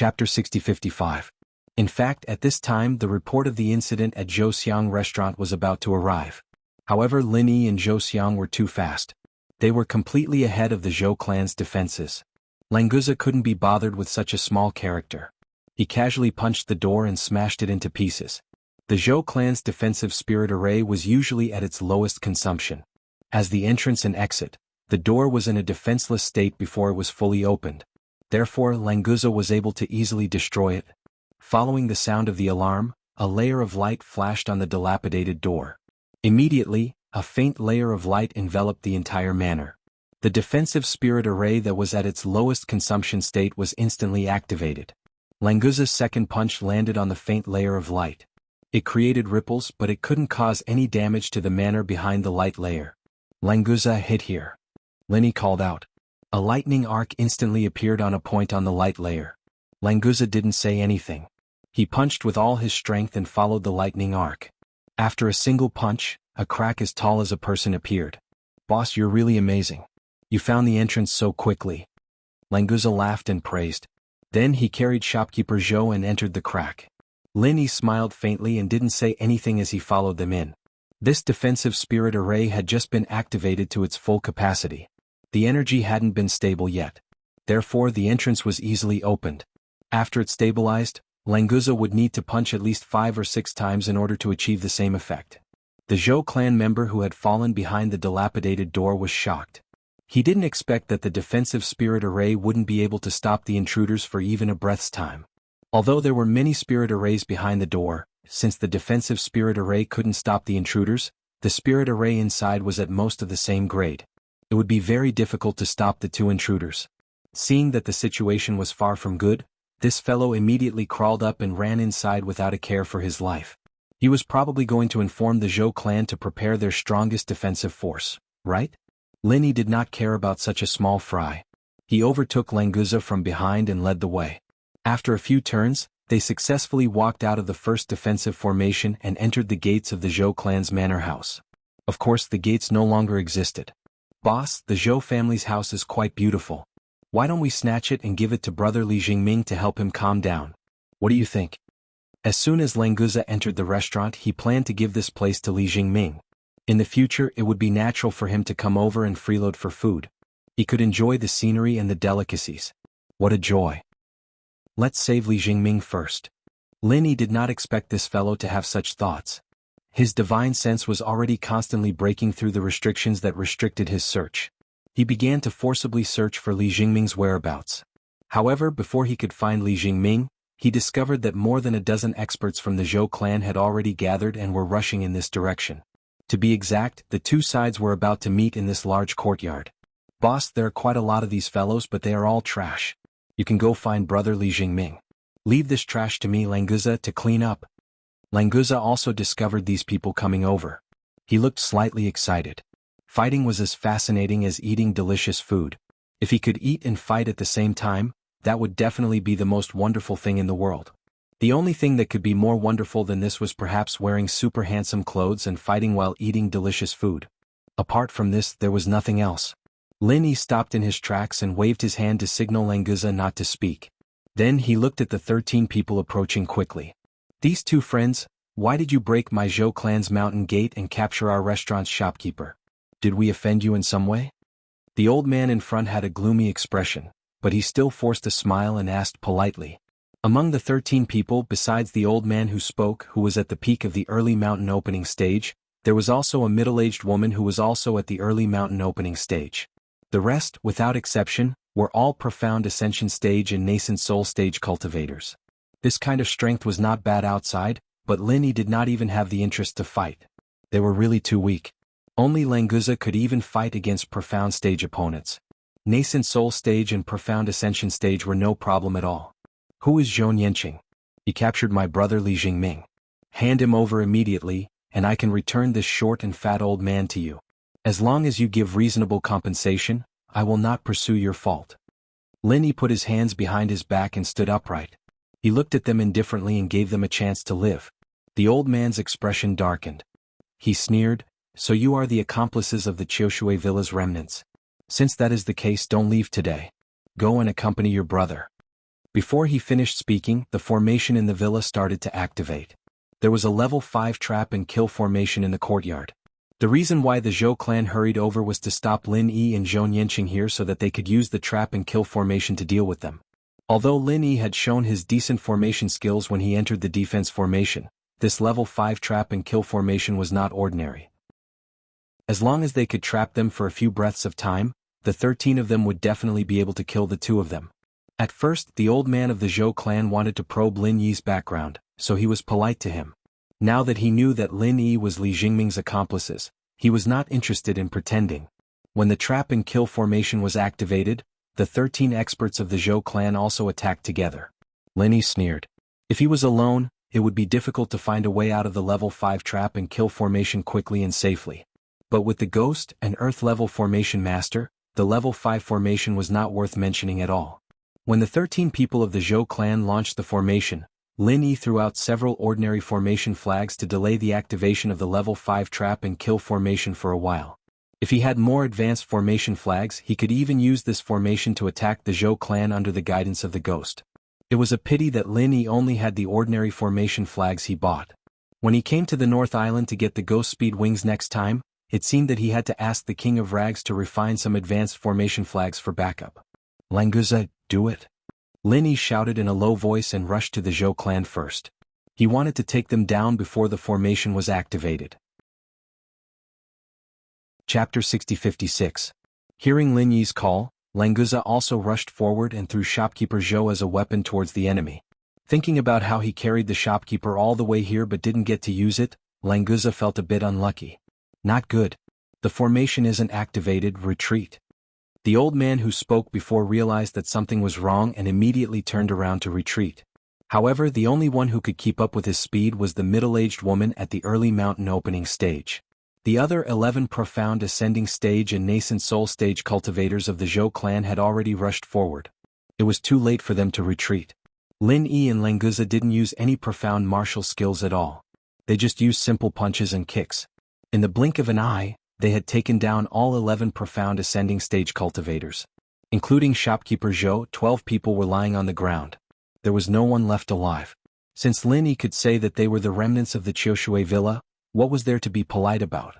Chapter 6055. In fact, at this time the report of the incident at Zhou Xiang restaurant was about to arrive. However, Lin Yi and Zhou Xiang were too fast. They were completely ahead of the Zhou clan's defenses. Languza couldn't be bothered with such a small character. He casually punched the door and smashed it into pieces. The Zhou clan's defensive spirit array was usually at its lowest consumption. As the entrance and exit, the door was in a defenseless state before it was fully opened. Therefore, Languza was able to easily destroy it. Following the sound of the alarm, a layer of light flashed on the dilapidated door. Immediately, a faint layer of light enveloped the entire manor. The defensive spirit array that was at its lowest consumption state was instantly activated. Languza's second punch landed on the faint layer of light. It created ripples, but it couldn't cause any damage to the manor behind the light layer. Languza hit here. Lin Yi called out. A lightning arc instantly appeared on a point on the light layer. Languza didn't say anything. He punched with all his strength and followed the lightning arc. After a single punch, a crack as tall as a person appeared. "Boss, you're really amazing. You found the entrance so quickly." Languza laughed and praised. Then he carried shopkeeper Zhou and entered the crack. Lin Yi smiled faintly and didn't say anything as he followed them in. This defensive spirit array had just been activated to its full capacity. The energy hadn't been stable yet. Therefore, the entrance was easily opened. After it stabilized, Languza would need to punch at least 5 or 6 times in order to achieve the same effect. The Zhou clan member who had fallen behind the dilapidated door was shocked. He didn't expect that the defensive spirit array wouldn't be able to stop the intruders for even a breath's time. Although there were many spirit arrays behind the door, since the defensive spirit array couldn't stop the intruders, the spirit array inside was at most of the same grade. It would be very difficult to stop the 2 intruders. Seeing that the situation was far from good, this fellow immediately crawled up and ran inside without a care for his life. He was probably going to inform the Zhou clan to prepare their strongest defensive force, right? Lin Yi did not care about such a small fry. He overtook Languza from behind and led the way. After a few turns, they successfully walked out of the first defensive formation and entered the gates of the Zhou clan's manor house. Of course, the gates no longer existed. "Boss, the Zhou family's house is quite beautiful. Why don't we snatch it and give it to brother Li Jingming to help him calm down? What do you think?" As soon as Languza entered the restaurant, he planned to give this place to Li Jingming. In the future, it would be natural for him to come over and freeload for food. He could enjoy the scenery and the delicacies. What a joy. Let's save Li Jingming first. Lin Yi did not expect this fellow to have such thoughts. His divine sense was already constantly breaking through the restrictions that restricted his search. He began to forcibly search for Li Jingming's whereabouts. However, before he could find Li Jingming, he discovered that more than a dozen experts from the Zhou clan had already gathered and were rushing in this direction. To be exact, the 2 sides were about to meet in this large courtyard. "Boss, there are quite a lot of these fellows, but they are all trash. You can go find brother Li Jingming. Leave this trash to me, Languza, to clean up." Languza also discovered these people coming over. He looked slightly excited. Fighting was as fascinating as eating delicious food. If he could eat and fight at the same time, that would definitely be the most wonderful thing in the world. The only thing that could be more wonderful than this was perhaps wearing super handsome clothes and fighting while eating delicious food. Apart from this, there was nothing else. Lin Yi stopped in his tracks and waved his hand to signal Languza not to speak. Then he looked at the 13 people approaching quickly. "These 2 friends, why did you break my Zhou clan's mountain gate and capture our restaurant's shopkeeper? Did we offend you in some way?" The old man in front had a gloomy expression, but he still forced a smile and asked politely. Among the 13 people, besides the old man who spoke, who was at the peak of the early mountain opening stage, there was also a middle-aged woman who was also at the early mountain opening stage. The rest, without exception, were all profound ascension stage and nascent soul stage cultivators. This kind of strength was not bad outside, but Lin Yi did not even have the interest to fight. They were really too weak. Only Languza could even fight against profound stage opponents. Nascent soul stage and profound ascension stage were no problem at all. "Who is Zhou Yanqing? He captured my brother Li Jingming. Hand him over immediately, and I can return this short and fat old man to you. As long as you give reasonable compensation, I will not pursue your fault." Lin Yi put his hands behind his back and stood upright. He looked at them indifferently and gave them a chance to live. The old man's expression darkened. He sneered, "So you are the accomplices of the Qiushui Villa's remnants. Since that is the case, don't leave today. Go and accompany your brother." Before he finished speaking, the formation in the villa started to activate. There was a level 5 trap and kill formation in the courtyard. The reason why the Zhou clan hurried over was to stop Lin Yi and Zhou Yanqing here so that they could use the trap and kill formation to deal with them. Although Lin Yi had shown his decent formation skills when he entered the defense formation, this level 5 trap and kill formation was not ordinary. As long as they could trap them for a few breaths of time, the 13 of them would definitely be able to kill the 2 of them. At first, the old man of the Zhou clan wanted to probe Lin Yi's background, so he was polite to him. Now that he knew that Lin Yi was Li Jingming's accomplices, he was not interested in pretending. When the trap and kill formation was activated, the 13 experts of the Zhou clan also attacked together. Lin Yi sneered. If he was alone, it would be difficult to find a way out of the level 5 trap and kill formation quickly and safely. But with the Ghost and Earth level formation master, the level 5 formation was not worth mentioning at all. When the 13 people of the Zhou clan launched the formation, Lin Yi threw out several ordinary formation flags to delay the activation of the level 5 trap and kill formation for a while. If he had more advanced formation flags, he could even use this formation to attack the Zhou clan under the guidance of the Ghost. It was a pity that Lin Yi only had the ordinary formation flags he bought. When he came to the North Island to get the Ghost Speed Wings next time, it seemed that he had to ask the King of Rags to refine some advanced formation flags for backup. Languza, do it. Lin Yi shouted in a low voice and rushed to the Zhou clan first. He wanted to take them down before the formation was activated. Chapter 6056. Hearing Lin Yi's call, Languza also rushed forward and threw shopkeeper Zhou as a weapon towards the enemy. Thinking about how he carried the shopkeeper all the way here but didn't get to use it, Languza felt a bit unlucky. Not good. The formation isn't activated, retreat. The old man who spoke before realized that something was wrong and immediately turned around to retreat. However, the only one who could keep up with his speed was the middle-aged woman at the early mountain opening stage. The other 11 profound ascending stage and nascent soul stage cultivators of the Zhou clan had already rushed forward. It was too late for them to retreat. Lin Yi and Languza didn't use any profound martial skills at all. They just used simple punches and kicks. In the blink of an eye, they had taken down all 11 profound ascending stage cultivators. Including shopkeeper Zhou, 12 people were lying on the ground. There was no one left alive. Since Lin Yi could say that they were the remnants of the Qiushui villa, what was there to be polite about?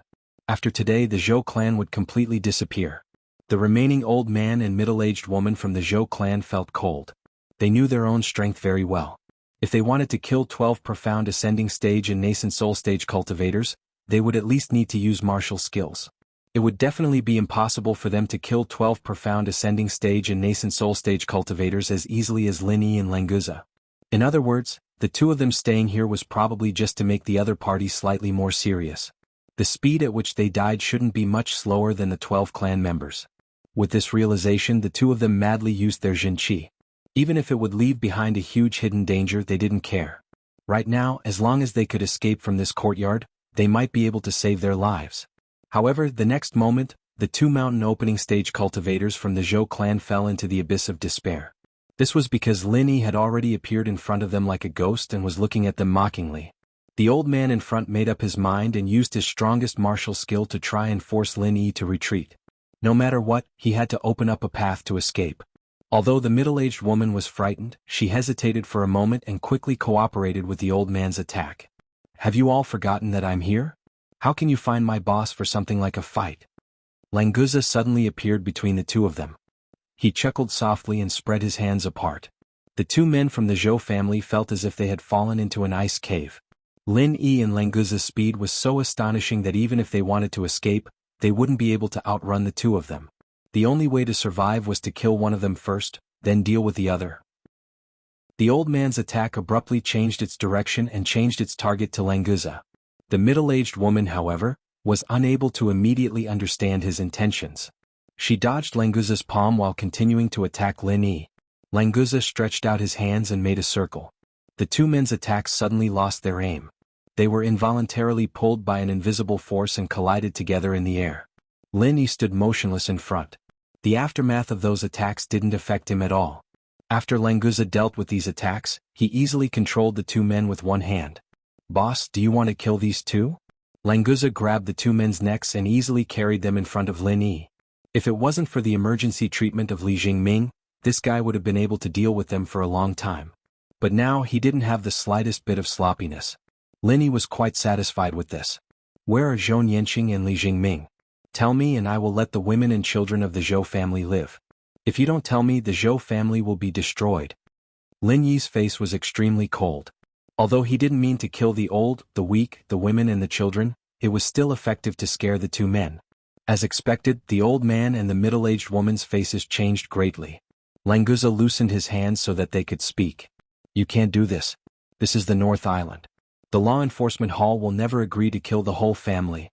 After today the Zhou clan would completely disappear. The remaining old man and middle-aged woman from the Zhou clan felt cold. They knew their own strength very well. If they wanted to kill 12 profound ascending stage and nascent soul stage cultivators, they would at least need to use martial skills. It would definitely be impossible for them to kill 12 profound ascending stage and nascent soul stage cultivators as easily as Lin Yi and Languza. In other words, the 2 of them staying here was probably just to make the other party slightly more serious. The speed at which they died shouldn't be much slower than the 12 clan members. With this realization, the 2 of them madly used their Jin Qi. Even if it would leave behind a huge hidden danger, they didn't care. Right now, as long as they could escape from this courtyard, they might be able to save their lives. However, the next moment, the 2 mountain opening stage cultivators from the Zhou clan fell into the abyss of despair. This was because Lin Yi had already appeared in front of them like a ghost and was looking at them mockingly. The old man in front made up his mind and used his strongest martial skill to try and force Lin Yi to retreat. No matter what, he had to open up a path to escape. Although the middle-aged woman was frightened, she hesitated for a moment and quickly cooperated with the old man's attack. Have you all forgotten that I'm here? How can you find my boss for something like a fight? Languza suddenly appeared between the 2 of them. He chuckled softly and spread his hands apart. The 2 men from the Zhou family felt as if they had fallen into an ice cave. Lin Yi and Languza's speed was so astonishing that even if they wanted to escape, they wouldn't be able to outrun the 2 of them. The only way to survive was to kill one of them first, then deal with the other. The old man's attack abruptly changed its direction and changed its target to Languza. The middle-aged woman, however, was unable to immediately understand his intentions. She dodged Languza's palm while continuing to attack Lin Yi. Languza stretched out his hands and made a circle. The 2 men's attacks suddenly lost their aim. They were involuntarily pulled by an invisible force and collided together in the air. Lin Yi stood motionless in front. The aftermath of those attacks didn't affect him at all. After Languza dealt with these attacks, he easily controlled the 2 men with one hand. Boss, do you want to kill these 2? Languza grabbed the 2 men's necks and easily carried them in front of Lin Yi. If it wasn't for the emergency treatment of Li Jingming, this guy would have been able to deal with them for a long time. But now he didn't have the slightest bit of sloppiness. Linny was quite satisfied with this. Where are Zhou Yanqing and Li Jingming? Tell me and I will let the women and children of the Zhou family live. If you don't tell me, the Zhou family will be destroyed. Lin Yi's face was extremely cold. Although he didn't mean to kill the old, the weak, the women and the children, it was still effective to scare the two men. As expected, the old man and the middle-aged woman's faces changed greatly. Languza loosened his hands so that they could speak. You can't do this. This is the North Island. The law enforcement hall will never agree to kill the whole family.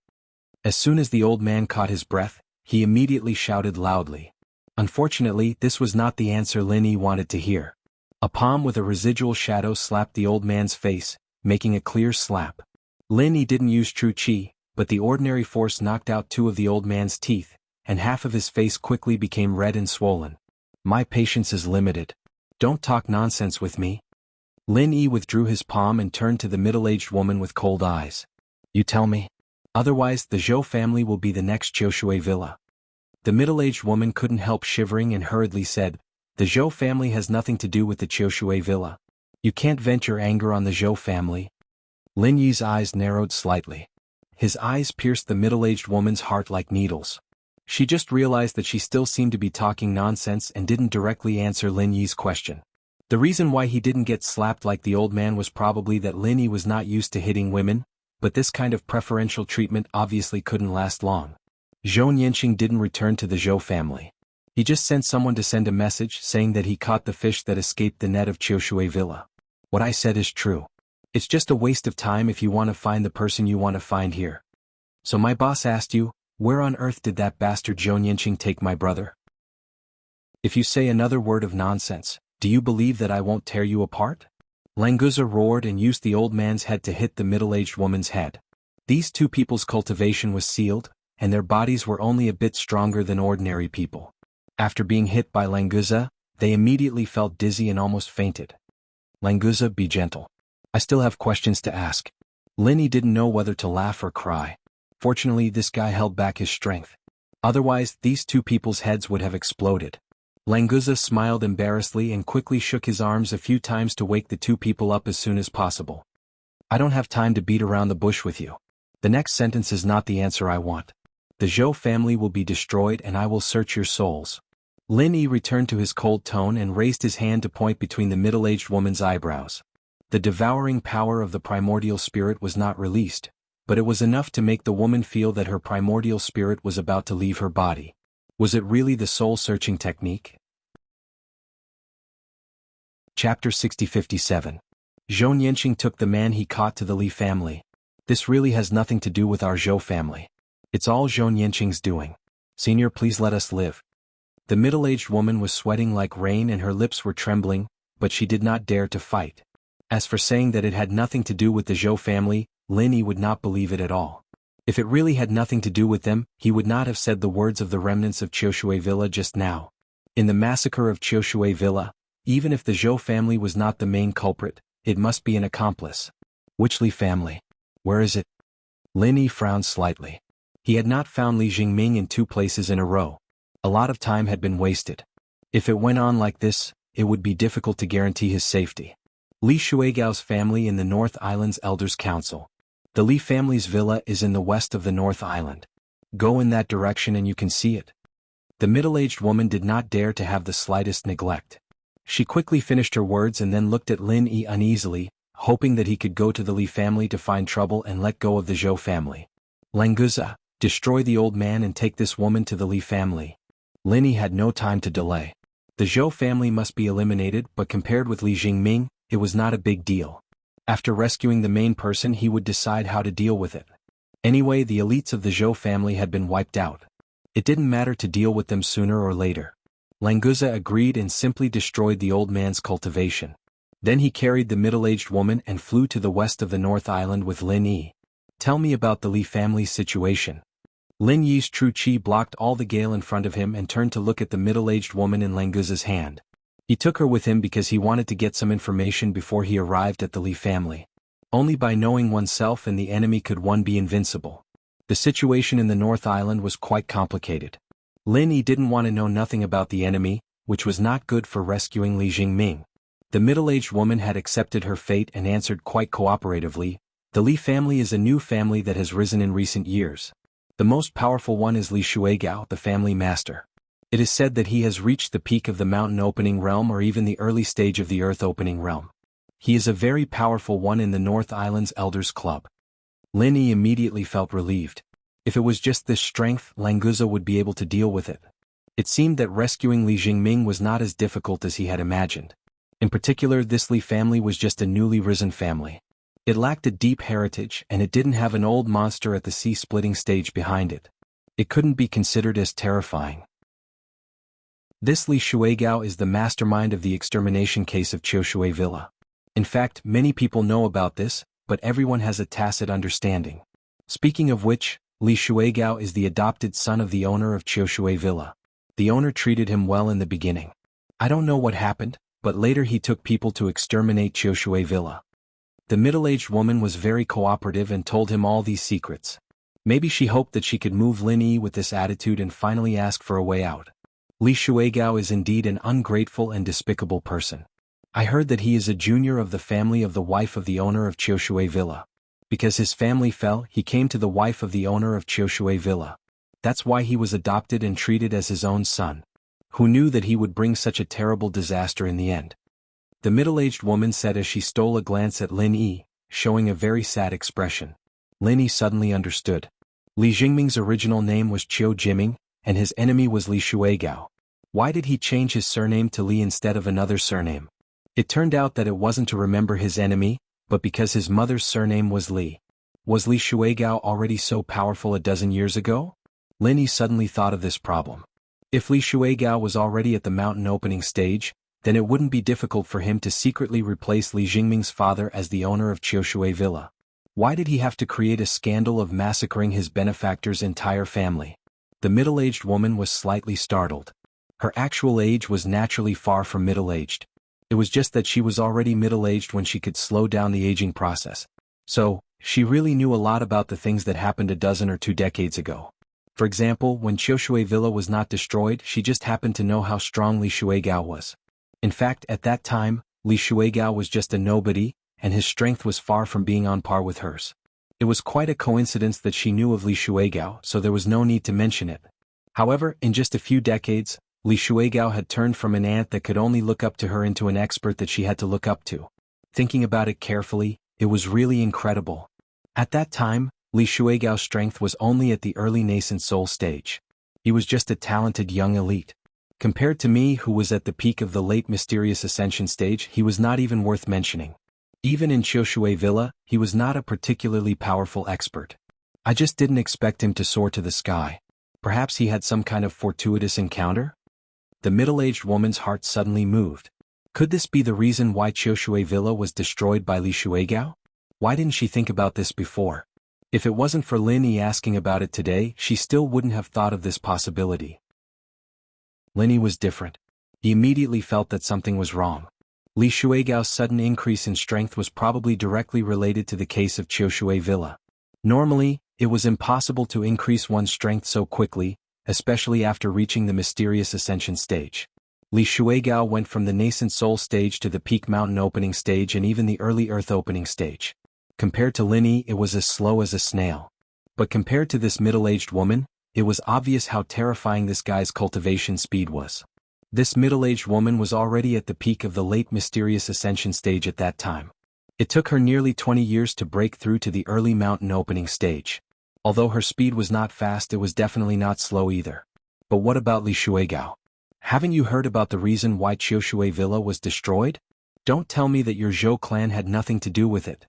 As soon as the old man caught his breath, he immediately shouted loudly. Unfortunately, this was not the answer Lin Yi wanted to hear. A palm with a residual shadow slapped the old man's face, making a clear slap. Lin Yi didn't use true qi, but the ordinary force knocked out 2 of the old man's teeth, and half of his face quickly became red and swollen. My patience is limited. Don't talk nonsense with me. Lin Yi withdrew his palm and turned to the middle-aged woman with cold eyes. You tell me. Otherwise, the Zhou family will be the next Qiushui villa. The middle-aged woman couldn't help shivering and hurriedly said, the Zhou family has nothing to do with the Qiushui villa. You can't vent your anger on the Zhou family. Lin Yi's eyes narrowed slightly. His eyes pierced the middle-aged woman's heart like needles. She just realized that she still seemed to be talking nonsense and didn't directly answer Lin Yi's question. The reason why he didn't get slapped like the old man was probably that Lin Yi was not used to hitting women, but this kind of preferential treatment obviously couldn't last long. Zhou Yanqing didn't return to the Zhou family. He just sent someone to send a message saying that he caught the fish that escaped the net of Qiushui villa. What I said is true. It's just a waste of time if you want to find the person you want to find here. So my boss asked you, where on earth did that bastard Zhou Yanqing take my brother? If you say another word of nonsense, do you believe that I won't tear you apart? Languza roared and used the old man's head to hit the middle-aged woman's head. These two people's cultivation was sealed, and their bodies were only a bit stronger than ordinary people. After being hit by Languza, they immediately felt dizzy and almost fainted. Languza, be gentle. I still have questions to ask. Lin Yi didn't know whether to laugh or cry. Fortunately, this guy held back his strength. Otherwise, these two people's heads would have exploded. Languza smiled embarrassedly and quickly shook his arms a few times to wake the two people up as soon as possible. I don't have time to beat around the bush with you. The next sentence is not the answer I want. The Zhou family will be destroyed and I will search your souls. Lin Yi returned to his cold tone and raised his hand to point between the middle-aged woman's eyebrows. The devouring power of the primordial spirit was not released, but it was enough to make the woman feel that her primordial spirit was about to leave her body. Was it really the soul-searching technique? Chapter 6057. Zhou Yanqing took the man he caught to the Li family. This really has nothing to do with our Zhou family. It's all Zhou Yanqing's doing. Senior, please let us live. The middle-aged woman was sweating like rain and her lips were trembling, but she did not dare to fight. As for saying that it had nothing to do with the Zhou family, Lin Yi would not believe it at all. If it really had nothing to do with them, he would not have said the words of the remnants of Qiushui villa just now. In the massacre of Qiushui villa, even if the Zhou family was not the main culprit, it must be an accomplice. Which Li family? Where is it? Lin Yi frowned slightly. He had not found Li Jingming in 2 places in a row. A lot of time had been wasted. If it went on like this, it would be difficult to guarantee his safety. Li Shuigao's family in the North Island's Elders' Council. The Li family's villa is in the west of the North Island. Go in that direction and you can see it. The middle-aged woman did not dare to have the slightest neglect. She quickly finished her words and then looked at Lin Yi uneasily, hoping that he could go to the Li family to find trouble and let go of the Zhou family. Languza, destroy the old man and take this woman to the Li family. Lin Yi had no time to delay. The Zhou family must be eliminated, but compared with Li Jingming, it was not a big deal. After rescuing the main person, he would decide how to deal with it. Anyway, the elites of the Zhou family had been wiped out. It didn't matter to deal with them sooner or later. Languza agreed and simply destroyed the old man's cultivation. Then he carried the middle-aged woman and flew to the west of the North Island with Lin Yi. Tell me about the Li family's situation. Lin Yi's true qi blocked all the gale in front of him and turned to look at the middle-aged woman in Languza's hand. He took her with him because he wanted to get some information before he arrived at the Li family. Only by knowing oneself and the enemy could one be invincible. The situation in the North Island was quite complicated. Lin Yi didn't want to know nothing about the enemy, which was not good for rescuing Li Jingming. The middle-aged woman had accepted her fate and answered quite cooperatively, "The Li family is a new family that has risen in recent years. The most powerful one is Li Shuigao, the family master. It is said that he has reached the peak of the mountain opening realm or even the early stage of the earth opening realm. He is a very powerful one in the North Island's Elders Club." Lin Yi immediately felt relieved. If it was just this strength, Languza would be able to deal with it. It seemed that rescuing Li Jingming was not as difficult as he had imagined. In particular, this Li family was just a newly risen family. It lacked a deep heritage and it didn't have an old monster at the sea-splitting stage behind it. It couldn't be considered as terrifying. This Li Shuigao is the mastermind of the extermination case of Qiushui Villa. In fact, many people know about this, but everyone has a tacit understanding. Speaking of which, Li Shuigao is the adopted son of the owner of Qiushui Villa. The owner treated him well in the beginning. I don't know what happened, but later he took people to exterminate Qiushui Villa. The middle-aged woman was very cooperative and told him all these secrets. Maybe she hoped that she could move Lin Yi with this attitude and finally ask for a way out. Li Shuigao is indeed an ungrateful and despicable person. I heard that he is a junior of the family of the wife of the owner of Qiushui Villa. Because his family fell, he came to the wife of the owner of Qiushui Villa. That's why he was adopted and treated as his own son. Who knew that he would bring such a terrible disaster in the end? The middle-aged woman said as she stole a glance at Lin Yi, showing a very sad expression. Lin Yi suddenly understood. Li Jingming's original name was Qiu Jiming, and his enemy was Li Shuigao. Why did he change his surname to Li instead of another surname? It turned out that it wasn't to remember his enemy, but because his mother's surname was Li. Was Li Shuigao already so powerful a dozen years ago? Lin Yi suddenly thought of this problem. If Li Shuigao was already at the mountain opening stage, then it wouldn't be difficult for him to secretly replace Li Jingming's father as the owner of Qiushui Villa. Why did he have to create a scandal of massacring his benefactor's entire family? The middle-aged woman was slightly startled. Her actual age was naturally far from middle-aged. It was just that she was already middle-aged when she could slow down the aging process. So, she really knew a lot about the things that happened a dozen or 2 decades ago. For example, when Qiushui Villa was not destroyed, she just happened to know how strong Li Shuigao was. In fact, at that time, Li Shuigao was just a nobody, and his strength was far from being on par with hers. It was quite a coincidence that she knew of Li Shuigao, so there was no need to mention it. However, in just a few decades, Li Shuigao had turned from an ant that could only look up to her into an expert that she had to look up to. Thinking about it carefully, it was really incredible. At that time, Li Shuigao's strength was only at the early nascent soul stage. He was just a talented young elite. Compared to me, who was at the peak of the late mysterious ascension stage, he was not even worth mentioning. Even in Qiushui Villa, he was not a particularly powerful expert. I just didn't expect him to soar to the sky. Perhaps he had some kind of fortuitous encounter? The middle-aged woman's heart suddenly moved. Could this be the reason why Qiushui Villa was destroyed by Li Shuigao? Why didn't she think about this before? If it wasn't for Lin Yi asking about it today, she still wouldn't have thought of this possibility. Lin Yi was different. He immediately felt that something was wrong. Li Shuigao's sudden increase in strength was probably directly related to the case of Qiushui Villa. Normally, it was impossible to increase one's strength so quickly, especially after reaching the mysterious ascension stage. Li Shuigao went from the nascent soul stage to the peak mountain opening stage and even the early earth opening stage. Compared to Lin Yi, it was as slow as a snail. But compared to this middle-aged woman, it was obvious how terrifying this guy's cultivation speed was. This middle-aged woman was already at the peak of the late mysterious ascension stage at that time. It took her nearly 20 years to break through to the early mountain opening stage. Although her speed was not fast, it was definitely not slow either. But what about Li Shuigao? Haven't you heard about the reason why Qiushui Villa was destroyed? Don't tell me that your Zhou clan had nothing to do with it.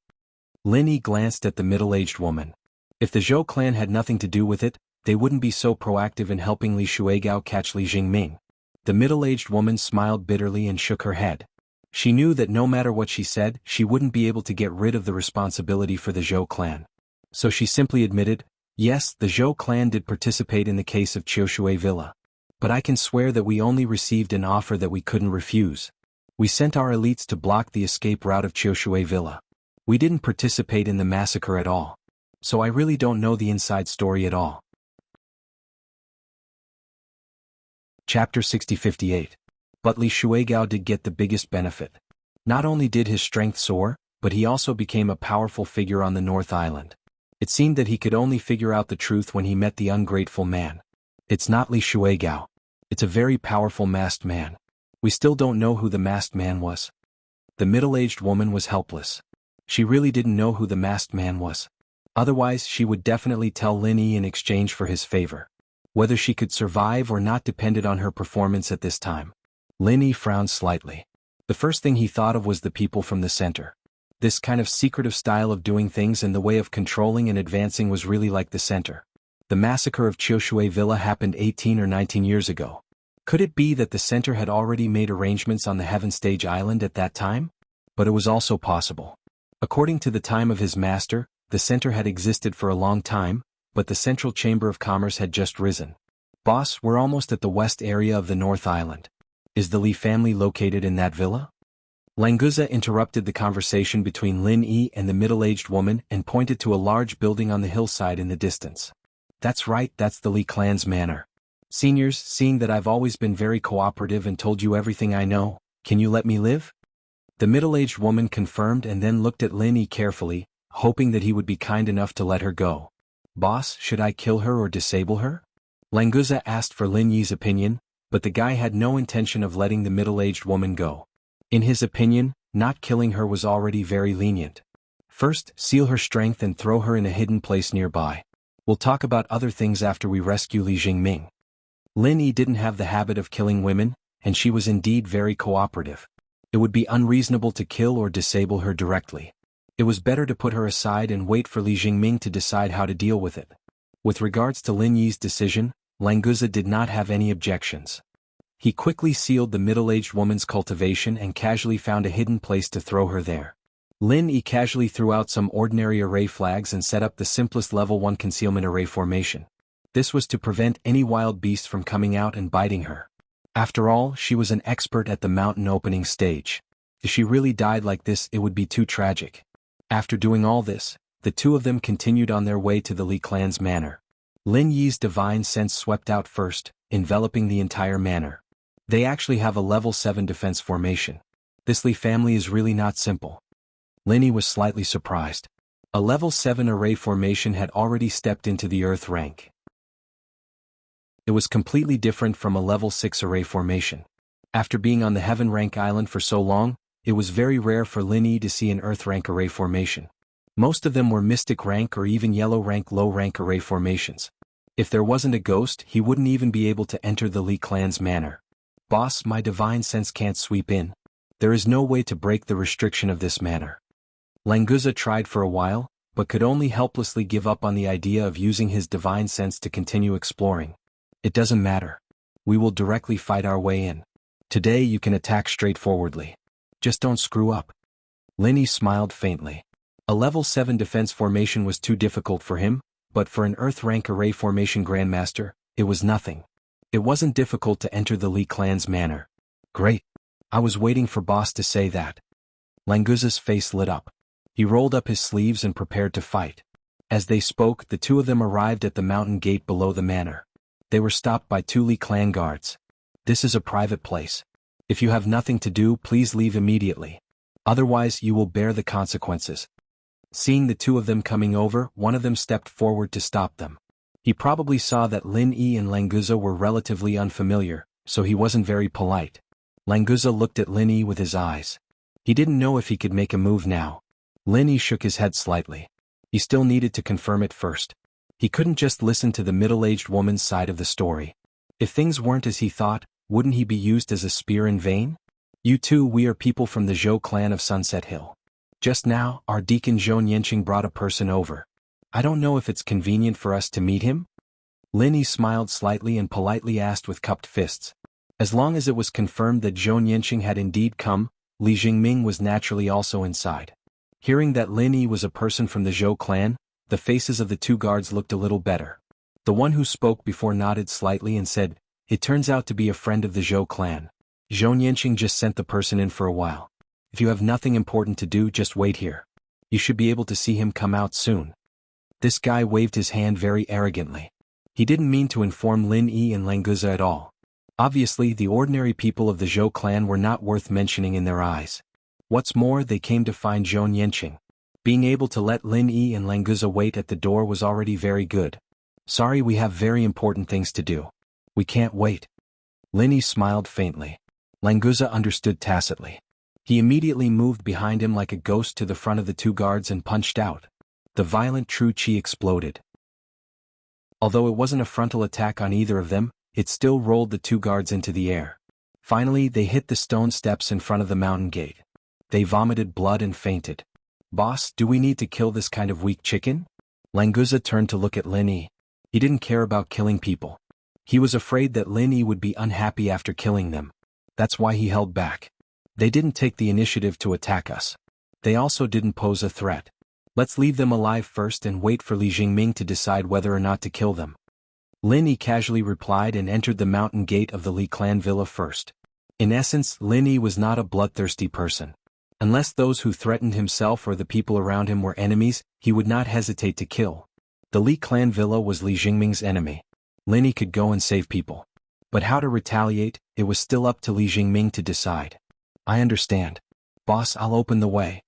Lin Yi glanced at the middle-aged woman. If the Zhou clan had nothing to do with it, they wouldn't be so proactive in helping Li Shuigao catch Li Jingming. The middle-aged woman smiled bitterly and shook her head. She knew that no matter what she said, she wouldn't be able to get rid of the responsibility for the Zhou clan. So she simply admitted, yes, the Zhou clan did participate in the case of Qiushui Villa. But I can swear that we only received an offer that we couldn't refuse. We sent our elites to block the escape route of Qiushui Villa. We didn't participate in the massacre at all. So I really don't know the inside story at all. Chapter 6058. But Li Shuigao did get the biggest benefit. Not only did his strength soar, but he also became a powerful figure on the North Island. It seemed that he could only figure out the truth when he met the ungrateful man. It's not Li Shuigao. It's a very powerful masked man. We still don't know who the masked man was. The middle-aged woman was helpless. She really didn't know who the masked man was. Otherwise she would definitely tell Lin Yi in exchange for his favor. Whether she could survive or not depended on her performance at this time. Lin Yi frowned slightly. The first thing he thought of was the people from the center. This kind of secretive style of doing things and the way of controlling and advancing was really like the center. The massacre of Chioshui Villa happened 18 or 19 years ago. Could it be that the center had already made arrangements on the Heaven Stage Island at that time? But it was also possible. According to the time of his master, the center had existed for a long time, but the Central Chamber of Commerce had just risen. Boss, we're almost at the west area of the North Island. Is the Li family located in that villa? Languza interrupted the conversation between Lin Yi and the middle-aged woman and pointed to a large building on the hillside in the distance. That's right, that's the Li clan's manor. Seniors, seeing that I've always been very cooperative and told you everything I know, can you let me live? The middle-aged woman confirmed and then looked at Lin Yi carefully, hoping that he would be kind enough to let her go. Boss, should I kill her or disable her? Languza asked for Lin Yi's opinion, but the guy had no intention of letting the middle-aged woman go. In his opinion, not killing her was already very lenient. First, seal her strength and throw her in a hidden place nearby. We'll talk about other things after we rescue Li Jingming. Lin Yi didn't have the habit of killing women, and she was indeed very cooperative. It would be unreasonable to kill or disable her directly. It was better to put her aside and wait for Li Jingming to decide how to deal with it. With regards to Lin Yi's decision, Languza did not have any objections. He quickly sealed the middle-aged woman's cultivation and casually found a hidden place to throw her there. Lin Yi casually threw out some ordinary array flags and set up the simplest level 1 concealment array formation. This was to prevent any wild beast from coming out and biting her. After all, she was an expert at the mountain opening stage. If she really died like this, it would be too tragic. After doing all this, the two of them continued on their way to the Li clan's manor. Lin Yi's divine sense swept out first, enveloping the entire manor. They actually have a level 7 defense formation. This Li family is really not simple. Lin Yi was slightly surprised. A level 7 array formation had already stepped into the earth rank. It was completely different from a level 6 array formation. After being on the heaven rank island for so long, it was very rare for Lin Yi to see an earth rank array formation. Most of them were mystic rank or even yellow rank low rank array formations. If there wasn't a ghost, he wouldn't even be able to enter the Li clan's manor. Boss, my divine sense can't sweep in. There is no way to break the restriction of this manor. Languza tried for a while, but could only helplessly give up on the idea of using his divine sense to continue exploring. It doesn't matter. We will directly fight our way in. Today you can attack straightforwardly. Just don't screw up. Lin Yi smiled faintly. A level 7 defense formation was too difficult for him, but for an earth rank array formation grandmaster, it was nothing. It wasn't difficult to enter the Li clan's manor. Great. I was waiting for boss to say that. Languza's face lit up. He rolled up his sleeves and prepared to fight. As they spoke, the two of them arrived at the mountain gate below the manor. They were stopped by 2 Li clan guards. This is a private place. If you have nothing to do, please leave immediately. Otherwise, you will bear the consequences. Seeing the two of them coming over, one of them stepped forward to stop them. He probably saw that Lin Yi and Languza were relatively unfamiliar, so he wasn't very polite. Languza looked at Lin Yi with his eyes. He didn't know if he could make a move now. Lin Yi shook his head slightly. He still needed to confirm it first. He couldn't just listen to the middle-aged woman's side of the story. If things weren't as he thought, wouldn't he be used as a spear in vain? You two, we are people from the Zhou clan of Sunset Hill. Just now, our deacon Zhou Yanqing brought a person over. I don't know if it's convenient for us to meet him? Lin Yi smiled slightly and politely asked with cupped fists. As long as it was confirmed that Zhou Yanqing had indeed come, Li Jingming was naturally also inside. Hearing that Lin Yi was a person from the Zhou clan, the faces of the two guards looked a little better. The one who spoke before nodded slightly and said, "It turns out to be a friend of the Zhou clan. Zhou Yanqing just sent the person in for a while. If you have nothing important to do, just wait here. You should be able to see him come out soon." This guy waved his hand very arrogantly. He didn't mean to inform Lin Yi and Languza at all. Obviously, the ordinary people of the Zhou clan were not worth mentioning in their eyes. What's more, they came to find Zhou Yanqing. Being able to let Lin Yi and Languza wait at the door was already very good. Sorry, we have very important things to do. We can't wait. Lin Yi smiled faintly. Languza understood tacitly. He immediately moved behind him like a ghost to the front of the two guards and punched out. The violent true qi exploded. Although it wasn't a frontal attack on either of them, it still rolled the two guards into the air. Finally, they hit the stone steps in front of the mountain gate. They vomited blood and fainted. Boss, do we need to kill this kind of weak chicken? Languza turned to look at Lin Yi. He didn't care about killing people. He was afraid that Lin Yi would be unhappy after killing them. That's why he held back. They didn't take the initiative to attack us. They also didn't pose a threat. Let's leave them alive first and wait for Li Jingming to decide whether or not to kill them. Lin Yi casually replied and entered the mountain gate of the Li clan villa first. In essence, Lin Yi was not a bloodthirsty person. Unless those who threatened himself or the people around him were enemies, he would not hesitate to kill. The Li clan villa was Li Jingming's enemy. Lin Yi could go and save people. But how to retaliate, it was still up to Li Jingming to decide. I understand. Boss, I'll open the way.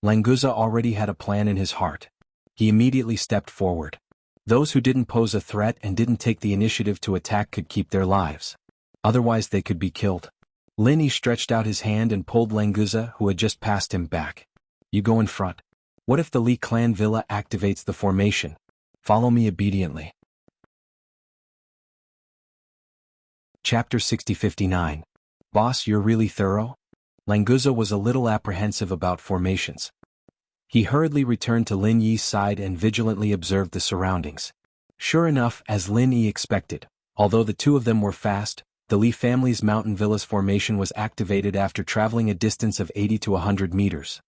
Languza already had a plan in his heart. He immediately stepped forward. Those who didn't pose a threat and didn't take the initiative to attack could keep their lives. Otherwise they could be killed. Lin Yi stretched out his hand and pulled Languza, who had just passed him, back. You go in front. What if the Li clan villa activates the formation? Follow me obediently. Chapter 6059. Boss, you're really thorough? Languza was a little apprehensive about formations. He hurriedly returned to Lin Yi's side and vigilantly observed the surroundings. Sure enough, as Lin Yi expected, although the two of them were fast, the Li family's mountain villa's formation was activated after traveling a distance of 80 to 100 meters.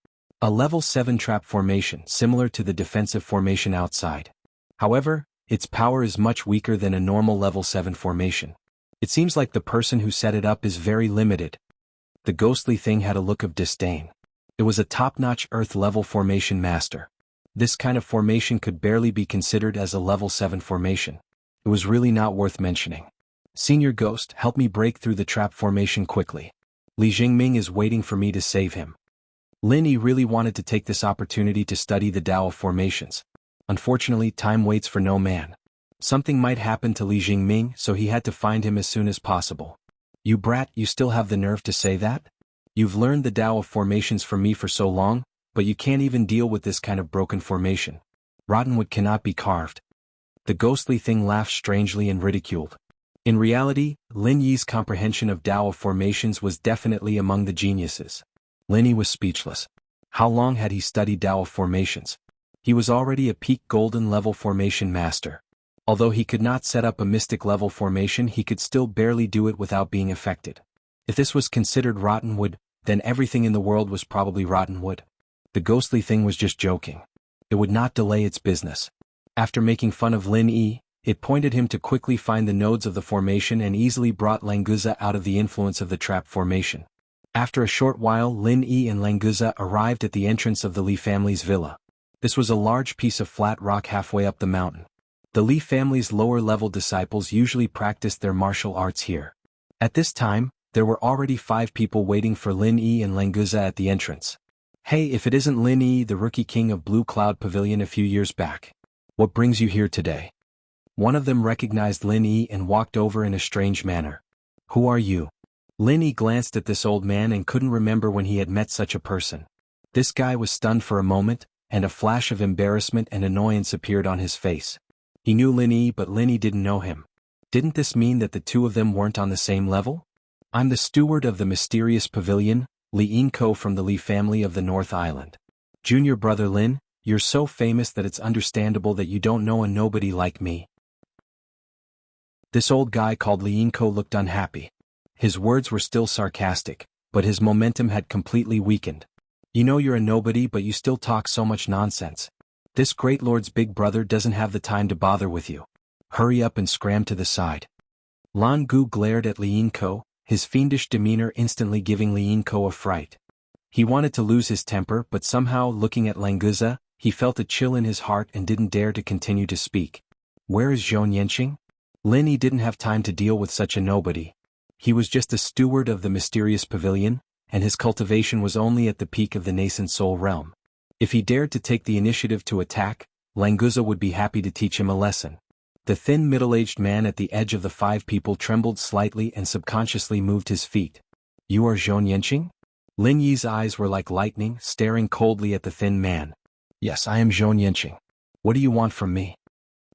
A level 7 trap formation similar to the defensive formation outside. However, its power is much weaker than a normal level 7 formation. It seems like the person who set it up is very limited. The ghostly thing had a look of disdain. It was a top-notch Earth-level formation master. This kind of formation could barely be considered as a level 7 formation. It was really not worth mentioning. Senior Ghost, help me break through the trap formation quickly. Li Jingming is waiting for me to save him. Lin Yi really wanted to take this opportunity to study the Tao of formations. Unfortunately, time waits for no man. Something might happen to Li Jingming, so he had to find him as soon as possible. You brat, you still have the nerve to say that? You've learned the Tao of formations from me for so long, but you can't even deal with this kind of broken formation. Rotten wood cannot be carved. The ghostly thing laughed strangely and ridiculed. In reality, Lin Yi's comprehension of Tao of formations was definitely among the geniuses. Lin Yi was speechless. How long had he studied Tao of formations? He was already a peak golden level formation master. Although he could not set up a mystic level formation, he could still barely do it without being affected. If this was considered rotten wood, then everything in the world was probably rotten wood. The ghostly thing was just joking. It would not delay its business. After making fun of Lin Yi, it pointed him to quickly find the nodes of the formation and easily brought Languza out of the influence of the trap formation. After a short while, Lin Yi and Languza arrived at the entrance of the Li family's villa. This was a large piece of flat rock halfway up the mountain. The Li family's lower-level disciples usually practiced their martial arts here. At this time, there were already 5 people waiting for Lin Yi and Languza at the entrance. Hey, if it isn't Lin Yi, the rookie king of Blue Cloud Pavilion a few years back. What brings you here today? One of them recognized Lin Yi and walked over in a strange manner. Who are you? Lin Yi glanced at this old man and couldn't remember when he had met such a person. This guy was stunned for a moment, and a flash of embarrassment and annoyance appeared on his face. He knew Lin Yi, but Lin Yi didn't know him. Didn't this mean that the two of them weren't on the same level? I'm the steward of the mysterious pavilion, Li Yinko from the Li family of the North Island. Junior brother Lin, you're so famous that it's understandable that you don't know a nobody like me. This old guy called Li Yinko looked unhappy. His words were still sarcastic, but his momentum had completely weakened. You know you're a nobody, but you still talk so much nonsense. This great lord's big brother doesn't have the time to bother with you. Hurry up and scram to the side. Lan Gu glared at Li Yinko, his fiendish demeanor instantly giving Li Yinko a fright. He wanted to lose his temper, but somehow, looking at Languza, he felt a chill in his heart and didn't dare to continue to speak. Where is Zhou Yanqing? Lin Yi didn't have time to deal with such a nobody. He was just a steward of the mysterious pavilion, and his cultivation was only at the peak of the nascent soul realm. If he dared to take the initiative to attack, Languza would be happy to teach him a lesson. The thin middle-aged man at the edge of the 5 people trembled slightly and subconsciously moved his feet. "You are Zhou Yanqing?" Lin Yi's eyes were like lightning, staring coldly at the thin man. "Yes, I am Zhou Yanqing. What do you want from me?"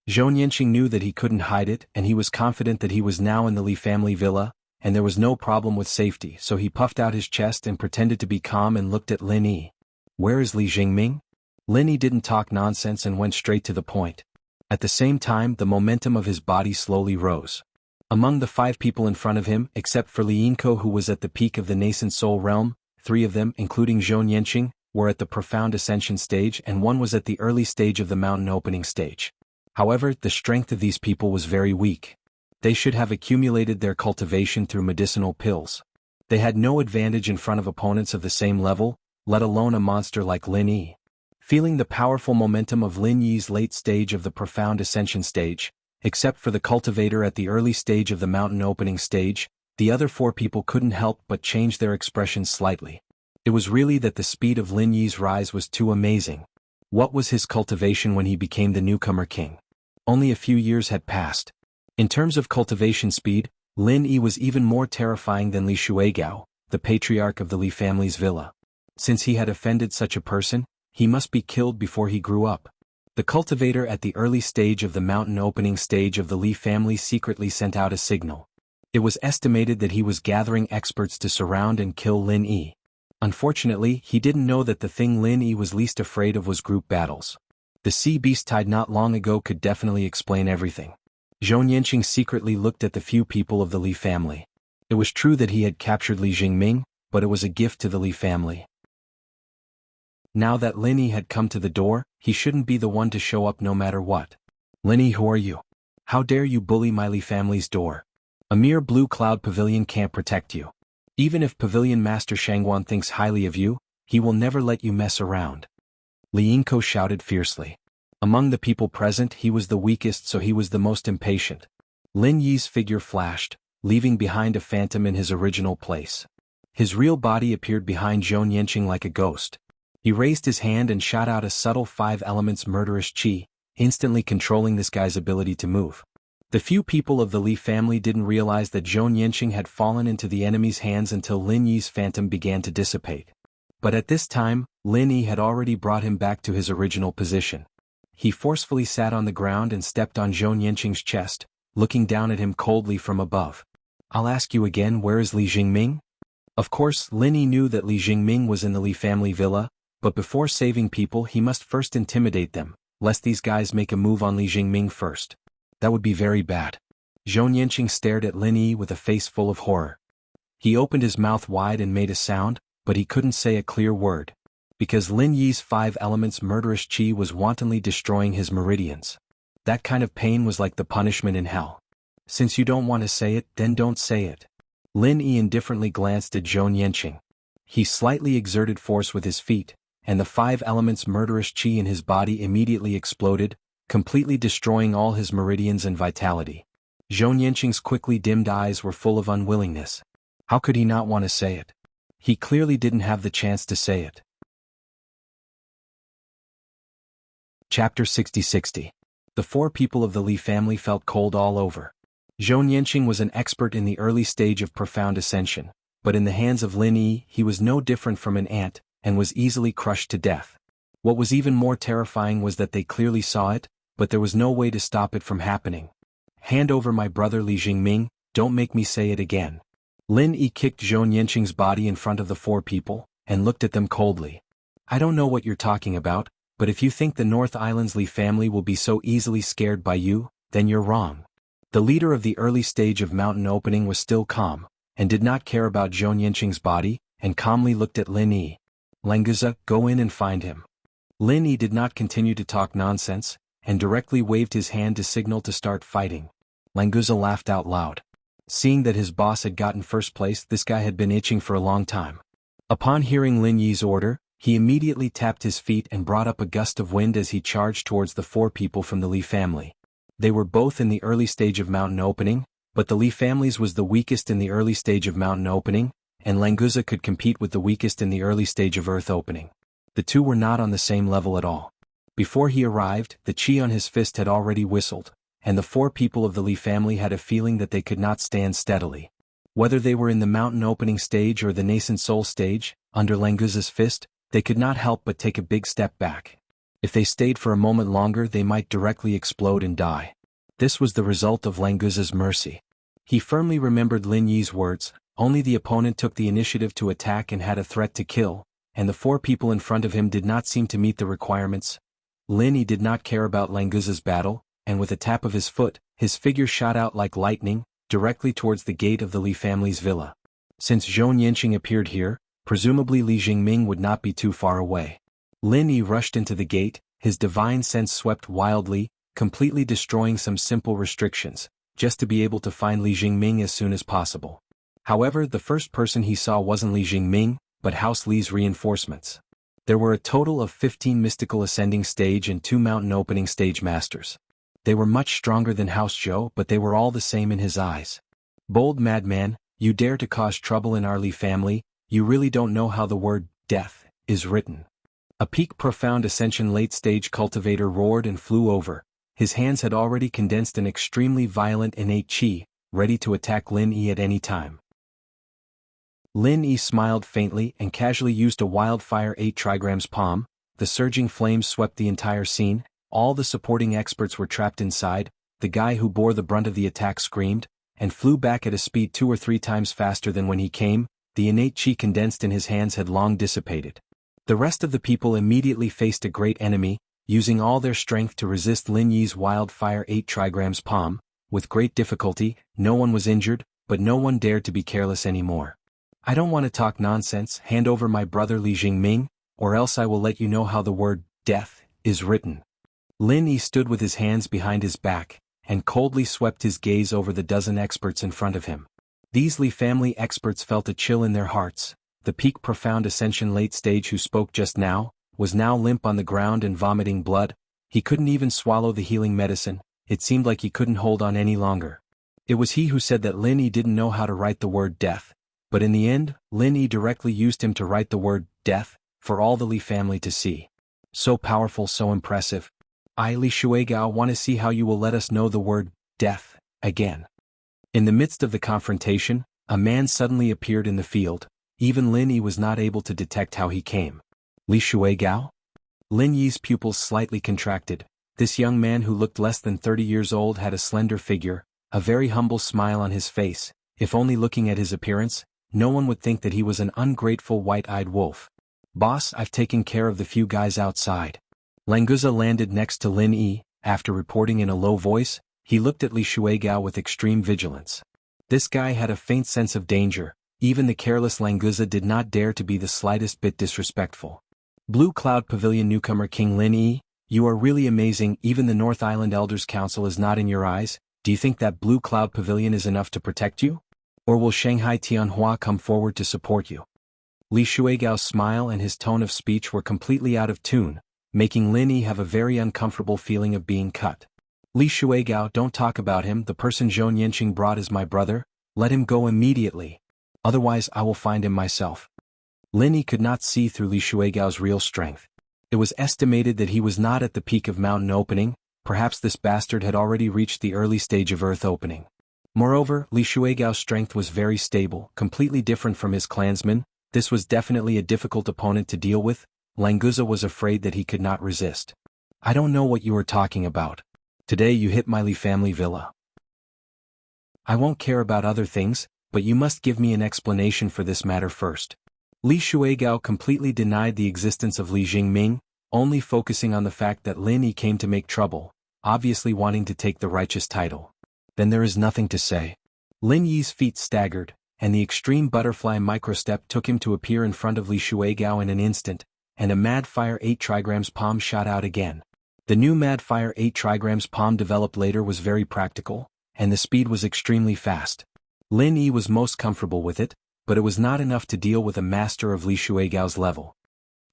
Zhou Yanqing knew that he couldn't hide it, and he was confident that he was now in the Li family villa, and there was no problem with safety, so he puffed out his chest and pretended to be calm and looked at Lin Yi. "Where is Li Jingming?" Lin Yi didn't talk nonsense and went straight to the point. At the same time, the momentum of his body slowly rose. Among the 5 people in front of him, except for Li Yinko, who was at the peak of the nascent soul realm, 3 of them, including Zhou Yanqing, were at the profound ascension stage and 1 was at the early stage of the mountain opening stage. However, the strength of these people was very weak. They should have accumulated their cultivation through medicinal pills. They had no advantage in front of opponents of the same level, let alone a monster like Lin Yi. Feeling the powerful momentum of Lin Yi's late stage of the profound ascension stage, except for the cultivator at the early stage of the mountain opening stage, the other 4 people couldn't help but change their expressions slightly. It was really that the speed of Lin Yi's rise was too amazing. What was his cultivation when he became the newcomer king? Only a few years had passed. In terms of cultivation speed, Lin Yi was even more terrifying than Li Shuigao, the patriarch of the Li family's villa. Since he had offended such a person, he must be killed before he grew up. The cultivator at the early stage of the mountain opening stage of the Li family secretly sent out a signal. It was estimated that he was gathering experts to surround and kill Lin Yi. Unfortunately, he didn't know that the thing Lin Yi was least afraid of was group battles. The sea beast tied not long ago could definitely explain everything. Zhou Yanqing secretly looked at the few people of the Li family. It was true that he had captured Li Jingming, but it was a gift to the Li family. Now that Lin Yi had come to the door, he shouldn't be the one to show up no matter what. "Lin Yi, who are you? How dare you bully my Li family's door? A mere blue cloud pavilion can't protect you. Even if Pavilion Master Shangguan thinks highly of you, he will never let you mess around." Li Yinko shouted fiercely. Among the people present, he was the weakest, so he was the most impatient. Lin Yi's figure flashed, leaving behind a phantom in his original place. His real body appeared behind Zhou Yanqing like a ghost. He raised his hand and shot out a subtle 5 elements murderous chi, instantly controlling this guy's ability to move. The few people of the Li family didn't realize that Zhou Yanqing had fallen into the enemy's hands until Lin Yi's phantom began to dissipate. But at this time, Lin Yi had already brought him back to his original position. He forcefully sat on the ground and stepped on Zhou Yanqing's chest, looking down at him coldly from above. "I'll ask you again, where is Li Jingming?" Of course, Lin Yi knew that Li Jingming was in the Li family villa, but before saving people he must first intimidate them, lest these guys make a move on Li Jingming first. That would be very bad. Zhou Yanqing stared at Lin Yi with a face full of horror. He opened his mouth wide and made a sound, but he couldn't say a clear word. Because Lin Yi's 5 elements murderous chi was wantonly destroying his meridians. That kind of pain was like the punishment in hell. "Since you don't want to say it, then don't say it." Lin Yi indifferently glanced at Zhou Yanqing. He slightly exerted force with his feet, and the 5 elements murderous chi in his body immediately exploded, completely destroying all his meridians and vitality. Zhou Yanqing's quickly dimmed eyes were full of unwillingness. How could he not want to say it? He clearly didn't have the chance to say it. Chapter 60-60. The 4 people of the Li family felt cold all over. Zhou Yanqing was an expert in the early stage of profound ascension, but in the hands of Lin Yi he was no different from an ant, and was easily crushed to death. What was even more terrifying was that they clearly saw it, but there was no way to stop it from happening. "Hand over my brother Li Jingming, don't make me say it again." Lin Yi kicked Zhou Yanqing's body in front of the 4 people, and looked at them coldly. "I don't know what you're talking about, but if you think the North Island's Li family will be so easily scared by you, then you're wrong." The leader of the early stage of mountain opening was still calm, and did not care about Zhou Yanqing's body, and calmly looked at Lin Yi. "Languza, go in and find him." Lin Yi did not continue to talk nonsense, and directly waved his hand to signal to start fighting. Languza laughed out loud. Seeing that his boss had gotten first place, this guy had been itching for a long time. Upon hearing Lin Yi's order, he immediately tapped his feet and brought up a gust of wind as he charged towards the 4 people from the Li family. They were both in the early stage of mountain opening, But the Li families was the weakest in the early stage of mountain opening, and Languza could compete with the weakest in the early stage of earth opening. The two were not on the same level at all. Before he arrived, the chi on his fist had already whistled, and the four people of the Li family had a feeling that they could not stand steadily. Whether they were in the mountain opening stage or the nascent soul stage, under Languza's fist, they could not help but take a big step back. If they stayed for a moment longer, they might directly explode and die. This was the result of Languza's mercy. He firmly remembered Lin Yi's words, only the opponent took the initiative to attack and had a threat to kill, and the four people in front of him did not seem to meet the requirements. Lin Yi did not care about Languza's battle, and with a tap of his foot, his figure shot out like lightning, directly towards the gate of the Li family's villa. Since Zhou Yanqing appeared here, presumably Li Jingming would not be too far away. Lin Yi rushed into the gate, his divine sense swept wildly, completely destroying some simple restrictions, just to be able to find Li Jingming as soon as possible. However, the first person he saw wasn't Li Jingming, but House Li's reinforcements. There were a total of 15 mystical ascending stage and 2 mountain opening stage masters. They were much stronger than House Zhou, but they were all the same in his eyes. Bold madman, you dare to cause trouble in our Li family, you really don't know how the word death is written. A peak profound ascension late stage cultivator roared and flew over. His hands had already condensed an extremely violent innate chi, ready to attack Lin Yi at any time. Lin Yi smiled faintly and casually used a wildfire 8 trigrams palm. The surging flames swept the entire scene. All the supporting experts were trapped inside. The guy who bore the brunt of the attack screamed, and flew back at a speed 2 or 3 times faster than when he came. The innate chi condensed in his hands had long dissipated. The rest of the people immediately faced a great enemy, using all their strength to resist Lin Yi's wildfire 8 trigrams palm. With great difficulty, no one was injured, but no one dared to be careless anymore. I don't want to talk nonsense. Hand over my brother Li Jingming, or else I will let you know how the word death is written. Lin Yi stood with his hands behind his back, and coldly swept his gaze over the dozen experts in front of him. These Li family experts felt a chill in their hearts. The peak profound ascension late stage who spoke just now, was now limp on the ground and vomiting blood. He couldn't even swallow the healing medicine. It seemed like he couldn't hold on any longer. It was he who said that Lin Yi didn't know how to write the word death, but in the end, Lin Yi directly used him to write the word death, for all the Li family to see. So powerful, so impressive. I, Li Shuigao, want to see how you will let us know the word death again. In the midst of the confrontation, a man suddenly appeared in the field. Even Lin Yi was not able to detect how he came. Li Shuigao? Lin Yi's pupils slightly contracted. This young man who looked less than 30 years old had a slender figure, a very humble smile on his face. If only looking at his appearance, no one would think that he was an ungrateful white-eyed wolf. Boss, I've taken care of the few guys outside. Languza landed next to Lin Yi. After reporting in a low voice, he looked at Li Shuigao with extreme vigilance. This guy had a faint sense of danger. Even the careless Languza did not dare to be the slightest bit disrespectful. Blue Cloud Pavilion newcomer King Lin Yi, you are really amazing. Even the North Island Elders Council is not in your eyes. Do you think that Blue Cloud Pavilion is enough to protect you? Or will Shanghai Tianhua come forward to support you? Li Shuigao's smile and his tone of speech were completely out of tune, making Lin Yi have a very uncomfortable feeling of being cut. Li Shuigao, don't talk about him. The person Zhou Yanqing brought is my brother. Let him go immediately. Otherwise I will find him myself. Lin Yi could not see through Li Shuigao's real strength. It was estimated that he was not at the peak of mountain opening. Perhaps this bastard had already reached the early stage of earth opening. Moreover, Li Shuigao's strength was very stable, completely different from his clansmen. This was definitely a difficult opponent to deal with. Languza was afraid that he could not resist. I don't know what you are talking about. Today you hit my Li family villa. I won't care about other things, but you must give me an explanation for this matter first. Li Shuigao completely denied the existence of Li Jingming, only focusing on the fact that Lin Yi came to make trouble, obviously wanting to take the righteous title. Then there is nothing to say. Lin Yi's feet staggered, and the extreme butterfly microstep took him to appear in front of Li Shuigao in an instant, and a Mad Fire 8 trigrams palm shot out again. The new Mad Fire 8 trigrams palm developed later was very practical, and the speed was extremely fast. Lin Yi was most comfortable with it, but it was not enough to deal with a master of Li Shuigao's level.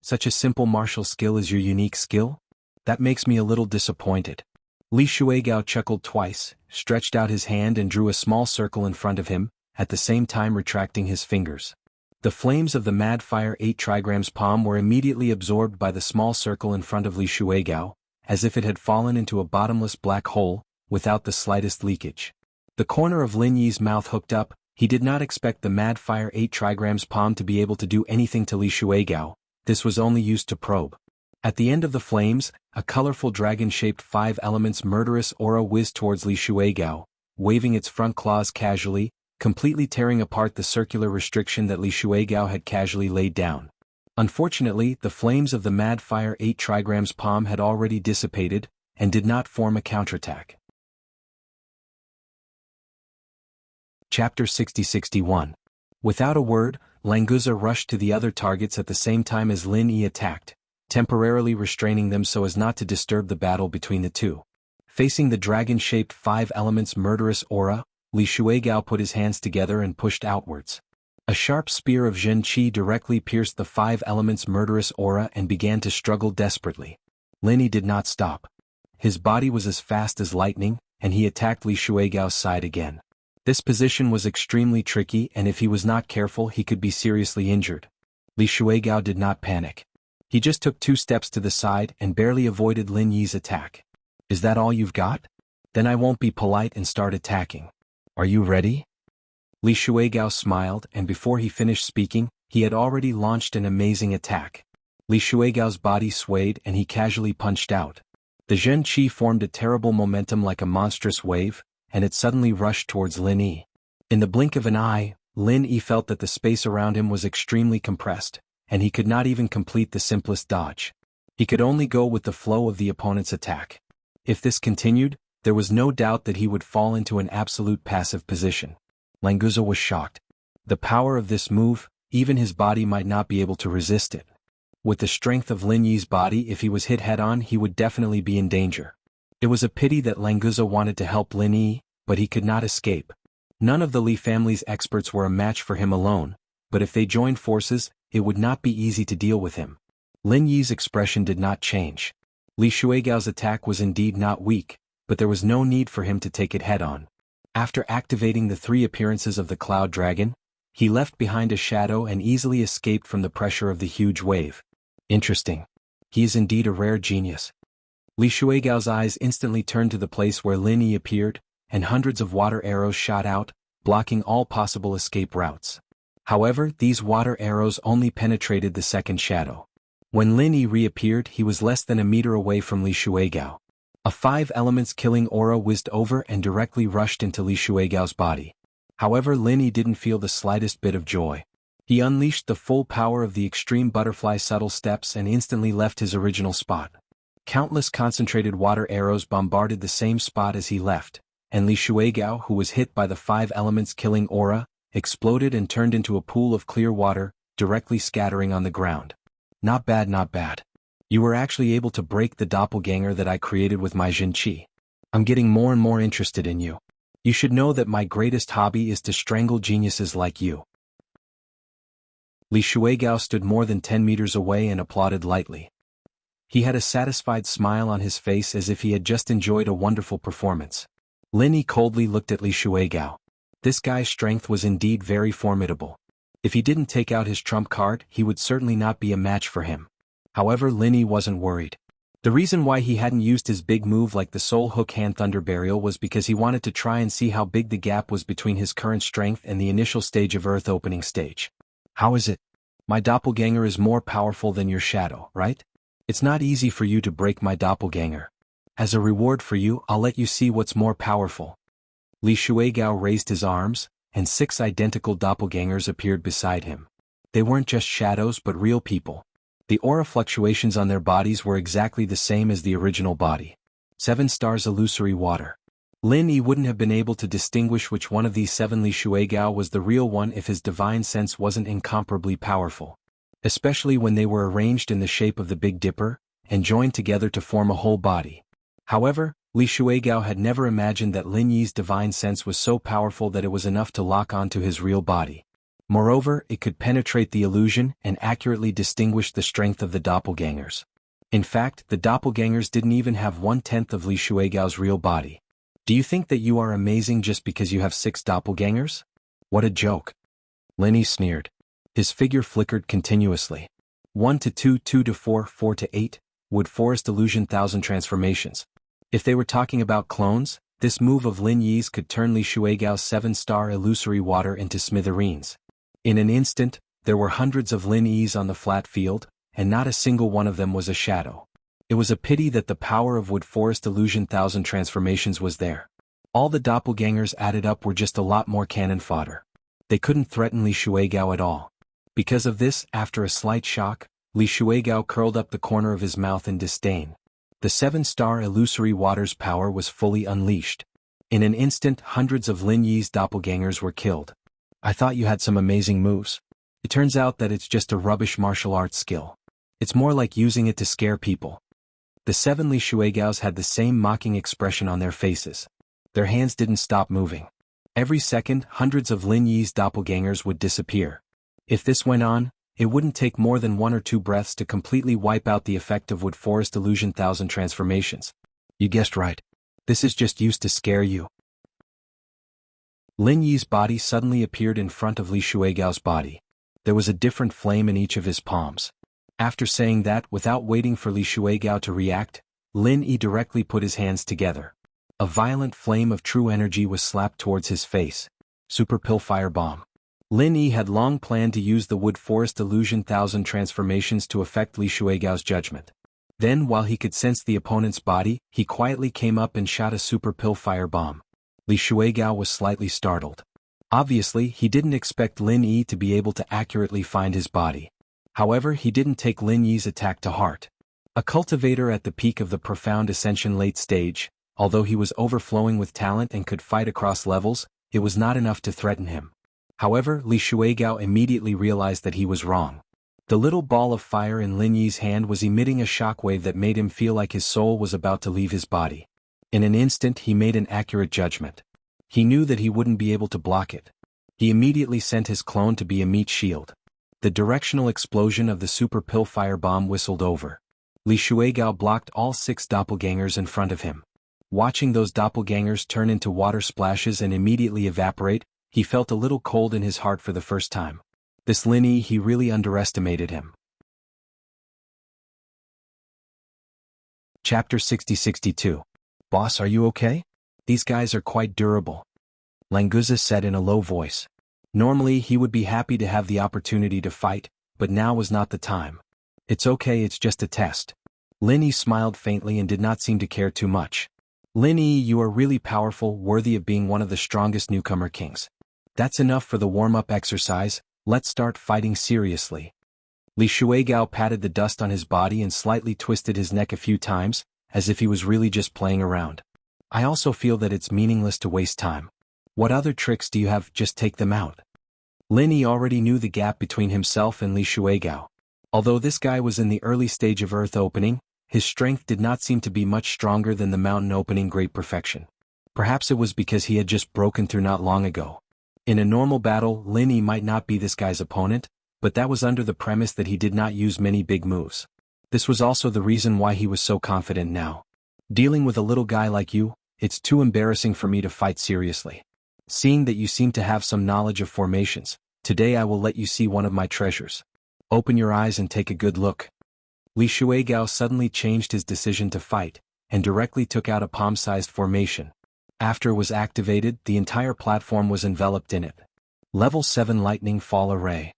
Such a simple martial skill is your unique skill? That makes me a little disappointed. Li Shuigao chuckled twice, stretched out his hand and drew a small circle in front of him, at the same time retracting his fingers. The flames of the mad fire 8 trigrams palm were immediately absorbed by the small circle in front of Li Shuigao, as if it had fallen into a bottomless black hole, without the slightest leakage. The corner of Lin Yi's mouth hooked up. He did not expect the mad fire 8 trigrams palm to be able to do anything to Li Shuigao. This was only used to probe. At the end of the flames, a colorful dragon-shaped 5 elements murderous aura whizzed towards Li Shuigao, waving its front claws casually, completely tearing apart the circular restriction that Li Shuigao had casually laid down. Unfortunately, the flames of the mad fire 8 trigrams palm had already dissipated, and did not form a counterattack. Chapter 60-61. Without a word, Languza rushed to the other targets at the same time as Lin Yi attacked, temporarily restraining them so as not to disturb the battle between the two. Facing the dragon-shaped 5 elements murderous aura, Li Shuigao put his hands together and pushed outwards. A sharp spear of Zhen Qi directly pierced the 5 elements murderous aura and began to struggle desperately. Lin Yi did not stop. His body was as fast as lightning, and he attacked Li Shuigao's side again. This position was extremely tricky, and if he was not careful he could be seriously injured. Li Shuigao did not panic. He just took 2 steps to the side and barely avoided Lin Yi's attack. "Is that all you've got? Then I won't be polite and start attacking. Are you ready?" Li Shuigao smiled, and before he finished speaking, he had already launched an amazing attack. Li Shuigao's body swayed and he casually punched out. The Zhen Qi formed a terrible momentum like a monstrous wave, and it suddenly rushed towards Lin Yi. In the blink of an eye, Lin Yi felt that the space around him was extremely compressed, and he could not even complete the simplest dodge. He could only go with the flow of the opponent's attack. If this continued, there was no doubt that he would fall into an absolute passive position. Languza was shocked. The power of this move, even his body might not be able to resist it. With the strength of Lin Yi's body, if he was hit head-on he would definitely be in danger. It was a pity that Languza wanted to help Lin Yi, but he could not escape. None of the Li family's experts were a match for him alone, but if they joined forces, it would not be easy to deal with him. Lin Yi's expression did not change. Li Shuigao's attack was indeed not weak, but there was no need for him to take it head-on. After activating the 3 appearances of the Cloud Dragon, he left behind a shadow and easily escaped from the pressure of the huge wave. Interesting. He is indeed a rare genius. Li Shuigao's eyes instantly turned to the place where Lin Yi appeared, and hundreds of water arrows shot out, blocking all possible escape routes. However, these water arrows only penetrated the second shadow. When Lin Yi reappeared, he was less than a meter away from Li Shuigao. A 5 elements killing aura whizzed over and directly rushed into Li Shuigao's body. However, Lin Yi didn't feel the slightest bit of joy. He unleashed the full power of the extreme butterfly subtle steps and instantly left his original spot. Countless concentrated water arrows bombarded the same spot as he left, and Li Shuigao, who was hit by the 5 elements killing aura, exploded and turned into a pool of clear water, directly scattering on the ground. Not bad, not bad. You were actually able to break the doppelganger that I created with my Zhen Qi. I'm getting more and more interested in you. You should know that my greatest hobby is to strangle geniuses like you. Li Shuigao stood more than 10 meters away and applauded lightly. He had a satisfied smile on his face as if he had just enjoyed a wonderful performance. Lin Yi coldly looked at Li Shuigao. This guy's strength was indeed very formidable. If he didn't take out his trump card, he would certainly not be a match for him. However, Lin Yi wasn't worried. The reason why he hadn't used his big move like the Soul Hook Hand Thunder Burial was because he wanted to try and see how big the gap was between his current strength and the initial stage of Earth opening stage. How is it? My doppelganger is more powerful than your shadow, right? It's not easy for you to break my doppelganger. As a reward for you, I'll let you see what's more powerful. Li Shuigao raised his arms, and 6 identical doppelgangers appeared beside him. They weren't just shadows but real people. The aura fluctuations on their bodies were exactly the same as the original body. 7 stars illusory water. Lin Yi wouldn't have been able to distinguish which one of these 7 Li Shuigao was the real one if his divine sense wasn't incomparably powerful. Especially when they were arranged in the shape of the Big Dipper, and joined together to form a whole body. However, Li Shuigao had never imagined that Lin Yi's divine sense was so powerful that it was enough to lock onto his real body. Moreover, it could penetrate the illusion and accurately distinguish the strength of the doppelgangers. In fact, the doppelgangers didn't even have 1/10 of Li Shuigao's real body. Do you think that you are amazing just because you have 6 doppelgangers? What a joke. Lin Yi sneered. His figure flickered continuously. 1 to 2, 2 to 4, 4 to 8, Wood Forest Illusion 1000 transformations. If they were talking about clones, this move of Lin Yi's could turn Li Shuigao's 7-star illusory water into smithereens. In an instant, there were hundreds of Lin Yi's on the flat field, and not a single one of them was a shadow. It was a pity that the power of Wood Forest Illusion 1000 transformations was there. All the doppelgangers added up were just a lot more cannon fodder. They couldn't threaten Li Shuigao at all. Because of this, after a slight shock, Li Shuigao curled up the corner of his mouth in disdain. The 7-star illusory water's power was fully unleashed. In an instant, hundreds of Lin Yi's doppelgangers were killed. I thought you had some amazing moves. It turns out that it's just a rubbish martial arts skill. It's more like using it to scare people. The 7 Li Shuigaos had the same mocking expression on their faces. Their hands didn't stop moving. Every second, hundreds of Lin Yi's doppelgangers would disappear. If this went on, it wouldn't take more than 1 or 2 breaths to completely wipe out the effect of Wood Forest Illusion 1000 transformations. You guessed right. This is just used to scare you. Lin Yi's body suddenly appeared in front of Li Shuigao's body. There was a different flame in each of his palms. After saying that, without waiting for Li Shuigao to react, Lin Yi directly put his hands together. A violent flame of true energy was slapped towards his face. Super Pill Fire Bomb. Lin Yi had long planned to use the Wood Forest Illusion 1000 transformations to affect Li Shuigao's judgment. Then, while he could sense the opponent's body, he quietly came up and shot a Super Pill Fire Bomb. Li Shuigao was slightly startled. Obviously, he didn't expect Lin Yi to be able to accurately find his body. However, he didn't take Lin Yi's attack to heart. A cultivator at the peak of the profound ascension late stage, although he was overflowing with talent and could fight across levels, it was not enough to threaten him. However, Li Shuigao immediately realized that he was wrong. The little ball of fire in Lin Yi's hand was emitting a shockwave that made him feel like his soul was about to leave his body. In an instant, he made an accurate judgment. He knew that he wouldn't be able to block it. He immediately sent his clone to be a meat shield. The directional explosion of the Super Pill Fire Bomb whistled over. Li Shuigao blocked all 6 doppelgangers in front of him. Watching those doppelgangers turn into water splashes and immediately evaporate, he felt a little cold in his heart for the first time. This Lin Yi, he really underestimated him. Chapter 60-62. Boss, are you okay? These guys are quite durable. Languza said in a low voice. Normally he would be happy to have the opportunity to fight, but now was not the time. It's okay, it's just a test. Lin Yi smiled faintly and did not seem to care too much. Lin Yi, you are really powerful, worthy of being one of the strongest newcomer kings. That's enough for the warm-up exercise, let's start fighting seriously. Li Shuigao patted the dust on his body and slightly twisted his neck a few times, as if he was really just playing around. I also feel that it's meaningless to waste time. What other tricks do you have? Just take them out. Lin Yi already knew the gap between himself and Li Shuigao. Although this guy was in the early stage of Earth opening, his strength did not seem to be much stronger than the mountain opening great perfection. Perhaps it was because he had just broken through not long ago. In a normal battle, Lin Yi might not be this guy's opponent, but that was under the premise that he did not use many big moves. This was also the reason why he was so confident now. Dealing with a little guy like you, it's too embarrassing for me to fight seriously. Seeing that you seem to have some knowledge of formations, today I will let you see one of my treasures. Open your eyes and take a good look. Li Shuigao suddenly changed his decision to fight, and directly took out a palm-sized formation. After it was activated, the entire platform was enveloped in it. Level 7 Lightning Fall Array.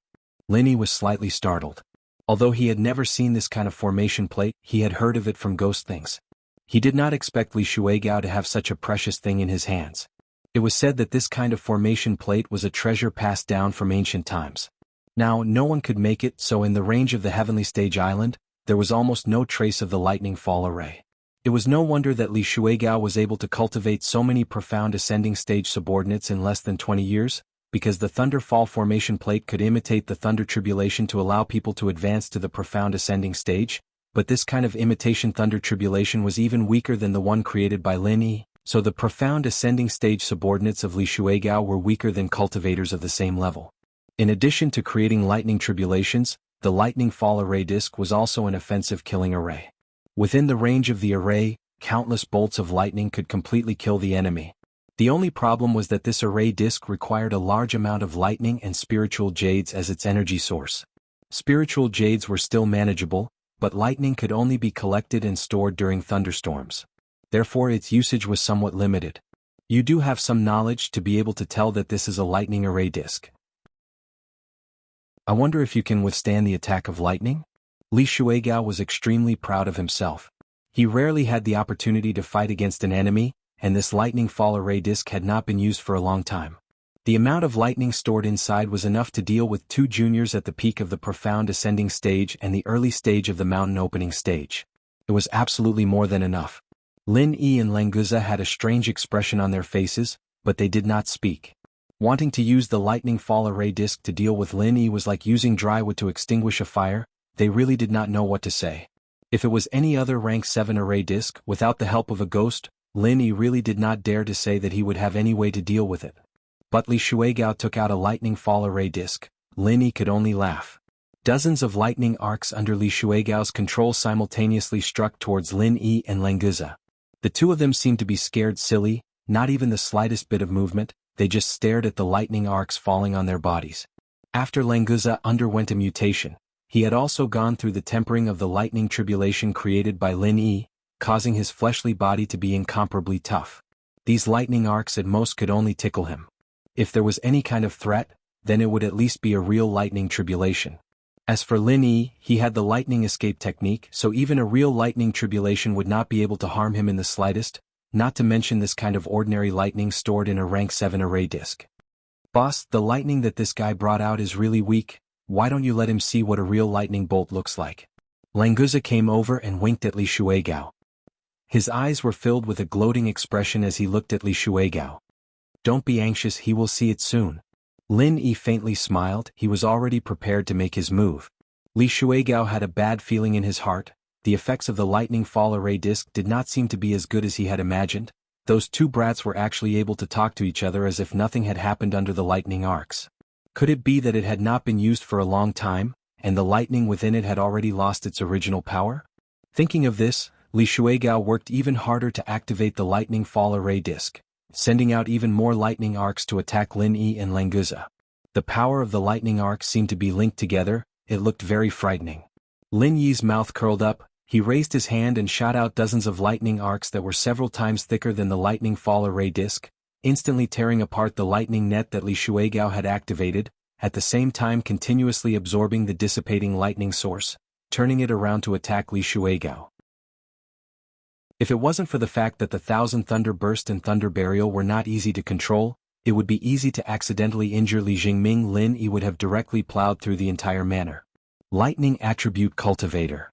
Lin Yi was slightly startled. Although he had never seen this kind of formation plate, he had heard of it from ghost things. He did not expect Li Shuigao to have such a precious thing in his hands. It was said that this kind of formation plate was a treasure passed down from ancient times. Now, no one could make it, so in the range of the Heavenly Stage Island, there was almost no trace of the Lightning Fall Array. It was no wonder that Li Shuigao was able to cultivate so many profound ascending stage subordinates in less than 20 years, because the Thunder Fall formation plate could imitate the Thunder Tribulation to allow people to advance to the profound ascending stage, but this kind of imitation Thunder Tribulation was even weaker than the one created by Lin Yi, so the profound ascending stage subordinates of Li Shuigao were weaker than cultivators of the same level. In addition to creating lightning tribulations, the Lightning Fall Array disc was also an offensive killing array. Within the range of the array, countless bolts of lightning could completely kill the enemy. The only problem was that this array disk required a large amount of lightning and spiritual jades as its energy source. Spiritual jades were still manageable, but lightning could only be collected and stored during thunderstorms. Therefore its usage was somewhat limited. You do have some knowledge to be able to tell that this is a lightning array disk. I wonder if you can withstand the attack of lightning? Li Shuigao was extremely proud of himself. He rarely had the opportunity to fight against an enemy, and this lightning fall array disk had not been used for a long time. The amount of lightning stored inside was enough to deal with 2 juniors at the peak of the profound ascending stage and the early stage of the mountain opening stage. It was absolutely more than enough. Lin Yi and Lenguza had a strange expression on their faces, but they did not speak. Wanting to use the lightning fall array disk to deal with Lin Yi was like using dry wood to extinguish a fire. They really did not know what to say. If it was any other rank 7 array disk without the help of a ghost, Lin Yi really did not dare to say that he would have any way to deal with it. But Li Shuigao took out a lightning fall array disk. Lin Yi could only laugh. Dozens of lightning arcs under Li Shuigao's control simultaneously struck towards Lin Yi and Lenguza. The two of them seemed to be scared silly, not even the slightest bit of movement, they just stared at the lightning arcs falling on their bodies. After Lenguza underwent a mutation, he had also gone through the tempering of the lightning tribulation created by Lin Yi, causing his fleshly body to be incomparably tough. These lightning arcs at most could only tickle him. If there was any kind of threat, then it would at least be a real lightning tribulation. As for Lin Yi, he had the lightning escape technique, so even a real lightning tribulation would not be able to harm him in the slightest, not to mention this kind of ordinary lightning stored in a rank 7 array disk. Boss, the lightning that this guy brought out is really weak. Why don't you let him see what a real lightning bolt looks like? Lenguza came over and winked at Li Shuigao. His eyes were filled with a gloating expression as he looked at Li Shuigao. Don't be anxious, he will see it soon. Lin Yi faintly smiled, he was already prepared to make his move. Li Shuigao had a bad feeling in his heart. The effects of the lightning fall array disk did not seem to be as good as he had imagined. Those two brats were actually able to talk to each other as if nothing had happened under the lightning arcs. Could it be that it had not been used for a long time, and the lightning within it had already lost its original power? Thinking of this, Li Shuigao worked even harder to activate the lightning fall array disk, sending out even more lightning arcs to attack Lin Yi and Lenguza. The power of the lightning arcs seemed to be linked together. It looked very frightening. Lin Yi's mouth curled up, he raised his hand and shot out dozens of lightning arcs that were several times thicker than the lightning fall array disk, instantly tearing apart the lightning net that Li Shuigao had activated, at the same time continuously absorbing the dissipating lightning source, turning it around to attack Li Shuigao. If it wasn't for the fact that the 1000 Thunder Burst and Thunder Burial were not easy to control, it would be easy to accidentally injure Li Jingming. Lin Yi would have directly plowed through the entire manor. Lightning Attribute Cultivator.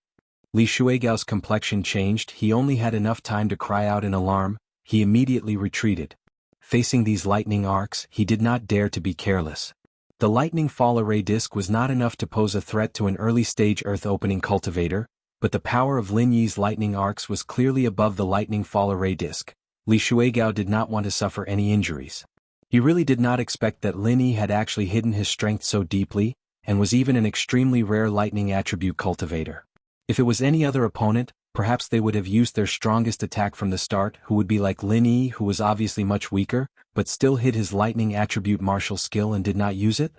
Li Shuigao's complexion changed, he only had enough time to cry out in alarm, he immediately retreated. Facing these lightning arcs, he did not dare to be careless. The lightning fall array disk was not enough to pose a threat to an early-stage earth-opening cultivator, but the power of Lin Yi's lightning arcs was clearly above the lightning fall array disk. Li Shuigao did not want to suffer any injuries. He really did not expect that Lin Yi had actually hidden his strength so deeply, and was even an extremely rare lightning attribute cultivator. If it was any other opponent, perhaps they would have used their strongest attack from the start, who would be like Lin Yi, who was obviously much weaker, but still hid his lightning attribute martial skill and did not use it.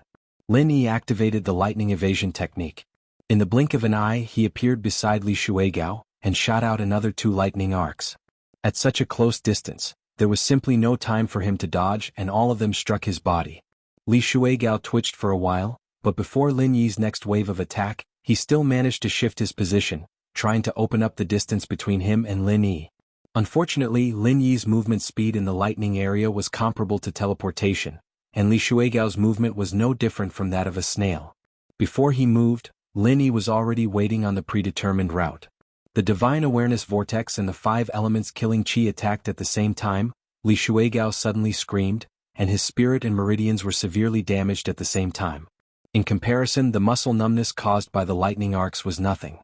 Lin Yi activated the lightning evasion technique. In the blink of an eye he appeared beside Li Shuigao, and shot out another 2 lightning arcs. At such a close distance, there was simply no time for him to dodge and all of them struck his body. Li Shuigao twitched for a while, but before Lin Yi's next wave of attack, he still managed to shift his position, trying to open up the distance between him and Lin Yi. Unfortunately, Lin Yi's movement speed in the lightning area was comparable to teleportation, and Li Shuigao's movement was no different from that of a snail. Before he moved, Lin Yi was already waiting on the predetermined route. The Divine Awareness Vortex and the 5 elements killing chi attacked at the same time. Li Shuigao suddenly screamed, and his spirit and meridians were severely damaged at the same time. In comparison, the muscle numbness caused by the lightning arcs was nothing.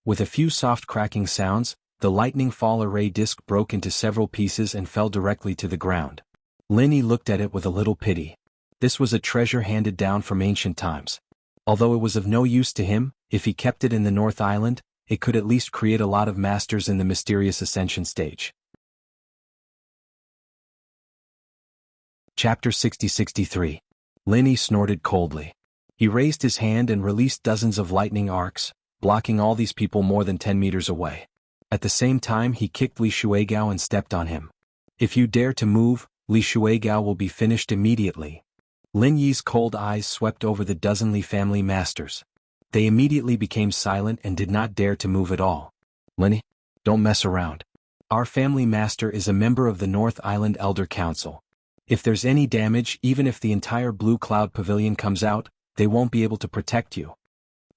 With a few soft cracking sounds, the lightning fall array disc broke into several pieces and fell directly to the ground. Lin Yi looked at it with a little pity. This was a treasure handed down from ancient times. Although it was of no use to him, if he kept it in the North Island, it could at least create a lot of masters in the mysterious ascension stage. Chapter 60-63. Lin Yi snorted coldly. He raised his hand and released dozens of lightning arcs, blocking all these people more than 10 meters away. At the same time he kicked Li Shuigao and stepped on him. If you dare to move, Li Shuigao will be finished immediately. Lin Yi's cold eyes swept over the dozen Li family masters. They immediately became silent and did not dare to move at all. Lin Yi, don't mess around. Our family master is a member of the North Island Elder Council. If there's any damage, even if the entire Blue Cloud Pavilion comes out, they won't be able to protect you.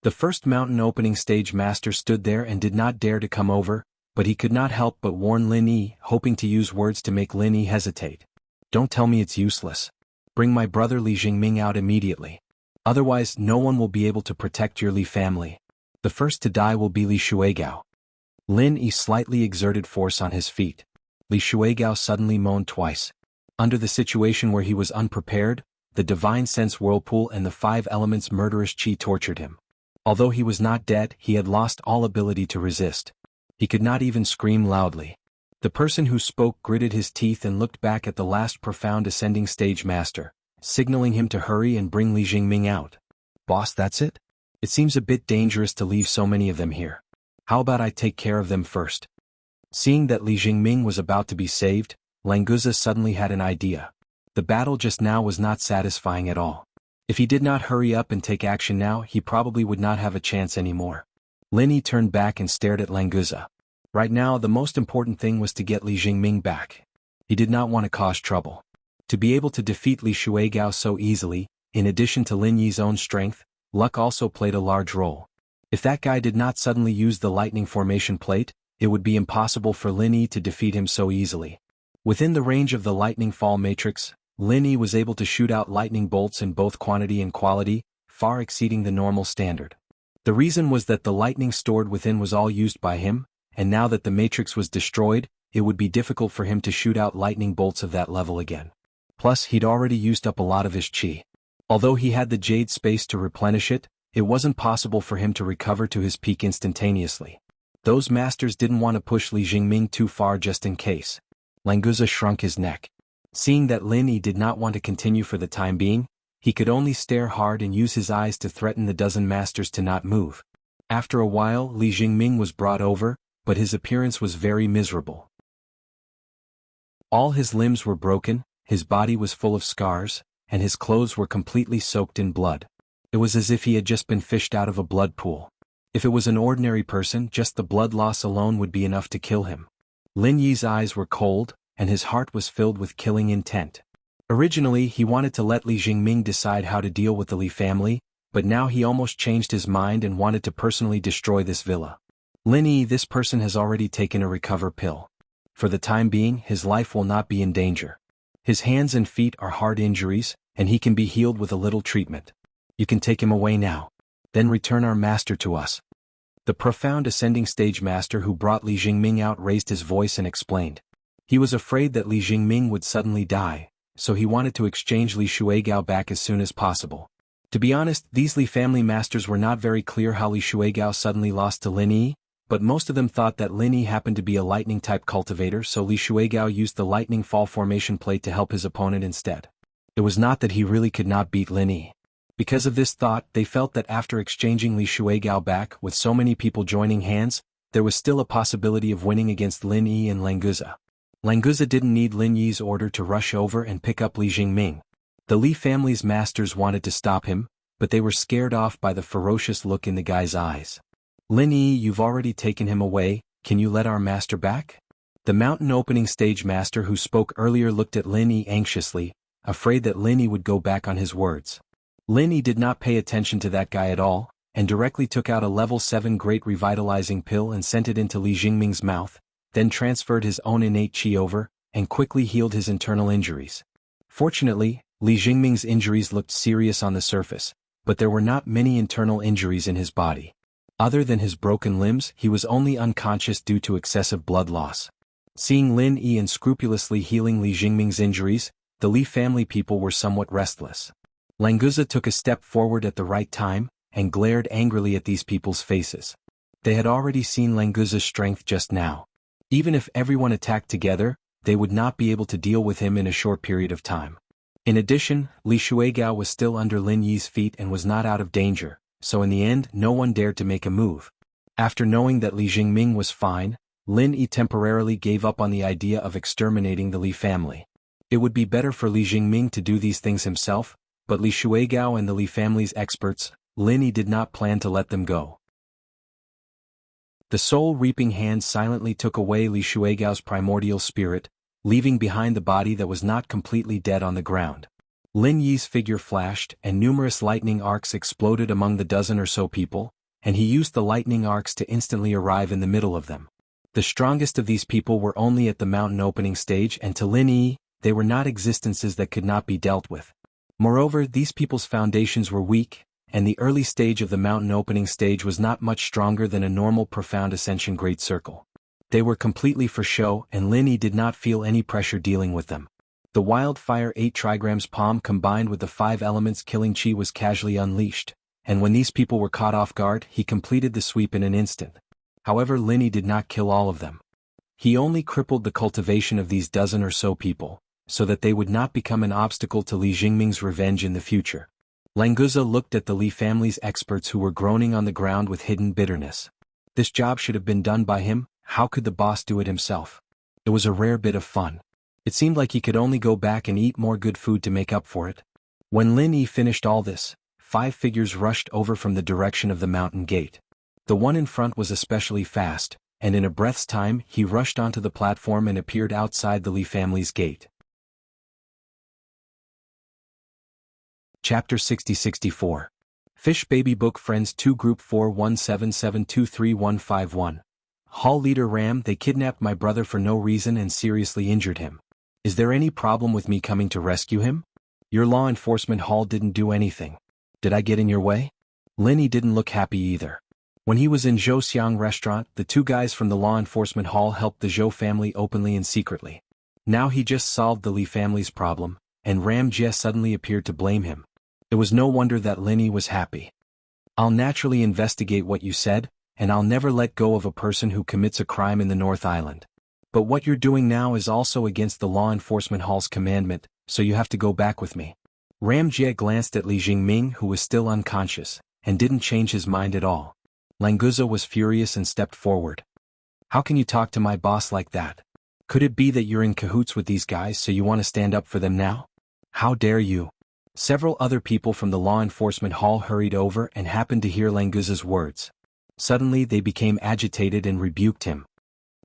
The first mountain opening stage master stood there and did not dare to come over, but he could not help but warn Lin Yi, hoping to use words to make Lin Yi hesitate. Don't tell me it's useless. Bring my brother Li Jingming out immediately. Otherwise no one will be able to protect your Li family. The first to die will be Li Shuigao. Lin Yi slightly exerted force on his feet. Li Shuigao suddenly moaned twice. Under the situation where he was unprepared, the divine sense whirlpool and the 5 elements murderous chi tortured him. Although he was not dead, he had lost all ability to resist. He could not even scream loudly. The person who spoke gritted his teeth and looked back at the last profound ascending stage master, signaling him to hurry and bring Li Jingming out. Boss, that's it? It seems a bit dangerous to leave so many of them here. How about I take care of them first? Seeing that Li Jingming was about to be saved, Languza suddenly had an idea. The battle just now was not satisfying at all. If he did not hurry up and take action now, he probably would not have a chance anymore. Lin Yi turned back and stared at Languza. Right now the most important thing was to get Li Jingming back. He did not want to cause trouble. To be able to defeat Li Shuigao so easily, in addition to Lin Yi's own strength, luck also played a large role. If that guy did not suddenly use the lightning formation plate, it would be impossible for Lin Yi to defeat him so easily. Within the range of the lightning fall matrix, Lin Yi was able to shoot out lightning bolts in both quantity and quality, far exceeding the normal standard. The reason was that the lightning stored within was all used by him, and now that the matrix was destroyed, it would be difficult for him to shoot out lightning bolts of that level again. Plus he'd already used up a lot of his chi. Although he had the jade space to replenish it, it wasn't possible for him to recover to his peak instantaneously. Those masters didn't want to push Li Jingming too far just in case. Languza shrunk his neck. Seeing that Lin Yi did not want to continue for the time being, he could only stare hard and use his eyes to threaten the dozen masters to not move. After a while Li Jingming was brought over, but his appearance was very miserable. All his limbs were broken, his body was full of scars, and his clothes were completely soaked in blood. It was as if he had just been fished out of a blood pool. If it was an ordinary person, just the blood loss alone would be enough to kill him. Lin Yi's eyes were cold, and his heart was filled with killing intent. Originally he wanted to let Li Jingming decide how to deal with the Li family, but now he almost changed his mind and wanted to personally destroy this villa. Lin Yi, this person has already taken a recover pill. For the time being, his life will not be in danger. His hands and feet are hard injuries, and he can be healed with a little treatment. You can take him away now. Then return our master to us. The profound ascending stage master who brought Li Jingming out raised his voice and explained. He was afraid that Li Jingming would suddenly die, so he wanted to exchange Li Shuigao back as soon as possible. To be honest, these Li family masters were not very clear how Li Shuigao suddenly lost to Lin Yi, but most of them thought that Lin Yi happened to be a lightning-type cultivator, so Li Shuigao used the lightning fall formation plate to help his opponent instead. It was not that he really could not beat Lin Yi. Because of this thought, they felt that after exchanging Li Shuigao back, with so many people joining hands, there was still a possibility of winning against Lin Yi and Languza. Languza didn't need Lin Yi's order to rush over and pick up Li Jingming. The Li family's masters wanted to stop him, but they were scared off by the ferocious look in the guy's eyes. Lin Yi, you've already taken him away, can you let our master back? The mountain opening stage master who spoke earlier looked at Lin Yi anxiously, afraid that Lin Yi would go back on his words. Lin Yi did not pay attention to that guy at all, and directly took out a level 7 great revitalizing pill and sent it into Li Jingming's mouth, then transferred his own innate chi over, and quickly healed his internal injuries. Fortunately, Li Jingming's injuries looked serious on the surface, but there were not many internal injuries in his body. Other than his broken limbs, he was only unconscious due to excessive blood loss. Seeing Lin Yi unscrupulously healing Li Jingming's injuries, the Li family people were somewhat restless. Languza took a step forward at the right time, and glared angrily at these people's faces. They had already seen Languza's strength just now. Even if everyone attacked together, they would not be able to deal with him in a short period of time. In addition, Li Shuigao was still under Lin Yi's feet and was not out of danger, so in the end no one dared to make a move. After knowing that Li Jingming was fine, Lin Yi temporarily gave up on the idea of exterminating the Li family. It would be better for Li Jingming to do these things himself, but Li Shuigao and the Li family's experts, Lin Yi did not plan to let them go. The soul-reaping hand silently took away Li Shuigao's primordial spirit, leaving behind the body that was not completely dead on the ground. Lin Yi's figure flashed and numerous lightning arcs exploded among the dozen or so people, and he used the lightning arcs to instantly arrive in the middle of them. The strongest of these people were only at the mountain opening stage, and to Lin Yi, they were not existences that could not be dealt with. Moreover, these people's foundations were weak, and the early stage of the mountain opening stage was not much stronger than a normal profound ascension great circle. They were completely for show, and Lin Yi did not feel any pressure dealing with them. The wildfire 8 trigrams palm combined with the 5 elements killing chi was casually unleashed, and when these people were caught off guard, he completed the sweep in an instant. However, Lin Yi did not kill all of them. He only crippled the cultivation of these dozen or so people, so that they would not become an obstacle to Li Jingming's revenge in the future. Languza looked at the Li family's experts who were groaning on the ground with hidden bitterness. This job should have been done by him. How could the boss do it himself? It was a rare bit of fun. It seemed like he could only go back and eat more good food to make up for it. When Lin Yi finished all this, 5 figures rushed over from the direction of the mountain gate. The one in front was especially fast, and in a breath's time he rushed onto the platform and appeared outside the Li family's gate. Chapter 60-64. Fish Baby Book Friends 2 Group 4177233151. Hall Leader Ram, they kidnapped my brother for no reason and seriously injured him. Is there any problem with me coming to rescue him? Your law enforcement hall didn't do anything. Did I get in your way? Lin Yi didn't look happy either. When he was in Zhou restaurant, the 2 guys from the law enforcement hall helped the Zhou family openly and secretly. Now he just solved the Li family's problem, and Ram Jie suddenly appeared to blame him. It was no wonder that Lin Yi was happy. I'll naturally investigate what you said, and I'll never let go of a person who commits a crime in the North Island. But what you're doing now is also against the law enforcement hall's commandment, so you have to go back with me. Ram Jie glanced at Li Jingming, who was still unconscious, and didn't change his mind at all. Languza was furious and stepped forward. How can you talk to my boss like that? Could it be that you're in cahoots with these guys so you want to stand up for them now? How dare you? Several other people from the law enforcement hall hurried over and happened to hear Languza's words. Suddenly they became agitated and rebuked him.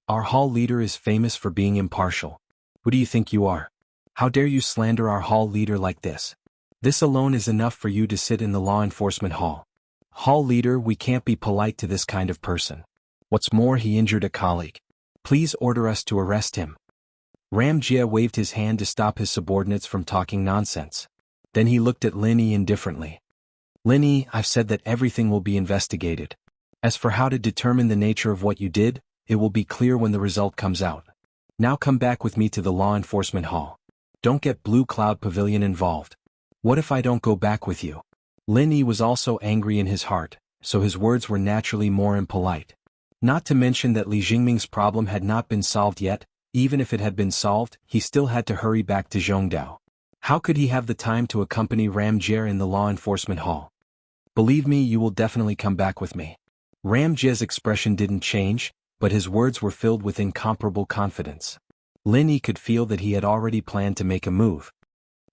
Our hall leader is famous for being impartial. Who do you think you are? How dare you slander our hall leader like this? This alone is enough for you to sit in the law enforcement hall. Hall leader, we can't be polite to this kind of person. What's more, he injured a colleague. Please order us to arrest him. Ram Jie waved his hand to stop his subordinates from talking nonsense. Then he looked at Lin Yi indifferently. Lin Yi, I've said that everything will be investigated. As for how to determine the nature of what you did, it will be clear when the result comes out. Now come back with me to the law enforcement hall. Don't get Blue Cloud Pavilion involved. What if I don't go back with you? Lin Yi was also angry in his heart, so his words were naturally more impolite. Not to mention that Li Jingming's problem had not been solved yet. Even if it had been solved, he still had to hurry back to Zhongdao. How could he have the time to accompany Ram Jie in the law enforcement hall? Believe me, you will definitely come back with me. Ram Jie's expression didn't change, but his words were filled with incomparable confidence. Lin Yi could feel that he had already planned to make a move.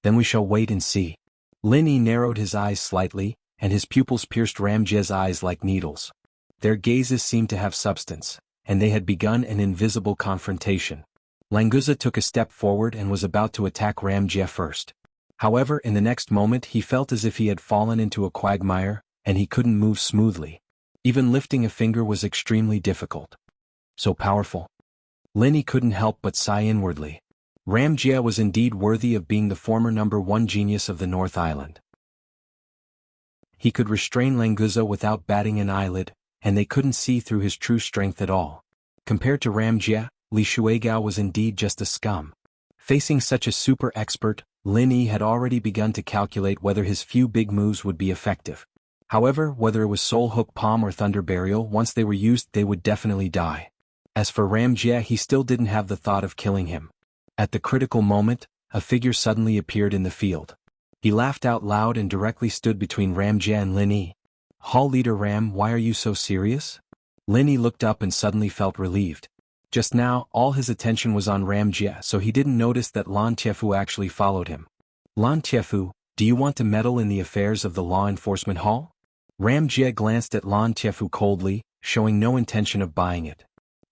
Then we shall wait and see. Lin Yi narrowed his eyes slightly, and his pupils pierced Ram Jie's eyes like needles. Their gazes seemed to have substance, and they had begun an invisible confrontation. Languza took a step forward and was about to attack Ram Jie first. However, in the next moment he felt as if he had fallen into a quagmire, and he couldn't move smoothly. Even lifting a finger was extremely difficult. So powerful. Lin Yi couldn't help but sigh inwardly. Ram Jie was indeed worthy of being the former #1 genius of the North Island. He could restrain Languza without batting an eyelid, and they couldn't see through his true strength at all. Compared to Ram Jie, Li Shuigao was indeed just a scum. Facing such a super expert, Lin Yi had already begun to calculate whether his few big moves would be effective. However, whether it was Soul Hook Palm or Thunder Burial, once they were used they would definitely die. As for Ramjia, he still didn't have the thought of killing him. At the critical moment, a figure suddenly appeared in the field. He laughed out loud and directly stood between Ramjia and Lin Yi. Hall Leader Ram, why are you so serious? Lin Yi looked up and suddenly felt relieved. Just now, all his attention was on Ramjia, so he didn't notice that Lan Tiefu actually followed him. Lan Tiefu, do you want to meddle in the affairs of the law enforcement hall? Ramjia glanced at Lan Tiefu coldly, showing no intention of buying it.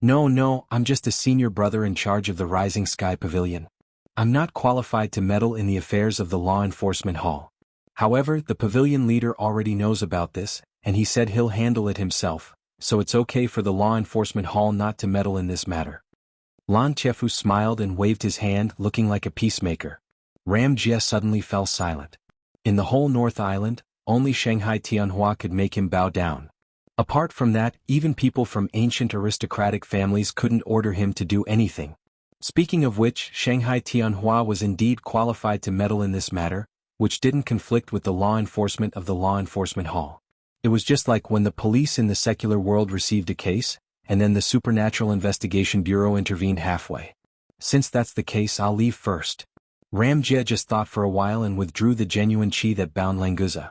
No, I'm just a senior brother in charge of the Rising Sky Pavilion. I'm not qualified to meddle in the affairs of the law enforcement hall. However, the pavilion leader already knows about this, and he said he'll handle it himself, so it's okay for the law enforcement hall not to meddle in this matter. Lan Tiefu smiled and waved his hand, looking like a peacemaker. Ramjia suddenly fell silent. In the whole North Island, only Shanghai Tianhua could make him bow down. Apart from that, even people from ancient aristocratic families couldn't order him to do anything. Speaking of which, Shanghai Tianhua was indeed qualified to meddle in this matter, which didn't conflict with the law enforcement of the law enforcement hall. It was just like when the police in the secular world received a case, and then the Supernatural Investigation Bureau intervened halfway. Since that's the case, I'll leave first. Ramjia just thought for a while and withdrew the genuine qi that bound Languza.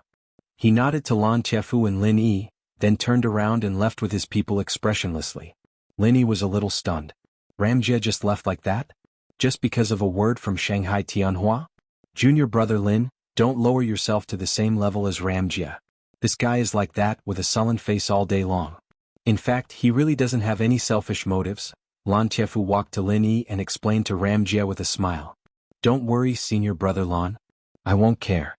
He nodded to Lan Tiefu and Lin Yi, then turned around and left with his people expressionlessly. Lin Yi was a little stunned. Ramjia just left like that? Just because of a word from Shanghai Tianhua? Junior brother Lin, don't lower yourself to the same level as Ramjia. This guy is like that, with a sullen face all day long. In fact, he really doesn't have any selfish motives. Lan Tiefu walked to Lin Yi and explained to Ramjia with a smile. Don't worry, senior brother Lan. I won't care.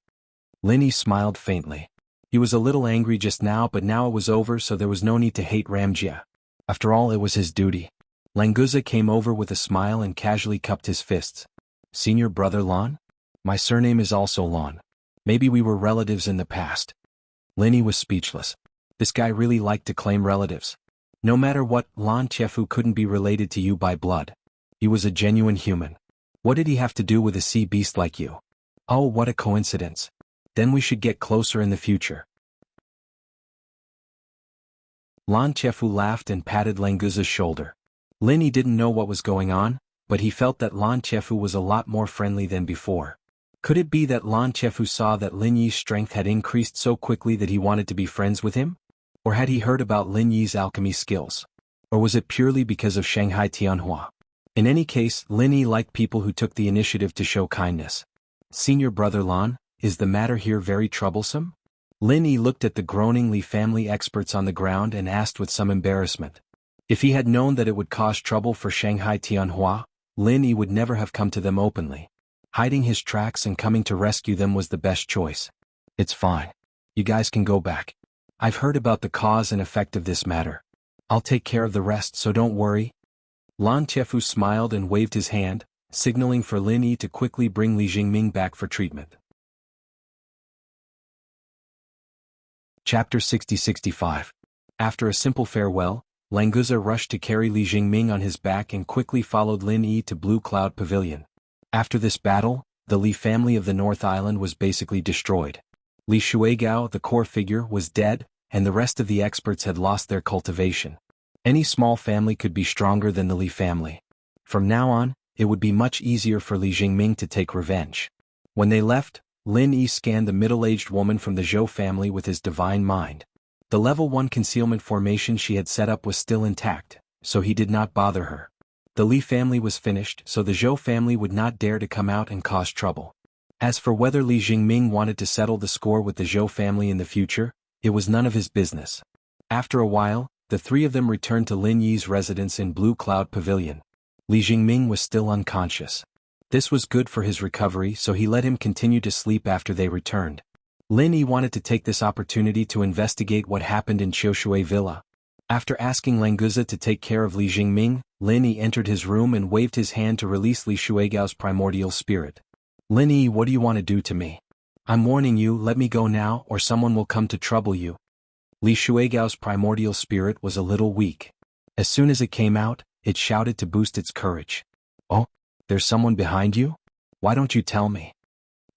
Lin Yi smiled faintly. He was a little angry just now, but now it was over, so there was no need to hate Ramjia. After all, it was his duty. Languza came over with a smile and casually cupped his fists. Senior brother Lan? My surname is also Lan. Maybe we were relatives in the past. Lin Yi was speechless. This guy really liked to claim relatives. No matter what, Lan Tiefu couldn't be related to you by blood. He was a genuine human. What did he have to do with a sea beast like you? Oh, what a coincidence. Then we should get closer in the future. Lan Tiefu laughed and patted Languza's shoulder. Lin Yi didn't know what was going on, but he felt that Lan Tiefu was a lot more friendly than before. Could it be that Lan Tiefu saw that Lin Yi's strength had increased so quickly that he wanted to be friends with him? Or had he heard about Lin Yi's alchemy skills? Or was it purely because of Shanghai Tianhua? In any case, Lin Yi liked people who took the initiative to show kindness. Senior brother Lan, is the matter here very troublesome? Lin Yi looked at the groaning Li family experts on the ground and asked with some embarrassment. If he had known that it would cause trouble for Shanghai Tianhua, Lin Yi would never have come to them openly. Hiding his tracks and coming to rescue them was the best choice. It's fine. You guys can go back. I've heard about the cause and effect of this matter. I'll take care of the rest, so don't worry. Lan Tiefu smiled and waved his hand, signaling for Lin Yi to quickly bring Li Jingming back for treatment. Chapter 60-65. After a simple farewell, Languza rushed to carry Li Jingming on his back and quickly followed Lin Yi to Blue Cloud Pavilion. After this battle, the Li family of the North Island was basically destroyed. Li Shuigao, the core figure, was dead, and the rest of the experts had lost their cultivation. Any small family could be stronger than the Li family. From now on, it would be much easier for Li Jingming to take revenge. When they left, Lin Yi scanned the middle-aged woman from the Zhou family with his divine mind. The level 1 concealment formation she had set up was still intact, so he did not bother her. The Li family was finished, so the Zhou family would not dare to come out and cause trouble. As for whether Li Jingming wanted to settle the score with the Zhou family in the future, it was none of his business. After a while, the three of them returned to Lin Yi's residence in Blue Cloud Pavilion. Li Jingming was still unconscious. This was good for his recovery, so he let him continue to sleep after they returned. Lin Yi wanted to take this opportunity to investigate what happened in Qiushui Villa. After asking Languza to take care of Li Jingming, Lin Yi entered his room and waved his hand to release Li Shuigao's primordial spirit. Lin Yi, what do you want to do to me? I'm warning you, let me go now or someone will come to trouble you. Li Shuigao's primordial spirit was a little weak. As soon as it came out, it shouted to boost its courage. Oh, there's someone behind you? Why don't you tell me?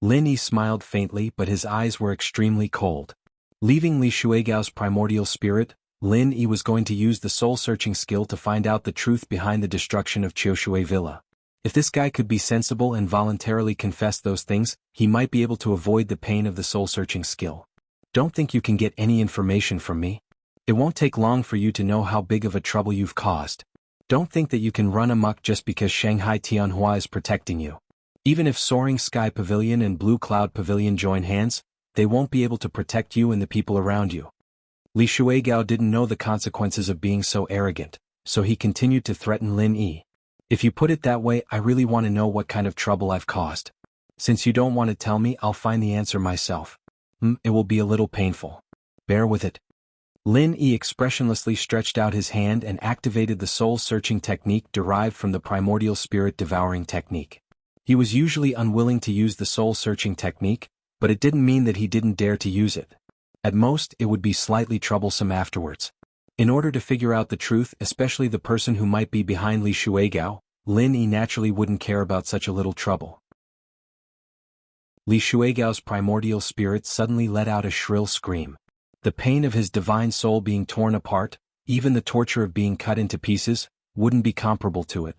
Lin Yi smiled faintly, but his eyes were extremely cold. Leaving Li Shuigao's primordial spirit, Lin Yi was going to use the soul-searching skill to find out the truth behind the destruction of Qiushui Villa. If this guy could be sensible and voluntarily confess those things, he might be able to avoid the pain of the soul-searching skill. Don't think you can get any information from me. It won't take long for you to know how big of a trouble you've caused. Don't think that you can run amok just because Shanghai Tianhua is protecting you. Even if Soaring Sky Pavilion and Blue Cloud Pavilion join hands, they won't be able to protect you and the people around you. Li Shuigao didn't know the consequences of being so arrogant, so he continued to threaten Lin Yi. If you put it that way, I really want to know what kind of trouble I've caused. Since you don't want to tell me, I'll find the answer myself. It will be a little painful. Bear with it. Lin Yi expressionlessly stretched out his hand and activated the soul-searching technique derived from the primordial spirit devouring technique. He was usually unwilling to use the soul-searching technique, but it didn't mean that he didn't dare to use it. At most, it would be slightly troublesome afterwards. In order to figure out the truth, especially the person who might be behind Li Shuigao, Lin Yi naturally wouldn't care about such a little trouble. Li Shuigao's primordial spirit suddenly let out a shrill scream. The pain of his divine soul being torn apart, even the torture of being cut into pieces, wouldn't be comparable to it.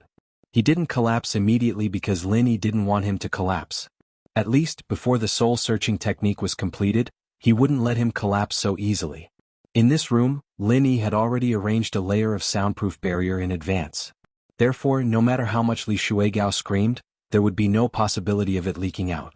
He didn't collapse immediately because Lin Yi didn't want him to collapse. At least, before the soul-searching technique was completed, he wouldn't let him collapse so easily. In this room, Lin Yi had already arranged a layer of soundproof barrier in advance. Therefore, no matter how much Li Shuigao screamed, there would be no possibility of it leaking out.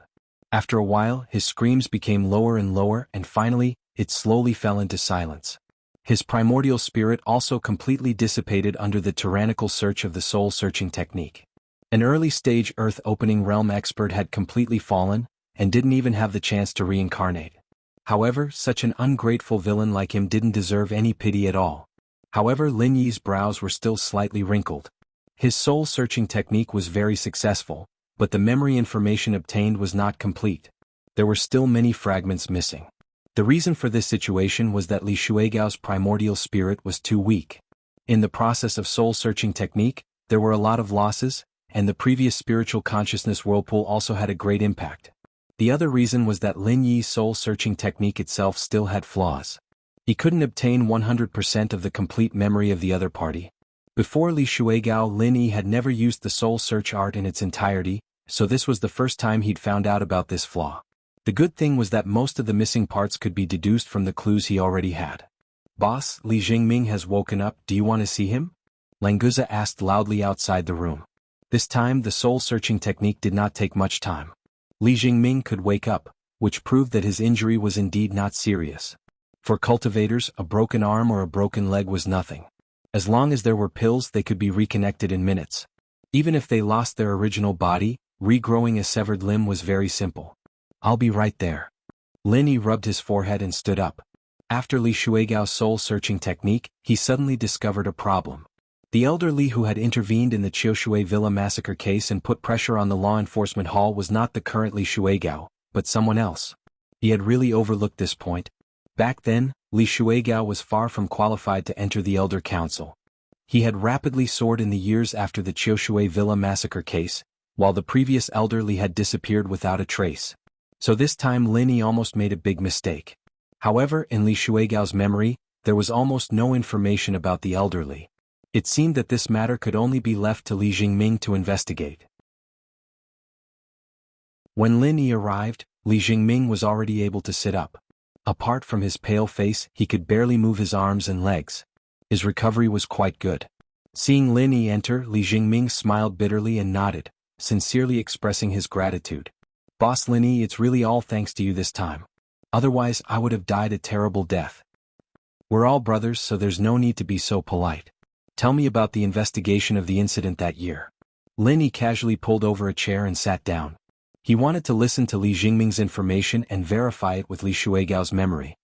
After a while, his screams became lower and lower, and finally, it slowly fell into silence. His primordial spirit also completely dissipated under the tyrannical search of the soul-searching technique. An early-stage Earth-opening realm expert had completely fallen, and didn't even have the chance to reincarnate. However, such an ungrateful villain like him didn't deserve any pity at all. However, Lin Yi's brows were still slightly wrinkled. His soul-searching technique was very successful, but the memory information obtained was not complete. There were still many fragments missing. The reason for this situation was that Li Shuigao's primordial spirit was too weak. In the process of soul-searching technique, there were a lot of losses, and the previous spiritual consciousness whirlpool also had a great impact. The other reason was that Lin Yi's soul-searching technique itself still had flaws. He couldn't obtain 100% of the complete memory of the other party. Before Li Shuigao, Lin Yi had never used the soul-search art in its entirety, so this was the first time he'd found out about this flaw. The good thing was that most of the missing parts could be deduced from the clues he already had. "Boss, Li Jingming has woken up, do you want to see him?" Languza asked loudly outside the room. This time the soul-searching technique did not take much time. Li Jingming could wake up, which proved that his injury was indeed not serious. For cultivators, a broken arm or a broken leg was nothing. As long as there were pills, they could be reconnected in minutes. Even if they lost their original body, regrowing a severed limb was very simple. "I'll be right there." Lin Yi rubbed his forehead and stood up. After Li Shuigao's soul-searching technique, he suddenly discovered a problem. The elder Li who had intervened in the Qiushui Villa massacre case and put pressure on the law enforcement hall was not the current Li Shuigao, but someone else. He had really overlooked this point. Back then, Li Shuigao was far from qualified to enter the Elder Council. He had rapidly soared in the years after the Qiushui Villa massacre case, while the previous elder Li had disappeared without a trace. So this time Lin Yi almost made a big mistake. However, in Li Shuigao's memory, there was almost no information about the elderly. It seemed that this matter could only be left to Li Jingming to investigate. When Lin Yi arrived, Li Jingming was already able to sit up. Apart from his pale face, he could barely move his arms and legs. His recovery was quite good. Seeing Lin Yi enter, Li Jingming smiled bitterly and nodded, sincerely expressing his gratitude. "Boss Lin Yi, it's really all thanks to you this time. Otherwise, I would have died a terrible death. We're all brothers, so there's no need to be so polite. Tell me about the investigation of the incident that year." Lin Yi casually pulled over a chair and sat down. He wanted to listen to Li Jingming's information and verify it with Li Shuigao's memory.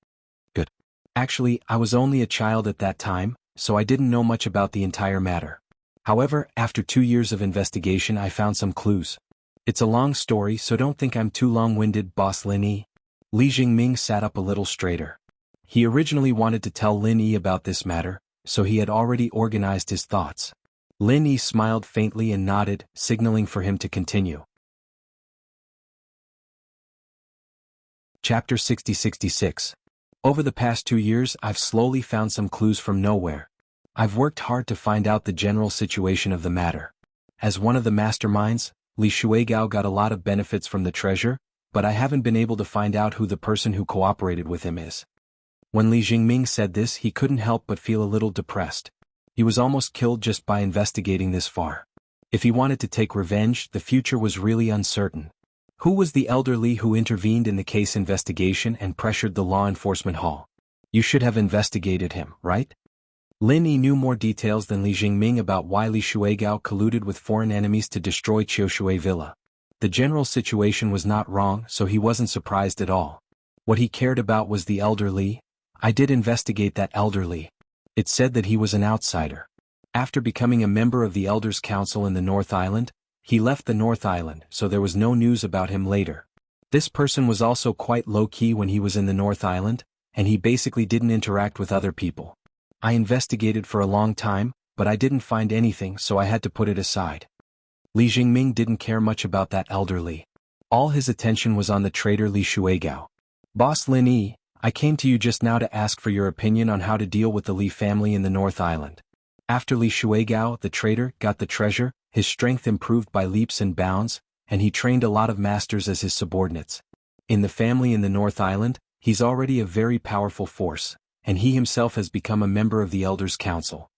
"Good. Actually, I was only a child at that time, so I didn't know much about the entire matter. However, after 2 years of investigation I found some clues. It's a long story, so don't think I'm too long-winded, Boss Lin Yi." Li Jingming sat up a little straighter. He originally wanted to tell Lin Yi about this matter, so he had already organized his thoughts. Lin Yi smiled faintly and nodded, signaling for him to continue. Chapter 60-66. Over the past 2 years I've slowly found some clues from nowhere. I've worked hard to find out the general situation of the matter. As one of the masterminds, Li Shuigao got a lot of benefits from the treasure, but I haven't been able to find out who the person who cooperated with him is. When Li Jingming said this, he couldn't help but feel a little depressed. He was almost killed just by investigating this far. If he wanted to take revenge, the future was really uncertain. Who was the elder Li who intervened in the case investigation and pressured the law enforcement hall? You should have investigated him, right? Lin Yi knew more details than Li Jingming about why Li Shuigao colluded with foreign enemies to destroy Qiushui Villa. The general situation was not wrong, so he wasn't surprised at all. What he cared about was the elder Li. I did investigate that elder Li. It said that he was an outsider. After becoming a member of the Elders' Council in the North Island, he left the North Island, so there was no news about him later. This person was also quite low-key when he was in the North Island, and he basically didn't interact with other people. I investigated for a long time, but I didn't find anything, so I had to put it aside. Li Jingming didn't care much about that elder Li. All his attention was on the traitor Li Shuigao. Boss Lin Yi, I came to you just now to ask for your opinion on how to deal with the Li family in the North Island. After Li Shuigao, the traitor, got the treasure, his strength improved by leaps and bounds, and he trained a lot of masters as his subordinates. In the family in the North Island, he's already a very powerful force, and he himself has become a member of the Elders' Council.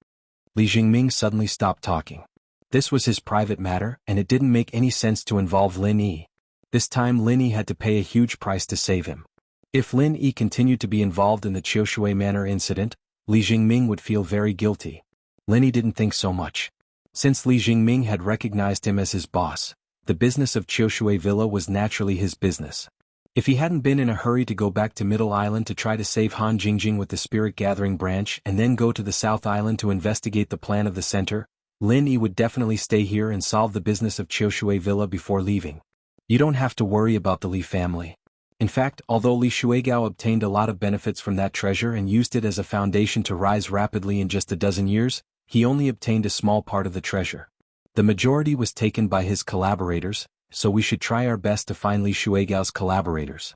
Li Jingming suddenly stopped talking. This was his private matter, and it didn't make any sense to involve Lin Yi. This time Lin Yi had to pay a huge price to save him. If Lin Yi continued to be involved in the Qiushui Manor incident, Li Jingming would feel very guilty. Lin Yi didn't think so much. Since Li Jingming had recognized him as his boss, the business of Qiushui Villa was naturally his business. If he hadn't been in a hurry to go back to Middle Island to try to save Han Jingjing with the Spirit Gathering branch and then go to the South Island to investigate the plan of the center, Lin Yi would definitely stay here and solve the business of Qiushui Villa before leaving. You don't have to worry about the Li family. In fact, although Li Shuigao obtained a lot of benefits from that treasure and used it as a foundation to rise rapidly in just a dozen years, he only obtained a small part of the treasure. The majority was taken by his collaborators, so we should try our best to find Li Shuigao's collaborators.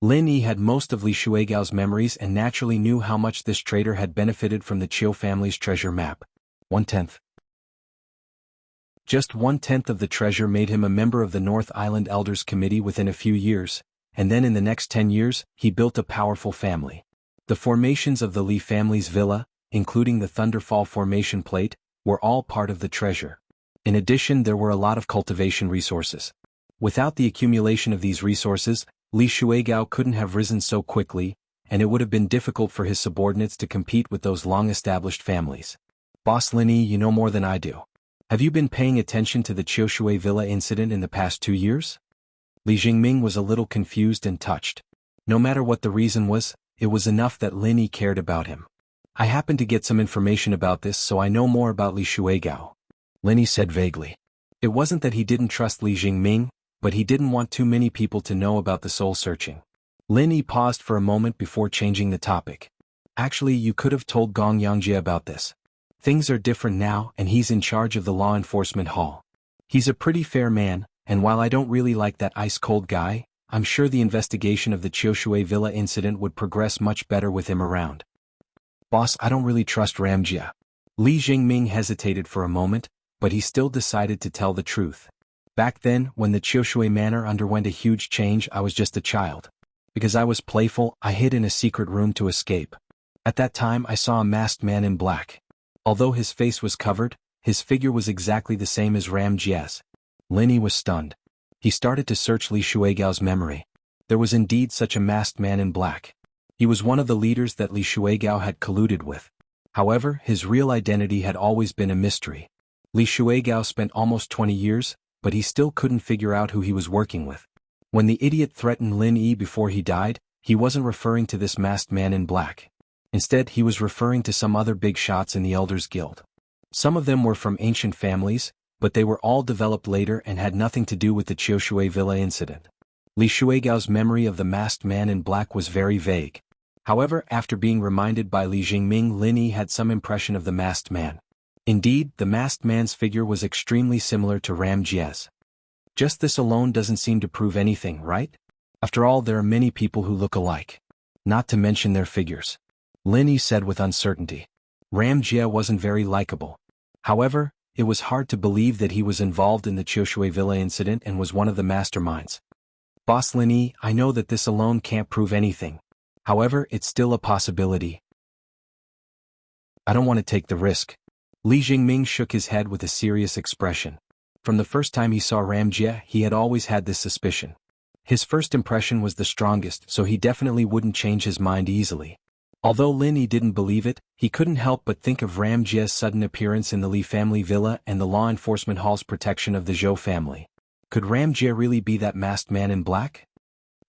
Lin Yi had most of Li Shuigao's memories and naturally knew how much this traitor had benefited from the Qiu family's treasure map. 1/10. Just 1/10 of the treasure made him a member of the North Island Elders Committee within a few years, and then in the next 10 years, he built a powerful family. The formations of the Li family's villa, including the Thunderfall formation plate, were all part of the treasure. In addition, there were a lot of cultivation resources. Without the accumulation of these resources, Li Shuigao couldn't have risen so quickly, and it would have been difficult for his subordinates to compete with those long-established families. Boss Lin Yi, you know more than I do. Have you been paying attention to the Qiushui Villa incident in the past 2 years? Li Jingming was a little confused and touched. No matter what the reason was, it was enough that Lin Yi cared about him. I happened to get some information about this, so I know more about Li Shuigao. Lin Yi said vaguely. It wasn't that he didn't trust Li Jingming, but he didn't want too many people to know about the soul searching. Lin Yi paused for a moment before changing the topic. Actually, you could have told Gong Yangjie about this. Things are different now, and he's in charge of the law enforcement hall. He's a pretty fair man, and while I don't really like that ice-cold guy, I'm sure the investigation of the Qiushui Villa incident would progress much better with him around. Boss, I don't really trust Ramjia. Li Jingming hesitated for a moment, but he still decided to tell the truth. Back then, when the Qiushui Manor underwent a huge change, I was just a child. Because I was playful, I hid in a secret room to escape. At that time, I saw a masked man in black. Although his face was covered, his figure was exactly the same as Ramjia's. Lin Yi was stunned. He started to search Li Shuigao's memory. There was indeed such a masked man in black. He was one of the leaders that Li Shuigao had colluded with. However, his real identity had always been a mystery. Li Shuigao spent almost 20 years, but he still couldn't figure out who he was working with. When the idiot threatened Lin Yi before he died, he wasn't referring to this masked man in black. Instead, he was referring to some other big shots in the Elders Guild. Some of them were from ancient families, but they were all developed later and had nothing to do with the Qiushui Villa incident. Li Shuigao's memory of the masked man in black was very vague. However, after being reminded by Li Jingming, Lin Yi had some impression of the masked man. Indeed, the masked man's figure was extremely similar to Ramjia's. Just this alone doesn't seem to prove anything, right? After all, there are many people who look alike. Not to mention their figures. Lin Yi said with uncertainty. Ram Jie wasn't very likable. However, it was hard to believe that he was involved in the Qiushui Villa incident and was one of the masterminds. Boss Lin Yi, I know that this alone can't prove anything. However, it's still a possibility. I don't want to take the risk. Li Jingming shook his head with a serious expression. From the first time he saw Ram Jie, he had always had this suspicion. His first impression was the strongest, so he definitely wouldn't change his mind easily. Although Lin Yi didn't believe it, he couldn't help but think of Ram Jie's sudden appearance in the Li family villa and the law enforcement hall's protection of the Zhou family. Could Ram Jie really be that masked man in black?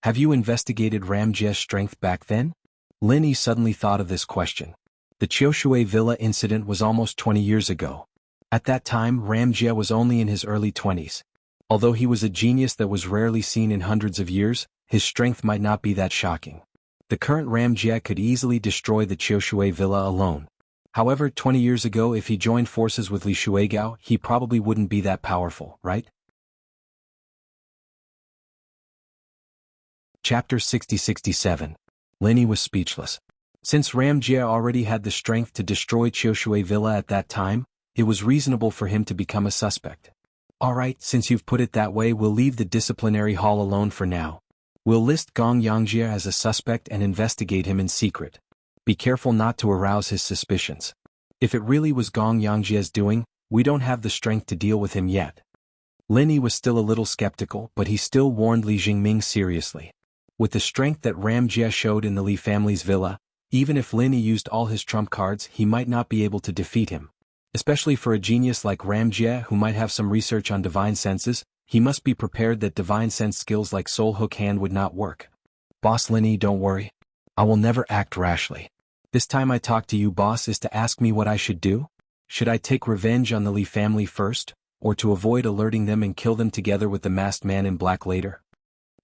Have you investigated Ram Jie's strength back then? Lin Yi suddenly thought of this question. The Qiushui Villa incident was almost 20 years ago. At that time, Ram Jie was only in his early 20s. Although he was a genius that was rarely seen in hundreds of years, his strength might not be that shocking. The current Ram Jie could easily destroy the Qiushui Villa alone. However, 20 years ago if he joined forces with Li Shuigao, he probably wouldn't be that powerful, right? Chapter 60-67. Lin Yi was speechless. Since Ram Jie already had the strength to destroy Qiushui Villa at that time, it was reasonable for him to become a suspect. Alright, since you've put it that way, we'll leave the disciplinary hall alone for now. We'll list Gong Yangjie as a suspect and investigate him in secret. Be careful not to arouse his suspicions. If it really was Gong Yangjie's doing, we don't have the strength to deal with him yet. Lin Yi was still a little skeptical, but he still warned Li Jingming seriously. With the strength that Ram Jie showed in the Li family's villa, even if Lin Yi used all his trump cards, he might not be able to defeat him. Especially for a genius like Ram Jie who might have some research on divine senses, he must be prepared that divine sense skills like Soul Hook Hand would not work. Boss Lin Yi, don't worry. I will never act rashly. This time I talk to you, boss, is to ask me what I should do? Should I take revenge on the Li family first, or to avoid alerting them and kill them together with the masked man in black later?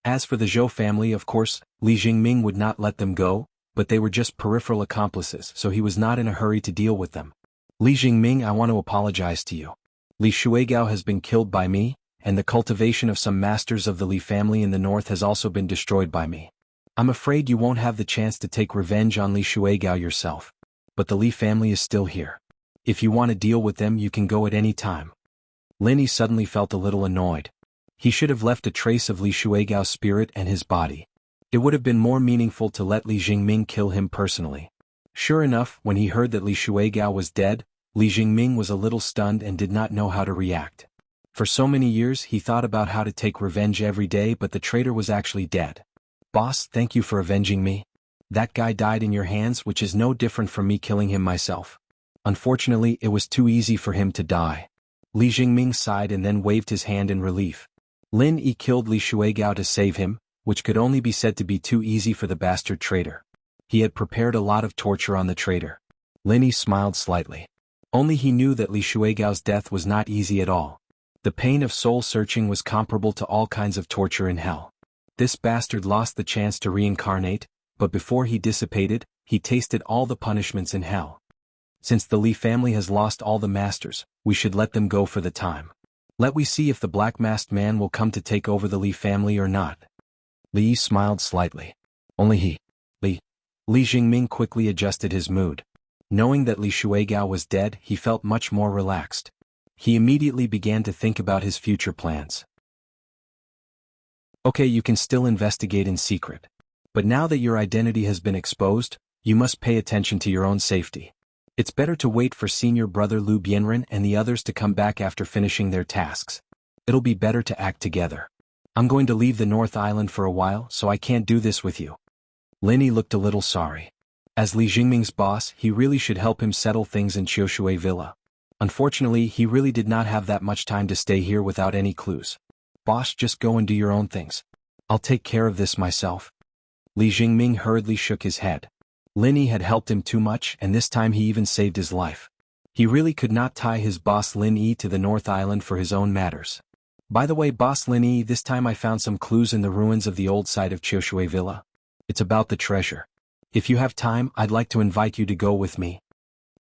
As for the Zhou family, of course, Li Jingming would not let them go, but they were just peripheral accomplices, so he was not in a hurry to deal with them. Li Jingming, I want to apologize to you. Li Shuigao has been killed by me, and the cultivation of some masters of the Li family in the north has also been destroyed by me. I'm afraid you won't have the chance to take revenge on Li Shuigao yourself. But the Li family is still here. If you want to deal with them, you can go at any time. Lin Yi suddenly felt a little annoyed. He should have left a trace of Li Shuigao's spirit and his body. It would have been more meaningful to let Li Jingming kill him personally. Sure enough, when he heard that Li Shuigao was dead, Li Jingming was a little stunned and did not know how to react. For so many years he thought about how to take revenge every day, but the traitor was actually dead. Boss, thank you for avenging me. That guy died in your hands, which is no different from me killing him myself. Unfortunately, it was too easy for him to die. Li Jingming sighed and then waved his hand in relief. Lin Yi killed Li Shuigao to save him, which could only be said to be too easy for the bastard traitor. He had prepared a lot of torture on the traitor. Lin Yi smiled slightly. Only he knew that Li Shuigao's death was not easy at all. The pain of soul-searching was comparable to all kinds of torture in hell. This bastard lost the chance to reincarnate, but before he dissipated, he tasted all the punishments in hell. Since the Li family has lost all the masters, we should let them go for the time. Let we see if the black masked man will come to take over the Li family or not. Li smiled slightly. Only he. Li Jingming quickly adjusted his mood. Knowing that Li Shuigao was dead, he felt much more relaxed. He immediately began to think about his future plans. Okay, you can still investigate in secret. But now that your identity has been exposed, you must pay attention to your own safety. It's better to wait for senior brother Liu Bianren and the others to come back after finishing their tasks. It'll be better to act together. I'm going to leave the North Island for a while, so I can't do this with you. Lin Yi looked a little sorry. As Li Jingming's boss, he really should help him settle things in Qiushui Villa. Unfortunately, he really did not have that much time to stay here without any clues. Boss, just go and do your own things. I'll take care of this myself. Li Jingming hurriedly shook his head. Lin Yi had helped him too much, and this time he even saved his life. He really could not tie his boss Lin Yi to the North Island for his own matters. By the way, boss Lin Yi, this time I found some clues in the ruins of the old site of Qiushui Villa. It's about the treasure. If you have time, I'd like to invite you to go with me.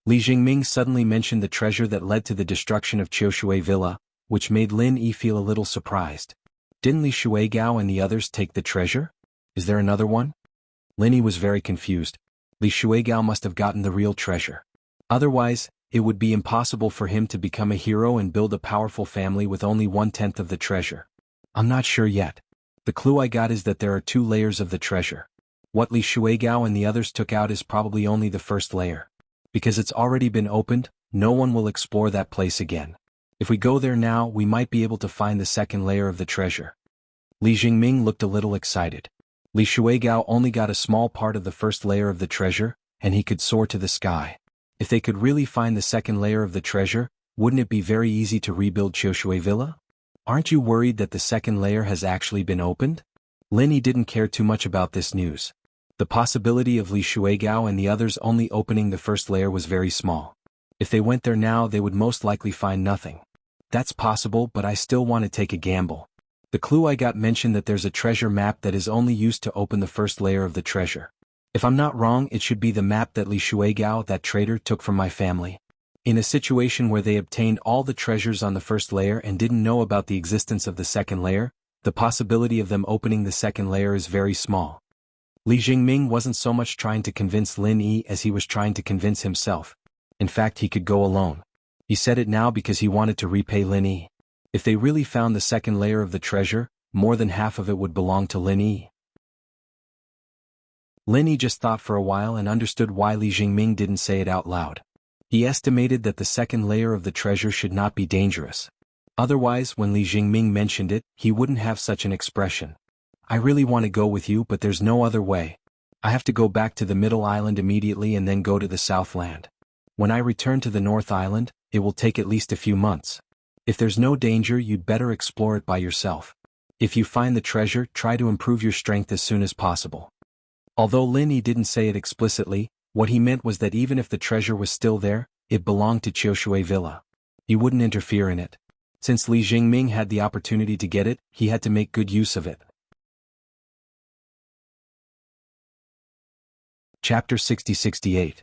Li Jingming suddenly mentioned the treasure that led to the destruction of Qiushui Villa, which made Lin Yi feel a little surprised. Didn't Li Shuigao and the others take the treasure? Is there another one? Linny was very confused. Li Shuigao must have gotten the real treasure. Otherwise, it would be impossible for him to become a hero and build a powerful family with only 1/10 of the treasure. I'm not sure yet. The clue I got is that there are 2 layers of the treasure. What Li Shuigao and the others took out is probably only the first layer. Because it's already been opened, no one will explore that place again. If we go there now, we might be able to find the second layer of the treasure. Li Jingming looked a little excited. Li Shuigao only got a small part of the first layer of the treasure, and he could soar to the sky. If they could really find the second layer of the treasure, wouldn't it be very easy to rebuild Qiushui Villa? Aren't you worried that the second layer has actually been opened? Linny didn't care too much about this news. The possibility of Li Shuigao and the others only opening the first layer was very small. If they went there now, they would most likely find nothing. That's possible, but I still want to take a gamble. The clue I got mentioned that there's a treasure map that is only used to open the first layer of the treasure. If I'm not wrong, it should be the map that Li Shuigao, that traitor, took from my family. In a situation where they obtained all the treasures on the first layer and didn't know about the existence of the second layer, the possibility of them opening the second layer is very small. Li Jingming wasn't so much trying to convince Lin Yi as he was trying to convince himself. In fact, he could go alone. He said it now because he wanted to repay Lin Yi. If they really found the second layer of the treasure, more than half of it would belong to Lin Yi. Lin Yi just thought for a while and understood why Li Jingming didn't say it out loud. He estimated that the second layer of the treasure should not be dangerous. Otherwise, when Li Jingming mentioned it, he wouldn't have such an expression. I really want to go with you, but there's no other way. I have to go back to the Middle Island immediately and then go to the South Land. When I return to the North Island, it will take at least a few months. If there's no danger, you'd better explore it by yourself. If you find the treasure, try to improve your strength as soon as possible. Although Lin Yi didn't say it explicitly, what he meant was that even if the treasure was still there, it belonged to Qiushui Villa. He wouldn't interfere in it. Since Li Jingming had the opportunity to get it, he had to make good use of it. Chapter 60-68.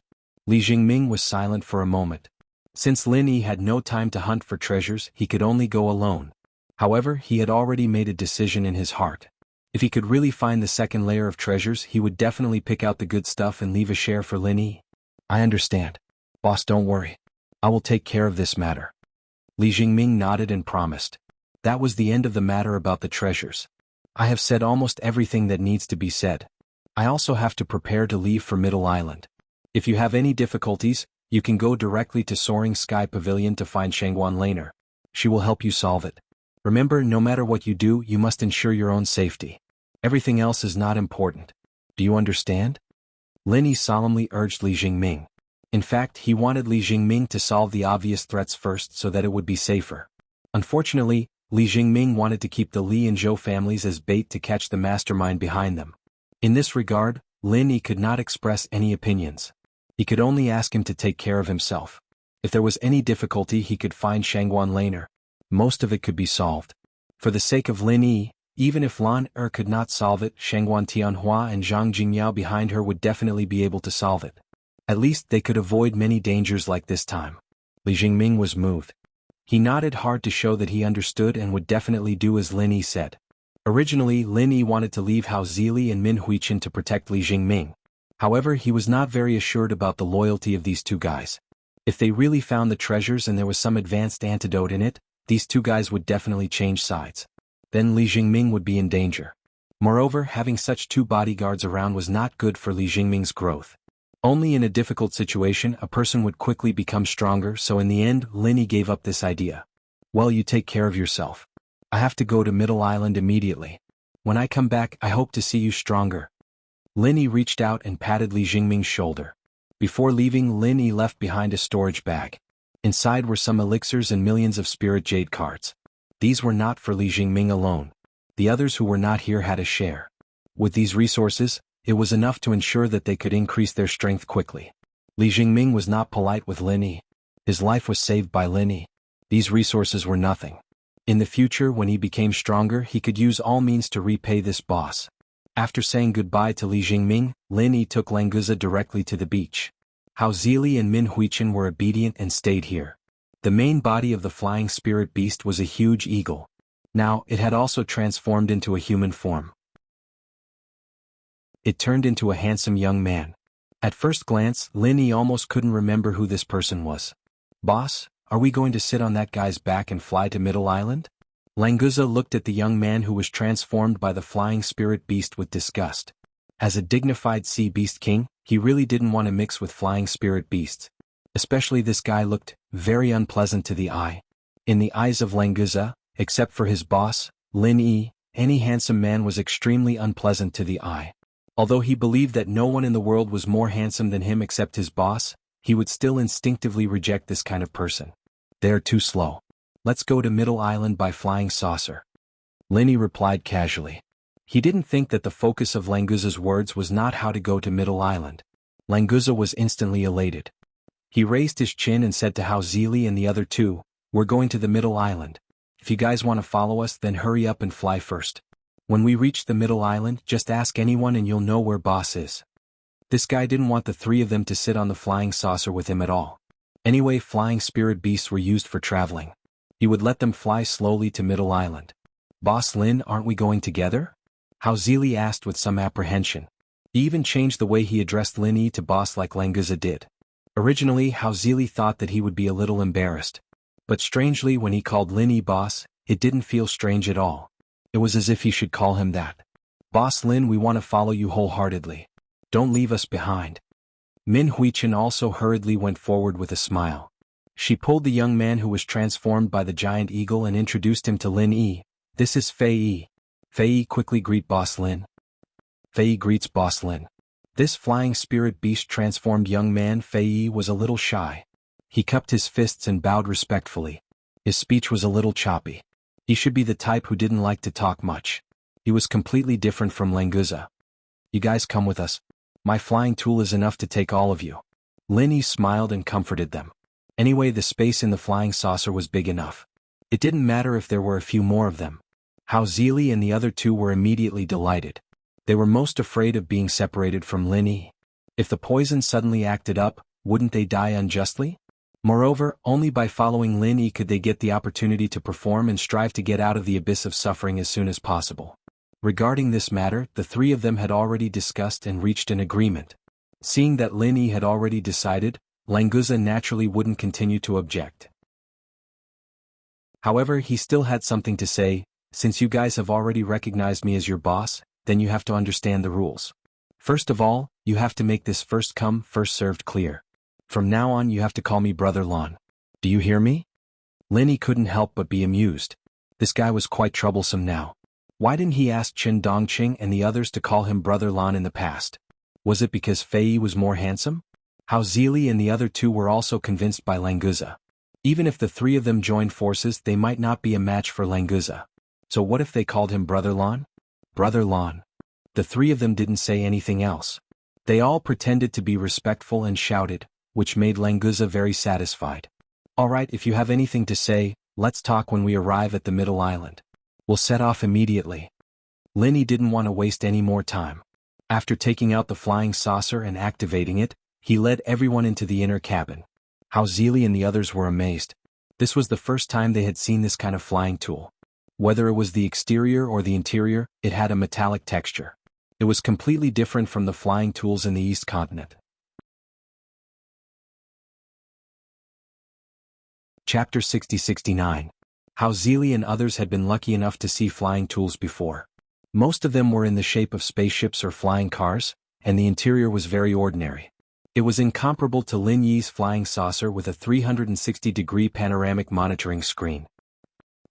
Li Jingming was silent for a moment. Since Lin Yi had no time to hunt for treasures, he could only go alone. However, he had already made a decision in his heart. If he could really find the second layer of treasures, he would definitely pick out the good stuff and leave a share for Lin Yi. I understand. Boss, don't worry. I will take care of this matter. Li Jingming nodded and promised. That was the end of the matter about the treasures. I have said almost everything that needs to be said. I also have to prepare to leave for Middle Island. If you have any difficulties, you can go directly to Soaring Sky Pavilion to find Shangguan Laner. She will help you solve it. Remember, no matter what you do, you must ensure your own safety. Everything else is not important. Do you understand? Lin Yi solemnly urged Li Jingming. In fact, he wanted Li Jingming to solve the obvious threats first so that it would be safer. Unfortunately, Li Jingming wanted to keep the Li and Zhou families as bait to catch the mastermind behind them. In this regard, Lin Yi could not express any opinions. He could only ask him to take care of himself. If there was any difficulty, he could find Shangguan Laner. Most of it could be solved. For the sake of Lin Yi, even if Lan could not solve it, Shangguan Tianhua and Zhang Jingyao behind her would definitely be able to solve it. At least they could avoid many dangers like this time. Li Jingming was moved. He nodded hard to show that he understood and would definitely do as Lin Yi said. Originally, Lin Yi wanted to leave Hao Zili and Min Huichen to protect Li Jingming. However, he was not very assured about the loyalty of these two guys. If they really found the treasures and there was some advanced antidote in it, these two guys would definitely change sides. Then Li Jingming would be in danger. Moreover, having such two bodyguards around was not good for Li Jingming's growth. Only in a difficult situation a person would quickly become stronger, so in the end, Lin Yi gave up this idea. Well, you take care of yourself. I have to go to Middle Island immediately. When I come back, I hope to see you stronger. Lin Yi reached out and patted Li Jingming's shoulder. Before leaving, Lin Yi left behind a storage bag. Inside were some elixirs and millions of spirit jade cards. These were not for Li Jingming alone. The others who were not here had a share. With these resources, it was enough to ensure that they could increase their strength quickly. Li Jingming was not polite with Lin Yi. His life was saved by Lin Yi. These resources were nothing. In the future, when he became stronger, he could use all means to repay this boss. After saying goodbye to Li Jingming, Lin Yi took Languza directly to the beach. Hao Zili and Min Huichen were obedient and stayed here. The main body of the flying spirit beast was a huge eagle. Now, it had also transformed into a human form. it turned into a handsome young man. At first glance, Lin Yi almost couldn't remember who this person was. "Boss, are we going to sit on that guy's back and fly to Middle Island?" Languza looked at the young man who was transformed by the flying spirit beast with disgust. As a dignified sea beast king, he really didn't want to mix with flying spirit beasts. Especially this guy looked very unpleasant to the eye. In the eyes of Languza, except for his boss, Lin Yi, any handsome man was extremely unpleasant to the eye. Although he believed that no one in the world was more handsome than him except his boss, he would still instinctively reject this kind of person. "They're too slow. Let's go to Middle Island by flying saucer," Lin Yi replied casually. He didn't think that the focus of Languza's words was not how to go to Middle Island. Languza was instantly elated. He raised his chin and said to Hao Zili and the other two, "We're going to the Middle Island. If you guys want to follow us, then hurry up and fly first. When we reach the Middle Island, just ask anyone and you'll know where boss is." This guy didn't want the three of them to sit on the flying saucer with him at all. Anyway, flying spirit beasts were used for traveling. He would let them fly slowly to Middle Island. "Boss Lin, aren't we going together?" Hao Zili asked with some apprehension. He even changed the way he addressed Lin Yi to boss like Languza did. Originally, Hao Zili thought that he would be a little embarrassed. But strangely, when he called Lin Yi boss, it didn't feel strange at all. It was as if he should call him that. "Boss Lin, we want to follow you wholeheartedly. Don't leave us behind." Min Huichen also hurriedly went forward with a smile. She pulled the young man who was transformed by the giant eagle and introduced him to Lin Yi. "This is Fei Yi. Fei Yi, quickly greet Boss Lin." Fei Yi greets Boss Lin. This flying spirit beast transformed young man Fei Yi was a little shy. He cupped his fists and bowed respectfully. His speech was a little choppy. He should be the type who didn't like to talk much. He was completely different from Languza. "You guys come with us. My flying tool is enough to take all of you." Lin Yi smiled and comforted them. Anyway, the space in the flying saucer was big enough. It didn't matter if there were a few more of them. Hao Zili and the other two were immediately delighted. They were most afraid of being separated from Lin Yi. If the poison suddenly acted up, wouldn't they die unjustly? Moreover, only by following Lin Yi could they get the opportunity to perform and strive to get out of the abyss of suffering as soon as possible. Regarding this matter, the three of them had already discussed and reached an agreement. Seeing that Lin Yi had already decided, Languza naturally wouldn't continue to object. However, he still had something to say. "Since you guys have already recognized me as your boss, then you have to understand the rules. First of all, you have to make this first come, first served clear. From now on you have to call me Brother Lan. Do you hear me?" Lin Yi couldn't help but be amused. This guy was quite troublesome now. Why didn't he ask Qin Dongqing and the others to call him Brother Lan in the past? Was it because Fei Yi was more handsome? Hao Zili and the other two were also convinced by Languza. Even if the three of them joined forces, they might not be a match for Languza. So what if they called him Brother Lan? Brother Lan. The three of them didn't say anything else. They all pretended to be respectful and shouted, which made Languza very satisfied. "Alright, if you have anything to say, let's talk when we arrive at the Middle Island. We'll set off immediately." Lin Yi didn't want to waste any more time. After taking out the flying saucer and activating it, he led everyone into the inner cabin. Hao Zili and the others were amazed. This was the first time they had seen this kind of flying tool. Whether it was the exterior or the interior, it had a metallic texture. It was completely different from the flying tools in the East Continent. Chapter 60-69. Hao Zili and others had been lucky enough to see flying tools before. Most of them were in the shape of spaceships or flying cars, and the interior was very ordinary. It was incomparable to Lin Yi's flying saucer with a 360-degree panoramic monitoring screen.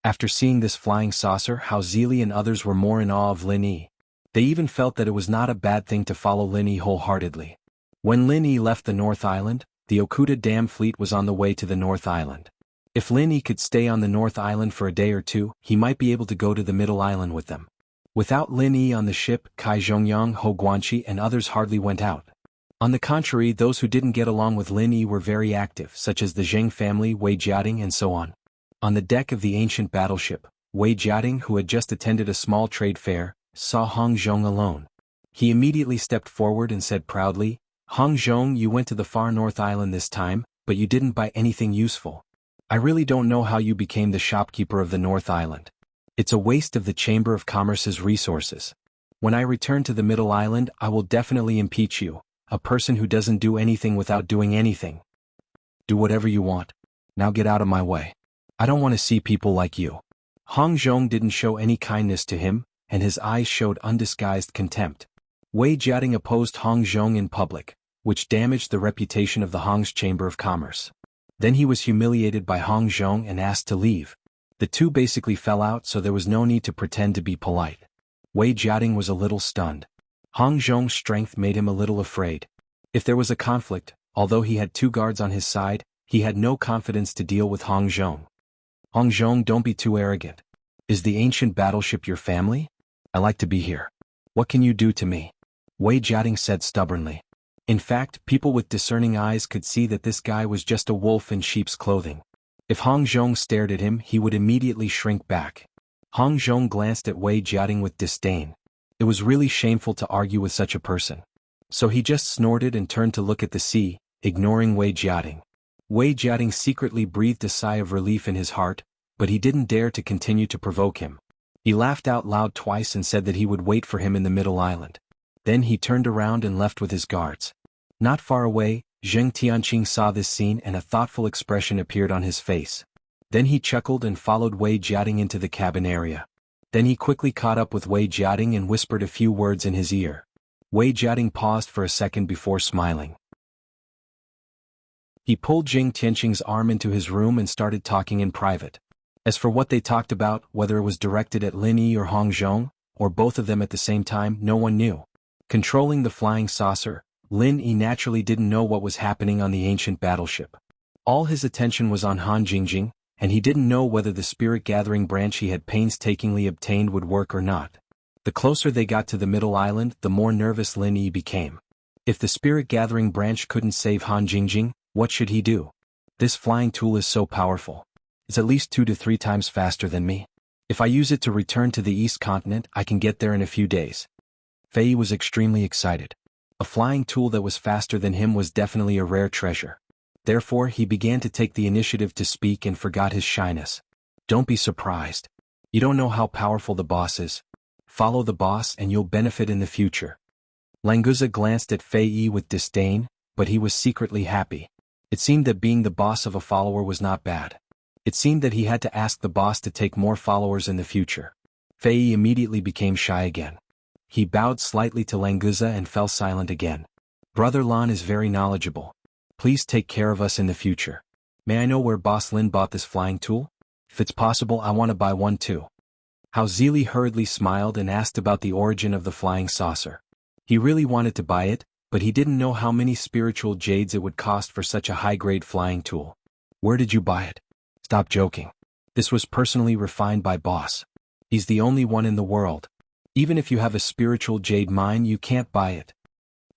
After seeing this flying saucer, Hao Zili and others were more in awe of Lin Yi. They even felt that it was not a bad thing to follow Lin Yi wholeheartedly. When Lin Yi left the North Island, the Okuda Dam fleet was on the way to the North Island. If Lin Yi could stay on the North Island for a day or two, he might be able to go to the Middle Island with them. Without Lin Yi on the ship, Kai Zhongyang, Ho Guanqi and others hardly went out. On the contrary, those who didn't get along with Lin Yi were very active, such as the Zheng family, Wei Jiating and so on. On the deck of the ancient battleship, Wei Jiating, who had just attended a small trade fair, saw Hong Zhong alone. He immediately stepped forward and said proudly, "Hong Zhong, you went to the far North Island this time, but you didn't buy anything useful. I really don't know how you became the shopkeeper of the North Island. It's a waste of the Chamber of Commerce's resources." When I return to the Middle Island, I will definitely impeach you, a person who doesn't do anything without doing anything. Do whatever you want. Now get out of my way. I don't want to see people like you. Hong Zhong didn't show any kindness to him, and his eyes showed undisguised contempt. Wei Jiating opposed Hong Zhong in public, which damaged the reputation of the Hong's Chamber of Commerce. Then he was humiliated by Hong Zhong and asked to leave. The two basically fell out, so there was no need to pretend to be polite. Wei Jiating was a little stunned. Hong Zhong's strength made him a little afraid. If there was a conflict, although he had two guards on his side, he had no confidence to deal with Hong Zhong. Hong Zhong, don't be too arrogant. Is the ancient battleship your family? I like to be here. What can you do to me? Wei Jiating said stubbornly. In fact, people with discerning eyes could see that this guy was just a wolf in sheep's clothing. If Hong Zhong stared at him, he would immediately shrink back. Hong Zhong glanced at Wei Jiating with disdain. It was really shameful to argue with such a person. So he just snorted and turned to look at the sea, ignoring Wei Jiating. Wei Jiating secretly breathed a sigh of relief in his heart, but he didn't dare to continue to provoke him. He laughed out loud twice and said that he would wait for him in the Middle Island. Then he turned around and left with his guards. Not far away, Zheng Tianqing saw this scene and a thoughtful expression appeared on his face. Then he chuckled and followed Wei Jiating into the cabin area. Then he quickly caught up with Wei Jiating and whispered a few words in his ear. Wei Jiating paused for a second before smiling. He pulled Zheng Tianqing's arm into his room and started talking in private. As for what they talked about, whether it was directed at Lin Yi or Hong Zhong, or both of them at the same time, no one knew. Controlling the flying saucer, Lin Yi naturally didn't know what was happening on the ancient battleship. All his attention was on Han Jingjing, and he didn't know whether the spirit-gathering branch he had painstakingly obtained would work or not. The closer they got to the Middle Island, the more nervous Lin Yi became. If the spirit-gathering branch couldn't save Han Jingjing, what should he do? This flying tool is so powerful. It's at least 2 to 3 times faster than me. If I use it to return to the East Continent, I can get there in a few days. Fei Yi was extremely excited. A flying tool that was faster than him was definitely a rare treasure. Therefore, he began to take the initiative to speak and forgot his shyness. Don't be surprised. You don't know how powerful the boss is. Follow the boss and you'll benefit in the future. Languza glanced at Fei Yi with disdain, but he was secretly happy. It seemed that being the boss of a follower was not bad. It seemed that he had to ask the boss to take more followers in the future. Fei Yi immediately became shy again. He bowed slightly to Languza and fell silent again. Brother Lan is very knowledgeable. Please take care of us in the future. May I know where Boss Lin bought this flying tool? If it's possible, I want to buy one too. Hao Zili hurriedly smiled and asked about the origin of the flying saucer. He really wanted to buy it, but he didn't know how many spiritual jades it would cost for such a high-grade flying tool. Where did you buy it? Stop joking. This was personally refined by Boss. He's the only one in the world. Even if you have a spiritual jade mine, you can't buy it.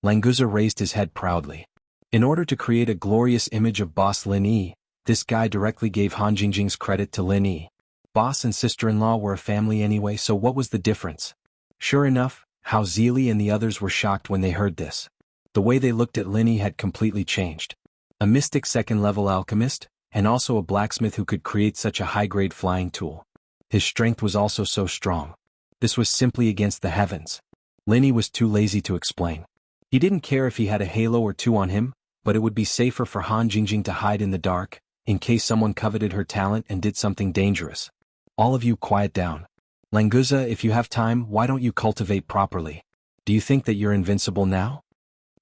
Languza raised his head proudly. In order to create a glorious image of Boss Lin Yi, this guy directly gave Han Jingjing's credit to Lin Yi. Boss and sister-in-law were a family anyway, so what was the difference? Sure enough, Hao Zili and the others were shocked when they heard this. The way they looked at Lin Yi had completely changed. A mystic second-level alchemist, and also a blacksmith who could create such a high-grade flying tool. His strength was also so strong. This was simply against the heavens. Lin Yi was too lazy to explain. He didn't care if he had a halo or two on him, but it would be safer for Han Jingjing to hide in the dark, in case someone coveted her talent and did something dangerous. All of you quiet down. Languza, if you have time, why don't you cultivate properly? Do you think that you're invincible now?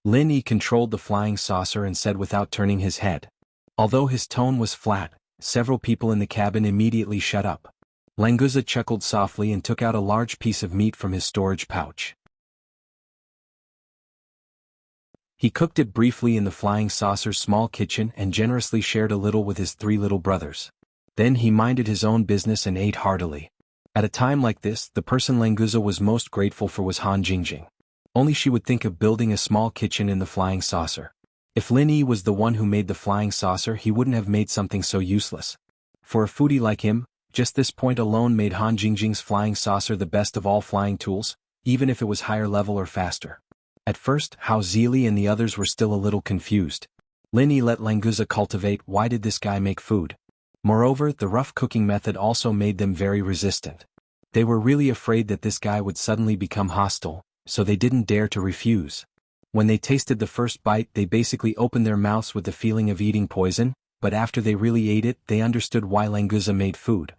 Lin Yi controlled the flying saucer and said without turning his head. Although his tone was flat, several people in the cabin immediately shut up. Languza chuckled softly and took out a large piece of meat from his storage pouch. He cooked it briefly in the flying saucer's small kitchen and generously shared a little with his 3 little brothers. Then he minded his own business and ate heartily. At a time like this, the person Languza was most grateful for was Han Jingjing. Only she would think of building a small kitchen in the flying saucer. If Lin Yi was the one who made the flying saucer, he wouldn't have made something so useless. For a foodie like him, just this point alone made Han Jingjing's flying saucer the best of all flying tools, even if it was higher level or faster. At first, Hao Zili and the others were still a little confused. Lin Yi let Languza cultivate. Why did this guy make food? Moreover, the rough cooking method also made them very resistant. They were really afraid that this guy would suddenly become hostile, so they didn't dare to refuse. When they tasted the first bite, they basically opened their mouths with the feeling of eating poison, but after they really ate it, they understood why Languza made food.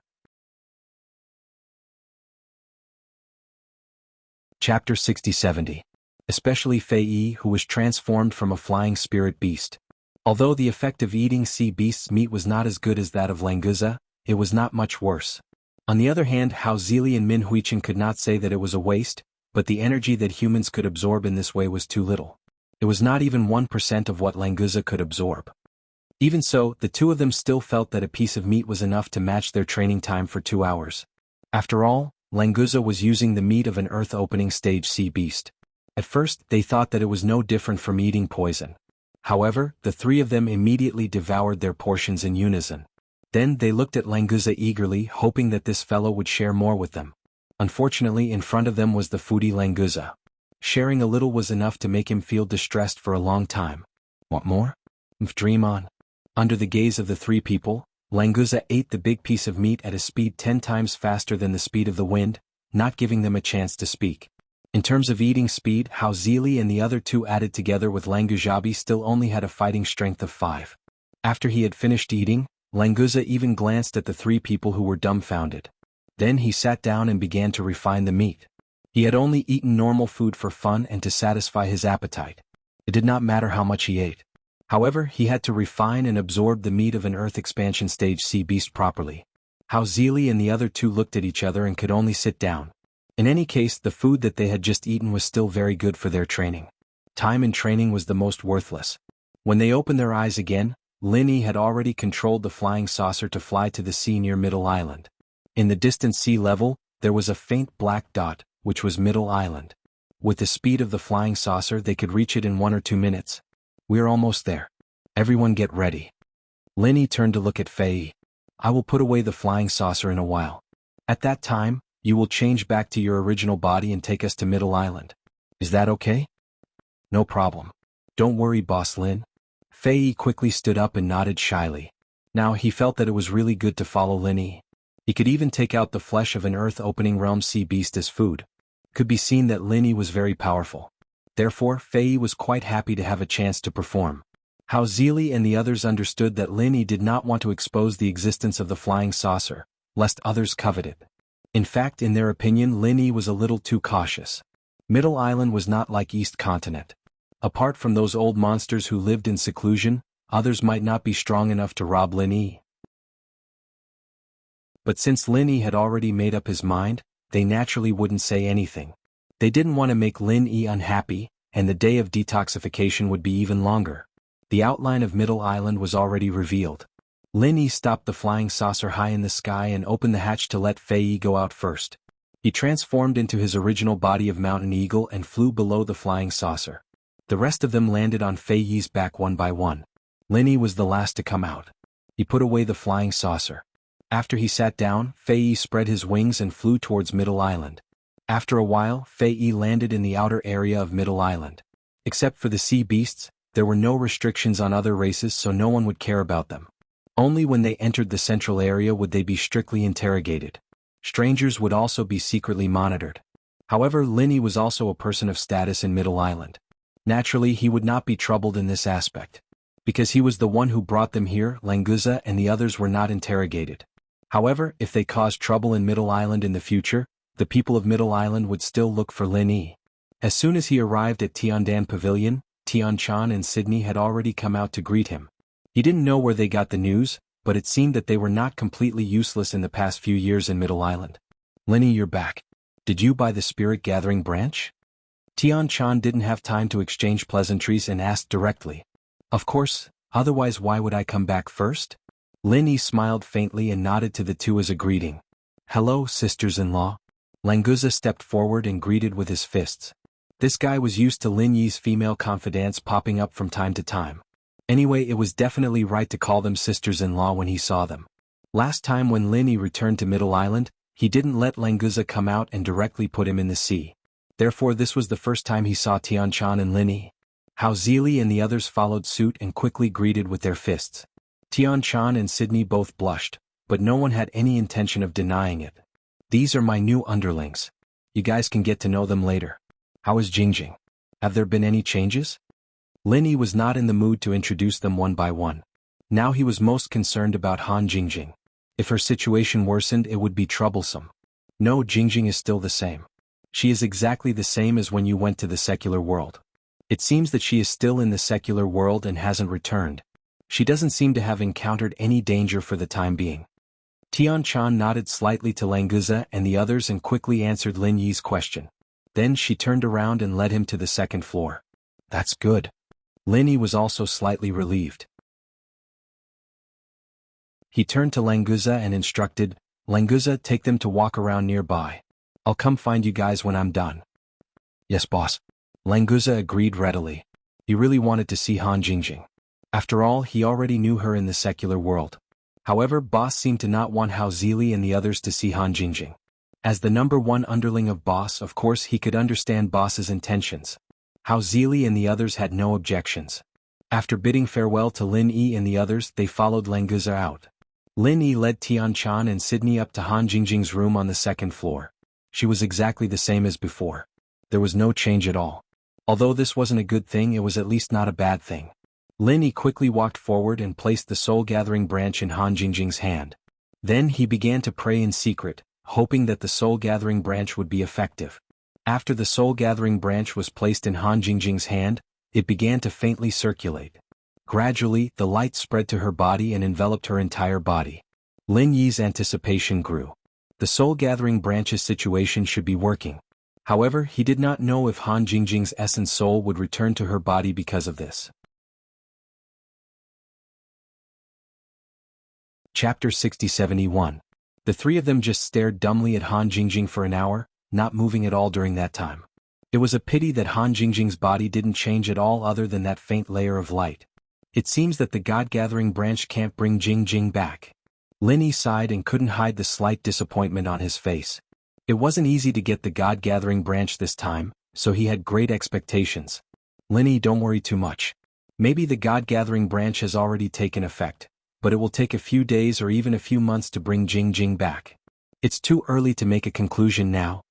Chapter 60-70. Especially Fei Yi, who was transformed from a flying spirit beast. Although the effect of eating sea beasts' meat was not as good as that of Languza, it was not much worse. On the other hand, Hao Zili and Min Huichen could not say that it was a waste, but the energy that humans could absorb in this way was too little. It was not even 1% of what Languza could absorb. Even so, the two of them still felt that a piece of meat was enough to match their training time for 2 hours. After all, Languza was using the meat of an earth-opening stage sea beast. At first, they thought that it was no different from eating poison. However, the three of them immediately devoured their portions in unison. Then they looked at Languza eagerly, hoping that this fellow would share more with them. Unfortunately, in front of them was the foodie Languza. Sharing a little was enough to make him feel distressed for a long time. Want more? Dream on. Under the gaze of the three people, Languza ate the big piece of meat at a speed 10 times faster than the speed of the wind, not giving them a chance to speak. In terms of eating speed, Hao Zili and the other two added together with Languzabi still only had a fighting strength of 5. After he had finished eating, Languza even glanced at the three people who were dumbfounded. Then he sat down and began to refine the meat. He had only eaten normal food for fun and to satisfy his appetite. It did not matter how much he ate. However, he had to refine and absorb the meat of an Earth expansion stage sea beast properly. Hao Zili and the other two looked at each other and could only sit down. In any case, the food that they had just eaten was still very good for their training. Time in training was the most worthless. When they opened their eyes again, Lin Yi had already controlled the flying saucer to fly to the sea near Middle Island. In the distant sea level, there was a faint black dot, which was Middle Island. With the speed of the flying saucer, they could reach it in 1 or 2 minutes. We're almost there. Everyone get ready. Lin Yi turned to look at Fei Yi. I will put away the flying saucer in a while. At that time, you will change back to your original body and take us to Middle Island. Is that okay? No problem. Don't worry, Boss Lin. Fei Yi quickly stood up and nodded shyly. Now he felt that it was really good to follow Lin Yi. He could even take out the flesh of an earth-opening realm sea beast as food. Could be seen that Lin Yi was very powerful. Therefore, Fei Yi was quite happy to have a chance to perform. Hao Zili and the others understood that Lin Yi did not want to expose the existence of the flying saucer, lest others covet it. In fact, in their opinion, Lin Yi was a little too cautious. Middle Island was not like East Continent. Apart from those old monsters who lived in seclusion, others might not be strong enough to rob Lin Yi. But since Lin Yi had already made up his mind, they naturally wouldn't say anything. They didn't want to make Lin Yi unhappy, and the day of detoxification would be even longer. The outline of Middle Island was already revealed. Lin Yi stopped the flying saucer high in the sky and opened the hatch to let Fei Yi go out first. He transformed into his original body of Mountain Eagle and flew below the flying saucer. The rest of them landed on Fei Yi's back one by one. Lin Yi was the last to come out. He put away the flying saucer. After he sat down, Fei Yi spread his wings and flew towards Middle Island. After a while, Fei Yi landed in the outer area of Middle Island. Except for the sea beasts, there were no restrictions on other races, so no one would care about them. Only when they entered the central area would they be strictly interrogated. Strangers would also be secretly monitored. However, Lin Yi was also a person of status in Middle Island. Naturally, he would not be troubled in this aspect. Because he was the one who brought them here, Languza and the others were not interrogated. However, if they caused trouble in Middle Island in the future, the people of Middle Island would still look for Lin Yi. As soon as he arrived at Tiandan Pavilion, Tianchan and Sydney had already come out to greet him. He didn't know where they got the news, but it seemed that they were not completely useless in the past few years in Middle Island. Lin Yi, you're back. Did you buy the Spirit Gathering branch? Tianchan didn't have time to exchange pleasantries and asked directly. Of course, otherwise why would I come back first? Lin Yi smiled faintly and nodded to the two as a greeting. Hello, sisters-in-law. Languza stepped forward and greeted with his fists. This guy was used to Lin Yi's female confidants popping up from time to time. Anyway, it was definitely right to call them sisters-in-law when he saw them. Last time when Lin Yi returned to Middle Island, he didn't let Languza come out and directly put him in the sea. Therefore this was the first time he saw Tianchan and Lin Yi. Hao Zili and the others followed suit and quickly greeted with their fists. Tianchan and Sydney both blushed, but no one had any intention of denying it. These are my new underlings. You guys can get to know them later. How is Jingjing? Have there been any changes? Lin Yi was not in the mood to introduce them one by one. Now he was most concerned about Han Jingjing. If her situation worsened, it would be troublesome. No, Jingjing is still the same. She is exactly the same as when you went to the secular world. It seems that she is still in the secular world and hasn't returned. She doesn't seem to have encountered any danger for the time being. Tian Chan nodded slightly to Languza and the others and quickly answered Lin Yi's question. Then she turned around and led him to the second floor. That's good. Lin Yi was also slightly relieved. He turned to Languza and instructed, Languza, take them to walk around nearby. I'll come find you guys when I'm done. Yes, boss. Languza agreed readily. He really wanted to see Han Jingjing. After all, he already knew her in the secular world. However, Boss seemed to not want Hao Zili and the others to see Han Jingjing. As the number one underling of Boss, of course he could understand Boss's intentions. Hao Zili and the others had no objections. After bidding farewell to Lin Yi and the others, they followed Languza out. Lin Yi led Tian Chan and Sydney up to Han Jingjing's room on the second floor. She was exactly the same as before. There was no change at all. Although this wasn't a good thing, it was at least not a bad thing. Lin Yi quickly walked forward and placed the soul-gathering branch in Han Jingjing's hand. Then he began to pray in secret, hoping that the soul-gathering branch would be effective. After the soul-gathering branch was placed in Han Jingjing's hand, it began to faintly circulate. Gradually, the light spread to her body and enveloped her entire body. Lin Yi's anticipation grew. The soul-gathering branch's situation should be working. However, he did not know if Han Jingjing's essence soul would return to her body because of this. Chapter 60-71. The three of them just stared dumbly at Han Jingjing for an hour, not moving at all during that time. It was a pity that Han Jingjing's body didn't change at all other than that faint layer of light. It seems that the God-gathering branch can't bring Jingjing back. Lin Yi sighed and couldn't hide the slight disappointment on his face. It wasn't easy to get the God-gathering branch this time, so he had great expectations. Lin Yi, don't worry too much. Maybe the God-gathering branch has already taken effect, but it will take a few days or even a few months to bring Jingjing back. It's too early to make a conclusion now.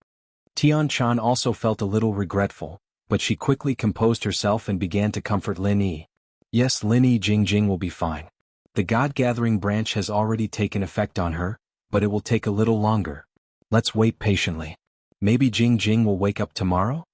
Tian Chan also felt a little regretful, but she quickly composed herself and began to comfort Lin Yi. Yes, Lin Yi, Jingjing will be fine. The God-gathering branch has already taken effect on her, but it will take a little longer. Let's wait patiently. Maybe Jingjing will wake up tomorrow?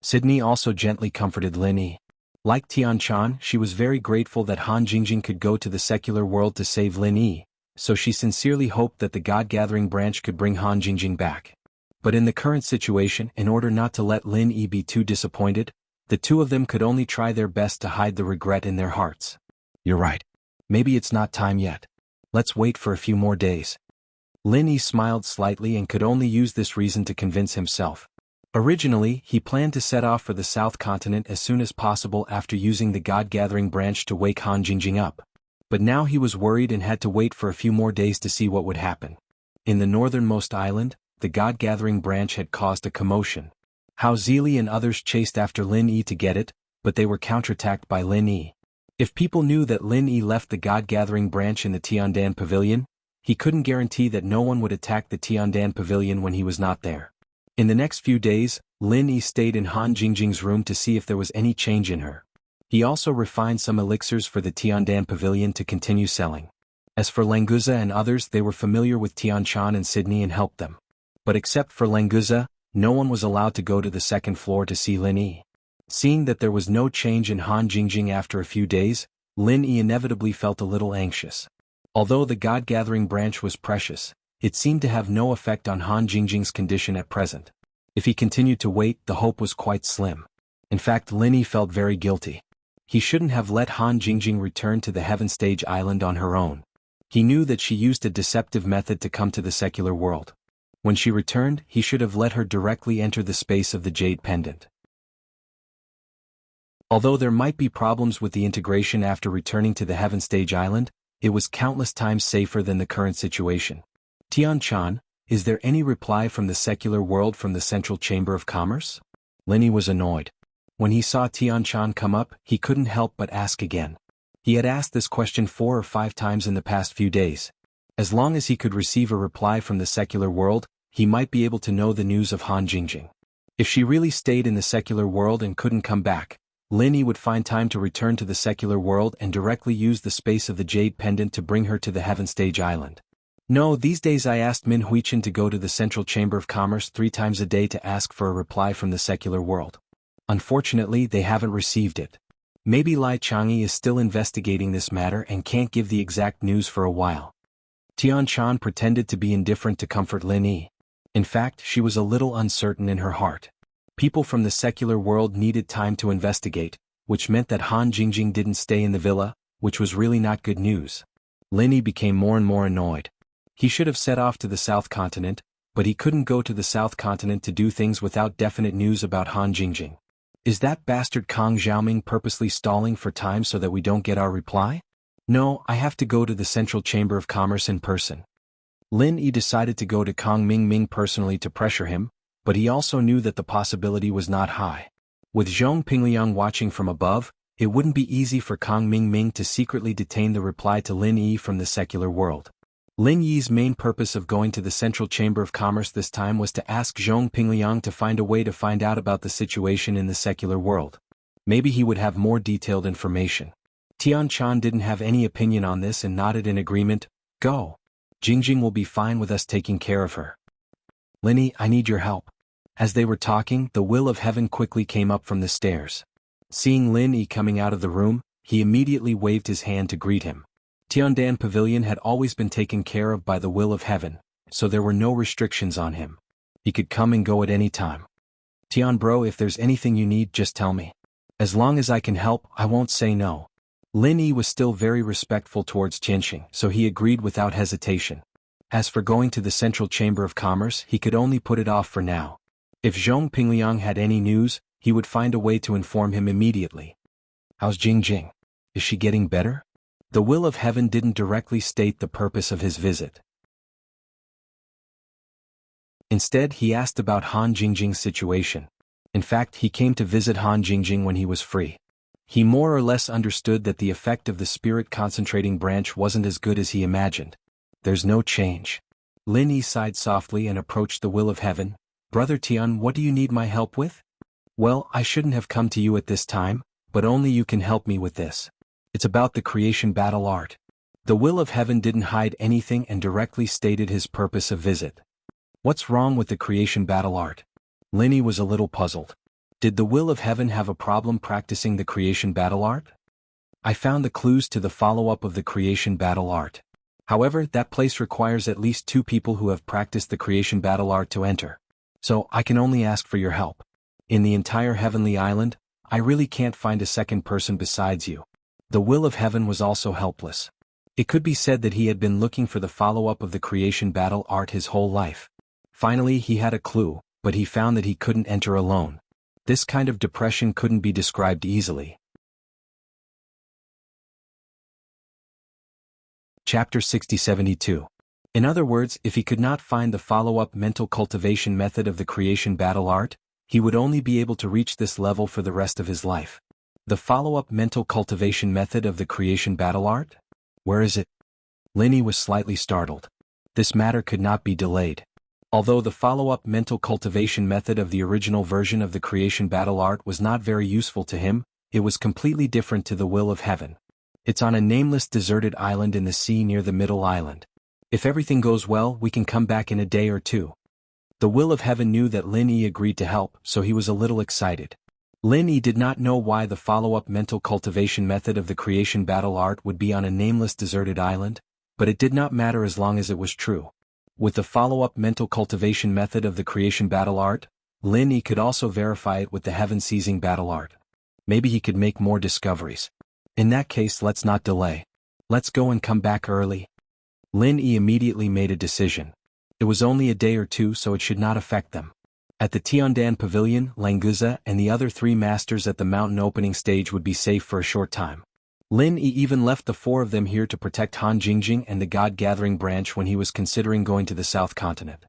Sydney also gently comforted Lin Yi. Like Tian Chan, she was very grateful that Han Jingjing could go to the secular world to save Lin Yi, so she sincerely hoped that the God-gathering branch could bring Han Jingjing back. But in the current situation, in order not to let Lin Yi be too disappointed, the two of them could only try their best to hide the regret in their hearts. You're right. Maybe it's not time yet. Let's wait for a few more days. Lin Yi smiled slightly and could only use this reason to convince himself. Originally, he planned to set off for the South Continent as soon as possible after using the God-gathering branch to wake Han Jingjing up. But now he was worried and had to wait for a few more days to see what would happen. In the northernmost island, the God-gathering branch had caused a commotion. Hao Zili and others chased after Lin Yi to get it, but they were counterattacked by Lin Yi. If people knew that Lin Yi left the God-gathering branch in the Tiandan Pavilion, he couldn't guarantee that no one would attack the Tiandan Pavilion when he was not there. In the next few days, Lin Yi stayed in Han Jingjing's room to see if there was any change in her. He also refined some elixirs for the Tiandan Pavilion to continue selling. As for Languza and others, they were familiar with Tian Chan and Sydney and helped them. But except for Languza, no one was allowed to go to the second floor to see Lin Yi. Seeing that there was no change in Han Jingjing after a few days, Lin Yi inevitably felt a little anxious. Although the God-gathering branch was precious, it seemed to have no effect on Han Jingjing's condition at present. If he continued to wait, the hope was quite slim. In fact, Lin Yi felt very guilty. He shouldn't have let Han Jingjing return to the Heaven Stage Island on her own. He knew that she used a deceptive method to come to the secular world. When she returned, he should have let her directly enter the space of the Jade Pendant. Although there might be problems with the integration after returning to the Heaven Stage Island, it was countless times safer than the current situation. Tian Chan, is there any reply from the secular world from the Central Chamber of Commerce? Lin Yi was annoyed. When he saw Tian Chan come up, he couldn't help but ask again. He had asked this question 4 or 5 times in the past few days. As long as he could receive a reply from the secular world, he might be able to know the news of Han Jingjing. If she really stayed in the secular world and couldn't come back, Lin Yi would find time to return to the secular world and directly use the space of the jade pendant to bring her to the Heaven Stage Island. No, these days I asked Min Huichen to go to the Central Chamber of Commerce 3 times a day to ask for a reply from the secular world. Unfortunately, they haven't received it. Maybe Lai Chang'e is still investigating this matter and can't give the exact news for a while. Tian Chan pretended to be indifferent to comfort Lin Yi. In fact, she was a little uncertain in her heart. People from the secular world needed time to investigate, which meant that Han Jingjing didn't stay in the villa, which was really not good news. Lin Yi became more and more annoyed. He should have set off to the South Continent, but he couldn't go to the South Continent to do things without definite news about Han Jingjing. Is that bastard Kang Xiaoming purposely stalling for time so that we don't get our reply? No, I have to go to the Central Chamber of Commerce in person. Lin Yi decided to go to Kang Mingming personally to pressure him, but he also knew that the possibility was not high. With Zhong Pingliang watching from above, it wouldn't be easy for Kang Mingming to secretly detain the reply to Lin Yi from the secular world. Lin Yi's main purpose of going to the Central Chamber of Commerce this time was to ask Zhong Pingliang to find a way to find out about the situation in the secular world. Maybe he would have more detailed information. Tian Chan didn't have any opinion on this and nodded in agreement. Go. Jingjing will be fine with us taking care of her. Lin Yi, I need your help. As they were talking, the Will of Heaven quickly came up from the stairs. Seeing Lin Yi coming out of the room, he immediately waved his hand to greet him. Tiandan Pavilion had always been taken care of by the Will of Heaven, so there were no restrictions on him. He could come and go at any time. Tian bro, if there's anything you need, just tell me. As long as I can help, I won't say no. Lin Yi was still very respectful towards Tianxing, so he agreed without hesitation. As for going to the Central Chamber of Commerce, he could only put it off for now. If Zhong Pingliang had any news, he would find a way to inform him immediately. How's Jingjing? Is she getting better? The Will of Heaven didn't directly state the purpose of his visit. Instead, he asked about Han Jingjing's situation. In fact, he came to visit Han Jingjing when he was free. He more or less understood that the effect of the spirit concentrating branch wasn't as good as he imagined. There's no change. Lin Yi sighed softly and approached the Will of Heaven. Brother Tian, what do you need my help with? Well, I shouldn't have come to you at this time, but only you can help me with this. It's about the creation battle art. The Will of Heaven didn't hide anything and directly stated his purpose of visit. What's wrong with the creation battle art? Lin Yi was a little puzzled. Did the Will of Heaven have a problem practicing the creation battle art? I found the clues to the follow-up of the creation battle art. However, that place requires at least 2 people who have practiced the creation battle art to enter. So, I can only ask for your help. In the entire Heavenly Island, I really can't find a second person besides you. The Will of Heaven was also helpless. It could be said that he had been looking for the follow-up of the creation battle art his whole life. Finally, he had a clue, but he found that he couldn't enter alone. This kind of depression couldn't be described easily. Chapter 60-72. In other words, if he could not find the follow-up mental cultivation method of the creation battle art, he would only be able to reach this level for the rest of his life. The follow-up mental cultivation method of the creation battle art? Where is it? Lin Yi was slightly startled. This matter could not be delayed. Although the follow-up mental cultivation method of the original version of the creation battle art was not very useful to him, it was completely different to the Will of Heaven. It's on a nameless deserted island in the sea near the middle island. If everything goes well, we can come back in a day or 2. The Will of Heaven knew that Lin Yi agreed to help, so he was a little excited. Lin Yi did not know why the follow-up mental cultivation method of the creation battle art would be on a nameless deserted island, but it did not matter as long as it was true. With the follow-up mental cultivation method of the creation battle art, Lin Yi could also verify it with the heaven-seizing battle art. Maybe he could make more discoveries. In that case, let's not delay. Let's go and come back early. Lin Yi immediately made a decision. It was only a day or 2, so it should not affect them. At the Tiandan Pavilion, Languza and the other 3 masters at the mountain opening stage would be safe for a short time. Lin Yi even left the 4 of them here to protect Han Jingjing and the God-gathering branch when he was considering going to the South Continent.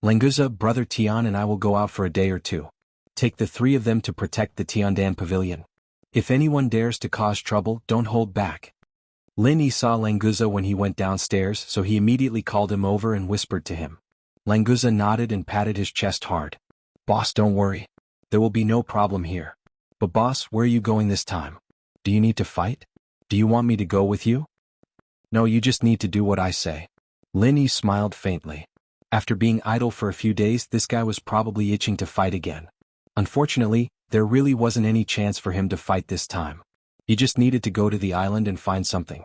Languza, Brother Tian and I will go out for a day or 2. Take the 3 of them to protect the Tiandan Pavilion. If anyone dares to cause trouble, don't hold back. Lin Yi saw Languza when he went downstairs, so he immediately called him over and whispered to him. Languza nodded and patted his chest hard. Boss, don't worry. There will be no problem here. But boss, where are you going this time? Do you need to fight? Do you want me to go with you? No, you just need to do what I say. Lin Yi smiled faintly. After being idle for a few days, this guy was probably itching to fight again. Unfortunately, there really wasn't any chance for him to fight this time. He just needed to go to the island and find something.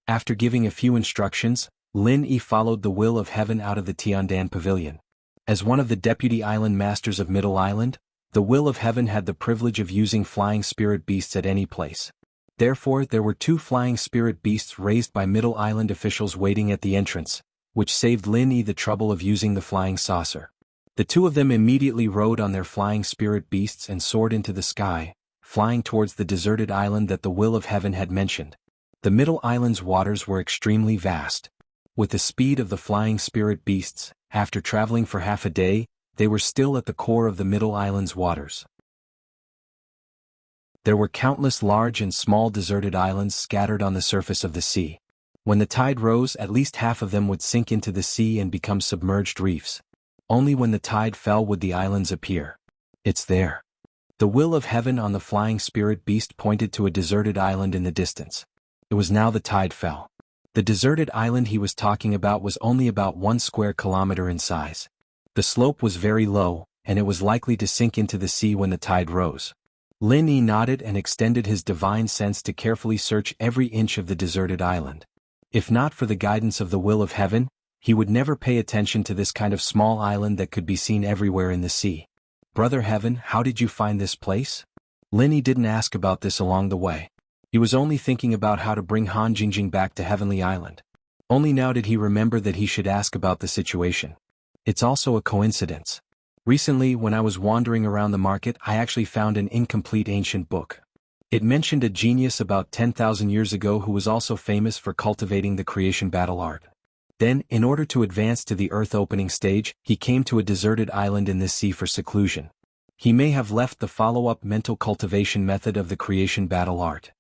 After giving a few instructions, Lin Yi followed the will of heaven out of the Tiandan pavilion. As one of the deputy island masters of Middle Island, the will of heaven had the privilege of using flying spirit beasts at any place. Therefore, there were 2 flying spirit beasts raised by Middle Island officials waiting at the entrance, which saved Lin Yi the trouble of using the flying saucer. The 2 of them immediately rode on their flying spirit beasts and soared into the sky, flying towards the deserted island that the will of heaven had mentioned. The Middle Island's waters were extremely vast. With the speed of the flying spirit beasts, after traveling for half a day, they were still at the core of the Middle Island's waters. There were countless large and small deserted islands scattered on the surface of the sea. When the tide rose, at least half of them would sink into the sea and become submerged reefs. Only when the tide fell would the islands appear. It's there. The will of heaven on the flying spirit beast pointed to a deserted island in the distance. It was now the tide fell. The deserted island he was talking about was only about 1 square kilometer in size. The slope was very low, and it was likely to sink into the sea when the tide rose. Lin Yi nodded and extended his divine sense to carefully search every inch of the deserted island. If not for the guidance of the will of heaven, he would never pay attention to this kind of small island that could be seen everywhere in the sea. Brother Heaven, how did you find this place? Lin Yi didn't ask about this along the way. He was only thinking about how to bring Han Jingjing back to Heavenly Island. Only now did he remember that he should ask about the situation. It's also a coincidence. Recently, when I was wandering around the market, I actually found an incomplete ancient book. It mentioned a genius about 10,000 years ago who was also famous for cultivating the creation battle art. Then, in order to advance to the Earth opening stage, he came to a deserted island in this sea for seclusion. He may have left the follow-up mental cultivation method of the creation battle art.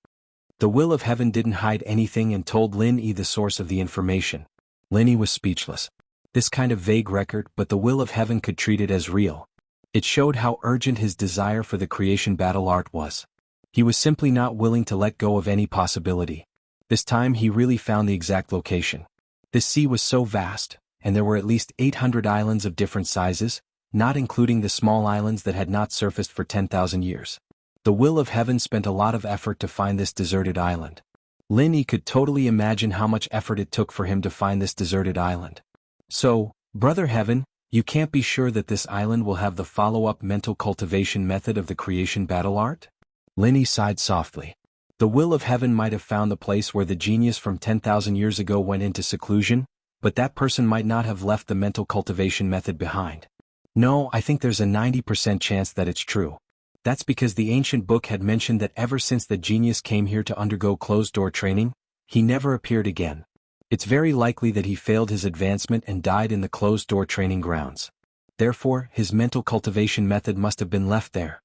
The will of heaven didn't hide anything and told Lin Yi the source of the information. Lin Yi was speechless. This kind of vague record, but the will of heaven could treat it as real. It showed how urgent his desire for the creation battle art was. He was simply not willing to let go of any possibility. This time he really found the exact location. This sea was so vast, and there were at least 800 islands of different sizes, not including the small islands that had not surfaced for 10,000 years. The will of heaven spent a lot of effort to find this deserted island. Lin Yi could totally imagine how much effort it took for him to find this deserted island. So, Brother Heaven, you can't be sure that this island will have the follow-up mental cultivation method of the creation battle art? Lin Yi sighed softly. The will of heaven might have found the place where the genius from 10,000 years ago went into seclusion, but that person might not have left the mental cultivation method behind. No, I think there's a 90% chance that it's true. That's because the ancient book had mentioned that ever since the genius came here to undergo closed-door training, he never appeared again. It's very likely that he failed his advancement and died in the closed-door training grounds. Therefore, his mental cultivation method must have been left there.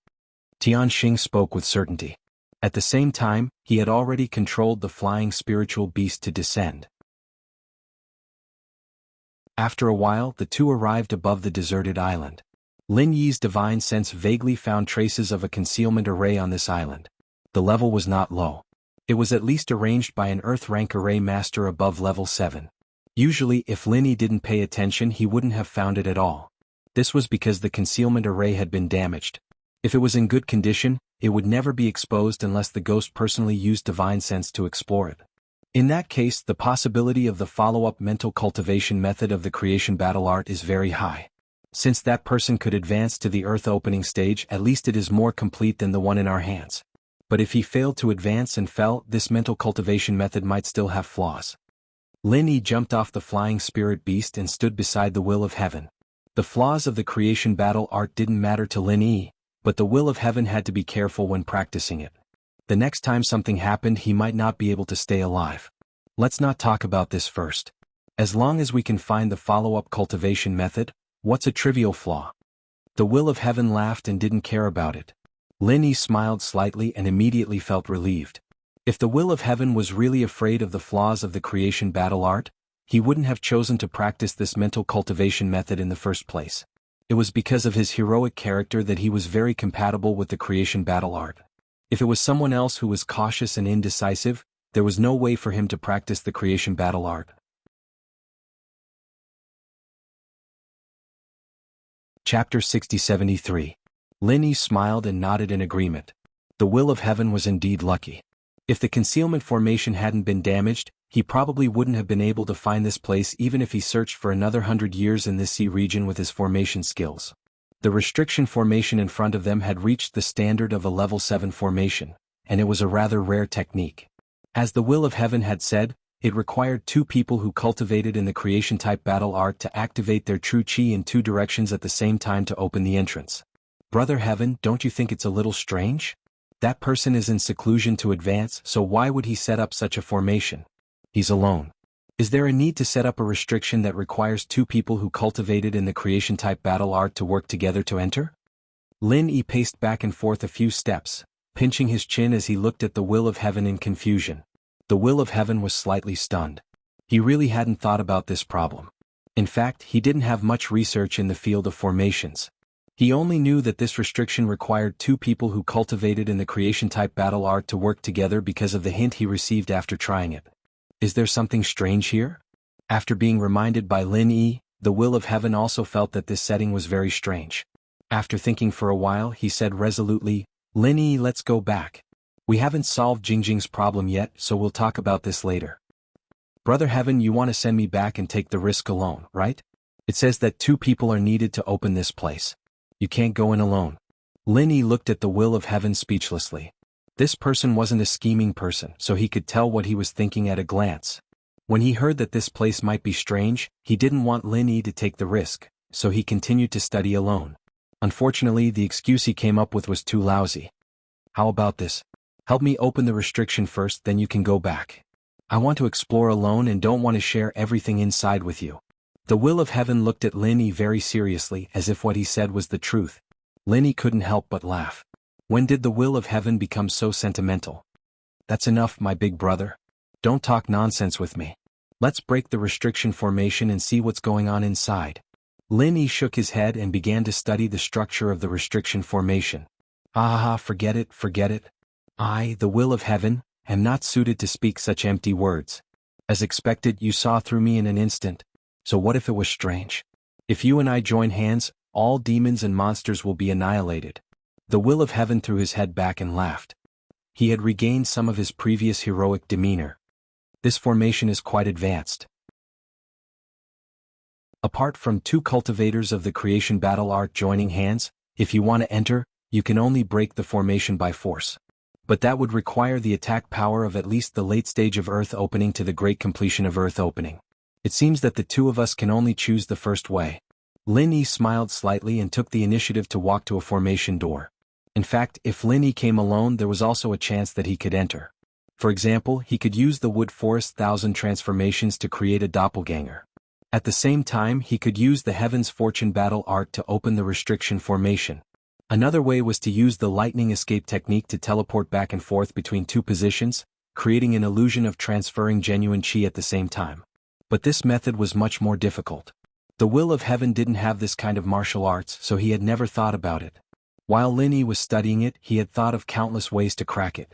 Tianxing spoke with certainty. At the same time, he had already controlled the flying spiritual beast to descend. After a while, the 2 arrived above the deserted island. Lin Yi's divine sense vaguely found traces of a concealment array on this island. The level was not low. It was at least arranged by an Earth rank array master above level 7. Usually, if Lin Yi didn't pay attention, he wouldn't have found it at all. This was because the concealment array had been damaged. If it was in good condition, it would never be exposed unless the ghost personally used divine sense to explore it. In that case, the possibility of the follow-up mental cultivation method of the creation battle art is very high. Since that person could advance to the Earth opening stage, at least it is more complete than the one in our hands. But if he failed to advance and fell, this mental cultivation method might still have flaws. Lin Yi jumped off the flying spirit beast and stood beside the will of heaven. The flaws of the creation battle art didn't matter to Lin Yi, but the will of heaven had to be careful when practicing it. The next time something happened, he might not be able to stay alive. Let's not talk about this first. As long as we can find the follow-up cultivation method, what's a trivial flaw? The will of heaven laughed and didn't care about it. Lin Yi smiled slightly and immediately felt relieved. If the will of heaven was really afraid of the flaws of the creation battle art, he wouldn't have chosen to practice this mental cultivation method in the first place. It was because of his heroic character that he was very compatible with the creation battle art. If it was someone else who was cautious and indecisive, there was no way for him to practice the creation battle art. Chapter 60-73. Lin Yi smiled and nodded in agreement. The will of heaven was indeed lucky. If the concealment formation hadn't been damaged, he probably wouldn't have been able to find this place even if he searched for another 100 years in this sea region with his formation skills. The restriction formation in front of them had reached the standard of a level 7 formation, and it was a rather rare technique. As the will of heaven had said, it required 2 people who cultivated in the creation-type battle art to activate their true chi in 2 directions at the same time to open the entrance. Brother Heaven, don't you think it's a little strange? That person is in seclusion to advance, so why would he set up such a formation? He's alone. Is there a need to set up a restriction that requires 2 people who cultivated in the creation-type battle art to work together to enter? Lin Yi paced back and forth a few steps, pinching his chin as he looked at the will of heaven in confusion. The will of heaven was slightly stunned. He really hadn't thought about this problem. In fact, he didn't have much research in the field of formations. He only knew that this restriction required 2 people who cultivated in the creation-type battle art to work together because of the hint he received after trying it. Is there something strange here? After being reminded by Lin Yi, the will of heaven also felt that this setting was very strange. After thinking for a while, he said resolutely, Lin Yi, let's go back. We haven't solved Jingjing's problem yet, so we'll talk about this later. Brother Heaven, you want to send me back and take the risk alone, right? It says that 2 people are needed to open this place. You can't go in alone. Lin Yi looked at the will of heaven speechlessly. This person wasn't a scheming person, so he could tell what he was thinking at a glance. When he heard that this place might be strange, he didn't want Lin Yi to take the risk, so he continued to study alone. Unfortunately, the excuse he came up with was too lousy. How about this? Help me open the restriction first, then you can go back. I want to explore alone and don't want to share everything inside with you. The will of heaven looked at Lin Yi very seriously, as if what he said was the truth. Lin Yi couldn't help but laugh. When did the will of heaven become so sentimental? That's enough, my big brother. Don't talk nonsense with me. Let's break the restriction formation and see what's going on inside. Lin Yi shook his head and began to study the structure of the restriction formation. Forget it. I, the will of heaven, am not suited to speak such empty words. As expected, you saw through me in an instant. So what if it was strange? If you and I join hands, all demons and monsters will be annihilated. The will of heaven threw his head back and laughed. He had regained some of his previous heroic demeanor. This formation is quite advanced. Apart from 2 cultivators of the creation battle art joining hands, if you want to enter, you can only break the formation by force. But that would require the attack power of at least the late stage of Earth opening to the great completion of Earth opening. It seems that the 2 of us can only choose the first way. Lin Yi smiled slightly and took the initiative to walk to a formation door. In fact, if Lin Yi came alone, there was also a chance that he could enter. For example, he could use the Wood Forest 1000 transformations to create a doppelganger. At the same time, he could use the Heaven's Fortune battle art to open the restriction formation. Another way was to use the lightning escape technique to teleport back and forth between 2 positions, creating an illusion of transferring genuine chi at the same time. But this method was much more difficult. The will of heaven didn't have this kind of martial arts, so he had never thought about it. While Lin Yi was studying it, he had thought of countless ways to crack it.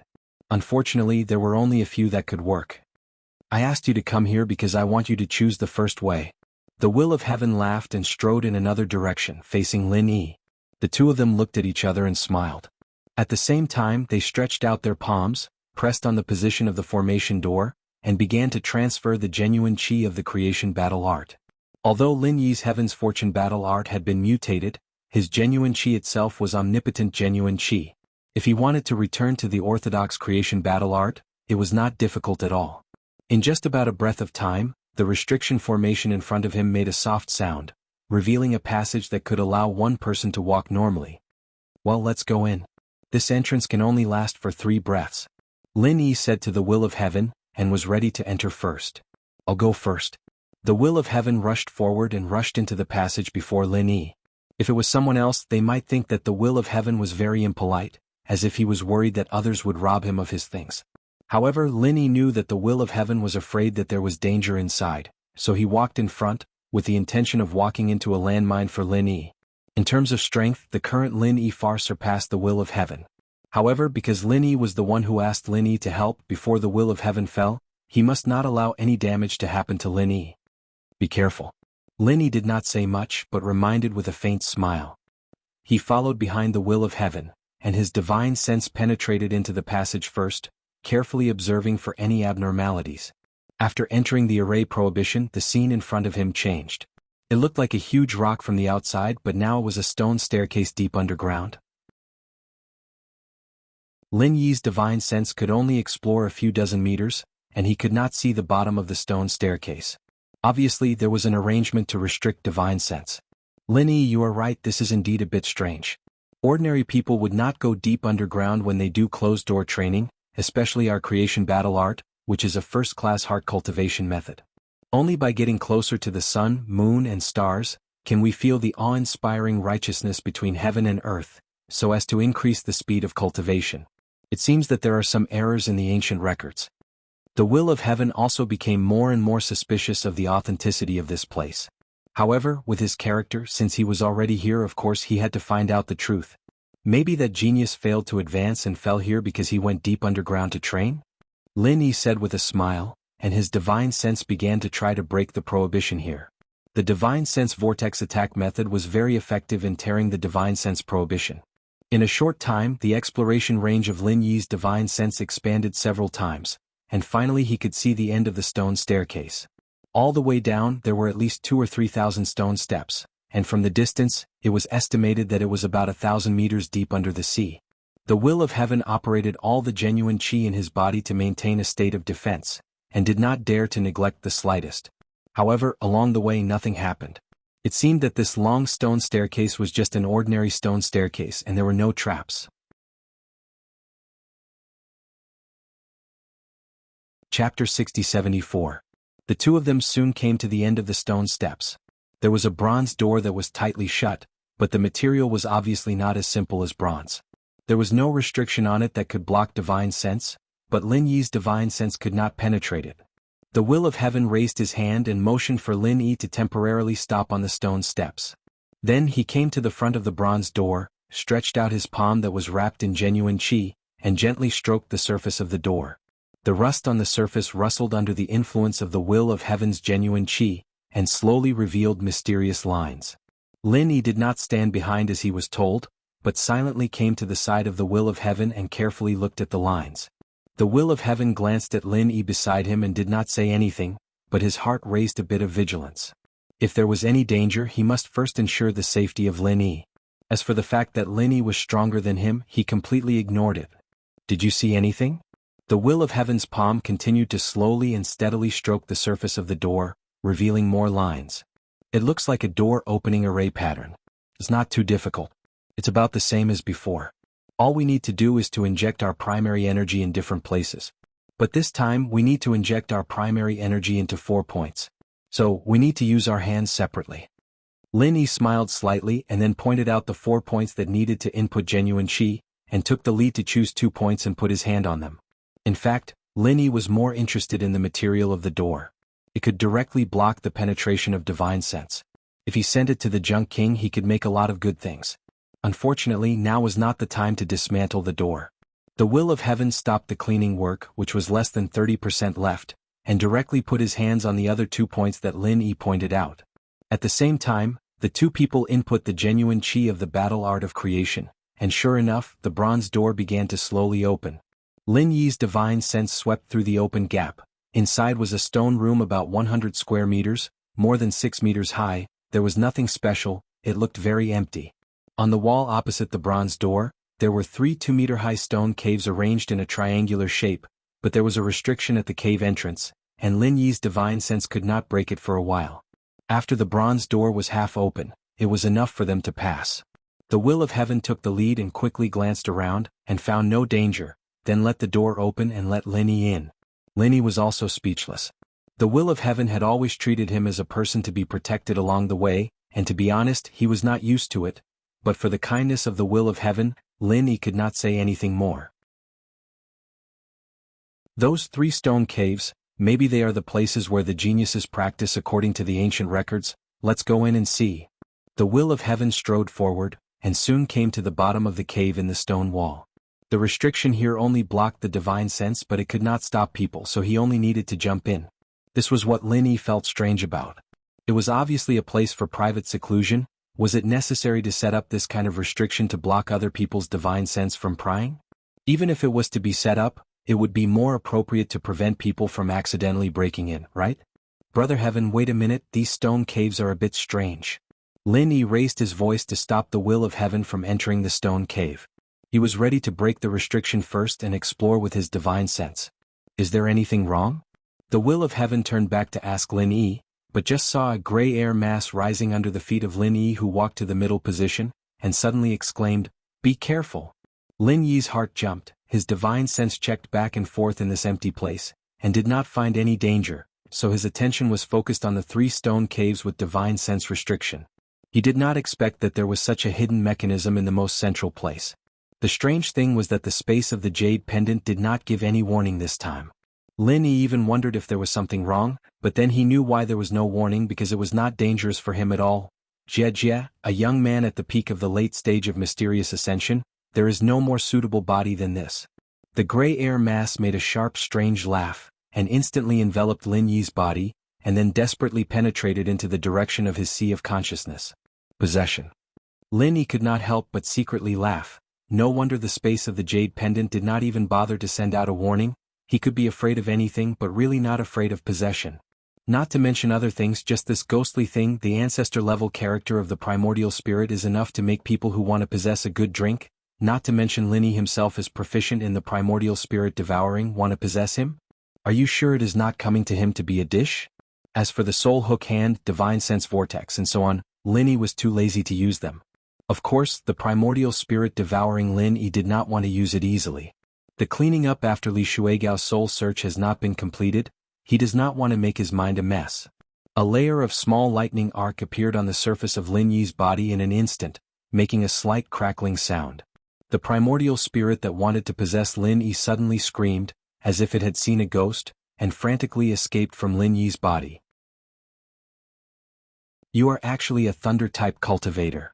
Unfortunately, there were only a few that could work. I asked you to come here because I want you to choose the first way. The will of heaven laughed and strode in another direction, facing Lin Yi. The 2 of them looked at each other and smiled. At the same time, they stretched out their palms, pressed on the position of the formation door, and began to transfer the genuine chi of the creation battle art. Although Lin Yi's Heaven's Fortune battle art had been mutated, his genuine chi itself was omnipotent genuine chi. If he wanted to return to the orthodox creation battle art, it was not difficult at all. In just about a breath of time, the restriction formation in front of him made a soft sound, revealing a passage that could allow 1 person to walk normally. Well, let's go in. This entrance can only last for 3 breaths. Lin Yi said to the will of heaven, and was ready to enter first. I'll go first. The will of heaven rushed forward and rushed into the passage before Lin Yi. If it was someone else, they might think that the will of heaven was very impolite, as if he was worried that others would rob him of his things. However, Lin Yi knew that the will of heaven was afraid that there was danger inside, so he walked in front, with the intention of walking into a landmine for Lin Yi. In terms of strength, the current Lin Yi far surpassed the will of heaven. However, because Lin Yi was the one who asked Lin Yi to help before the will of heaven fell, he must not allow any damage to happen to Lin Yi. Be careful. Lin Yi did not say much but reminded with a faint smile. He followed behind the will of heaven, and his divine sense penetrated into the passage first, carefully observing for any abnormalities. After entering the array prohibition, the scene in front of him changed. It looked like a huge rock from the outside, but now it was a stone staircase deep underground. Lin Yi's divine sense could only explore a few dozen meters, and he could not see the bottom of the stone staircase. Obviously, there was an arrangement to restrict divine sense. Lin Yi, you are right, this is indeed a bit strange. Ordinary people would not go deep underground when they do closed-door training, especially our creation battle art, which is a first-class heart cultivation method. Only by getting closer to the sun, moon, and stars, can we feel the awe-inspiring righteousness between heaven and earth, so as to increase the speed of cultivation. It seems that there are some errors in the ancient records. The will of heaven also became more and more suspicious of the authenticity of this place. However, with his character, since he was already here, of course he had to find out the truth. Maybe that genius failed to advance and fell here because he went deep underground to train? Lin Yi said with a smile, and his divine sense began to try to break the prohibition here. The divine sense vortex attack method was very effective in tearing the divine sense prohibition. In a short time, the exploration range of Lin Yi's divine sense expanded several times, and finally he could see the end of the stone staircase. All the way down, there were at least 2,000 or 3,000 stone steps, and from the distance, it was estimated that it was about 1,000 meters deep under the sea. The will of heaven operated all the genuine qi in his body to maintain a state of defense, and did not dare to neglect the slightest. However, along the way nothing happened. It seemed that this long stone staircase was just an ordinary stone staircase and there were no traps. Chapter 6074. The two of them soon came to the end of the stone steps. There was a bronze door that was tightly shut, but the material was obviously not as simple as bronze. There was no restriction on it that could block divine sense, but Lin Yi's divine sense could not penetrate it. The will of heaven raised his hand and motioned for Lin Yi to temporarily stop on the stone steps. Then he came to the front of the bronze door, stretched out his palm that was wrapped in genuine qi, and gently stroked the surface of the door. The rust on the surface rustled under the influence of the will of heaven's genuine qi, and slowly revealed mysterious lines. Lin Yi did not stand behind as he was told, but silently came to the side of the will of heaven and carefully looked at the lines. The will of heaven glanced at Lin Yi beside him and did not say anything, but his heart raised a bit of vigilance. If there was any danger, he must first ensure the safety of Lin Yi. As for the fact that Lin Yi was stronger than him, he completely ignored it. Did you see anything? The will of heaven's palm continued to slowly and steadily stroke the surface of the door, revealing more lines. It looks like a door opening array pattern. It's not too difficult. It's about the same as before. All we need to do is to inject our primary energy in different places. But this time we need to inject our primary energy into 4 points. So we need to use our hands separately. Lin Yi smiled slightly and then pointed out the 4 points that needed to input genuine qi, and took the lead to choose 2 points and put his hand on them. In fact, Lin Yi was more interested in the material of the door. It could directly block the penetration of divine sense. If he sent it to the Junk King, he could make a lot of good things. Unfortunately, now was not the time to dismantle the door. The will of heaven stopped the cleaning work, which was less than 30% left, and directly put his hands on the other 2 points that Lin Yi pointed out. At the same time, the two people input the genuine qi of the battle art of creation, and sure enough, the bronze door began to slowly open. Lin Yi's divine sense swept through the open gap. Inside was a stone room about 100 square meters, more than 6 meters high. There was nothing special, it looked very empty. On the wall opposite the bronze door, there were 3 2-meter-high stone caves arranged in a triangular shape, but there was a restriction at the cave entrance, and Lin Yi's divine sense could not break it for a while. After the bronze door was half open, it was enough for them to pass. The will of heaven took the lead and quickly glanced around, and found no danger, then let the door open and let Lin Yi in. Lin Yi was also speechless. The will of heaven had always treated him as a person to be protected along the way, and to be honest, he was not used to it, but for the kindness of the will of heaven, Lin Yi could not say anything more. Those 3 stone caves, Maybe they are the places where the geniuses practice according to the ancient records. Let's go in and see. The will of heaven strode forward, and soon came to the bottom of the cave in the stone wall. The restriction here only blocked the divine sense, but it could not stop people, so he only needed to jump in. This was what Lin Yi felt strange about. It was obviously a place for private seclusion. Was it necessary to set up this kind of restriction to block other people's divine sense from prying? Even if it was to be set up, it would be more appropriate to prevent people from accidentally breaking in, right? Brother Heaven, wait a minute, these stone caves are a bit strange. Lin Yi raised his voice to stop the will of heaven from entering the stone cave. He was ready to break the restriction first and explore with his divine sense. Is there anything wrong? The will of heaven turned back to ask Lin Yi, but just saw a gray air mass rising under the feet of Lin Yi, who walked to the middle position, and suddenly exclaimed, "Be careful." Lin Yi's heart jumped, his divine sense checked back and forth in this empty place, and did not find any danger, so his attention was focused on the 3 stone caves with divine sense restriction. He did not expect that there was such a hidden mechanism in the most central place. The strange thing was that the space of the jade pendant did not give any warning this time. Lin Yi even wondered if there was something wrong, but then he knew why there was no warning, because it was not dangerous for him at all. Jie, a young man at the peak of the late stage of mysterious ascension, there is no more suitable body than this. The gray air mass made a sharp, strange laugh, and instantly enveloped Lin Yi's body, and then desperately penetrated into the direction of his sea of consciousness. Possession. Lin Yi could not help but secretly laugh. No wonder the space of the jade pendant did not even bother to send out a warning. He could be afraid of anything, but really not afraid of possession. Not to mention other things, just this ghostly thing, the ancestor-level character of the primordial spirit, is enough to make people who want to possess a good drink. Not to mention Lin Yi himself is proficient in the primordial spirit devouring. Want to possess him? Are you sure it is not coming to him to be a dish? As for the soul hook hand, divine sense vortex, and so on, Lin Yi was too lazy to use them. Of course, the primordial spirit devouring Lin Yi did not want to use it easily. The cleaning up after Li Shuigao's soul search has not been completed. He does not want to make his mind a mess. A layer of small lightning arc appeared on the surface of Lin Yi's body in an instant, making a slight crackling sound. The primordial spirit that wanted to possess Lin Yi suddenly screamed, as if it had seen a ghost, and frantically escaped from Lin Yi's body. You are actually a thunder-type cultivator.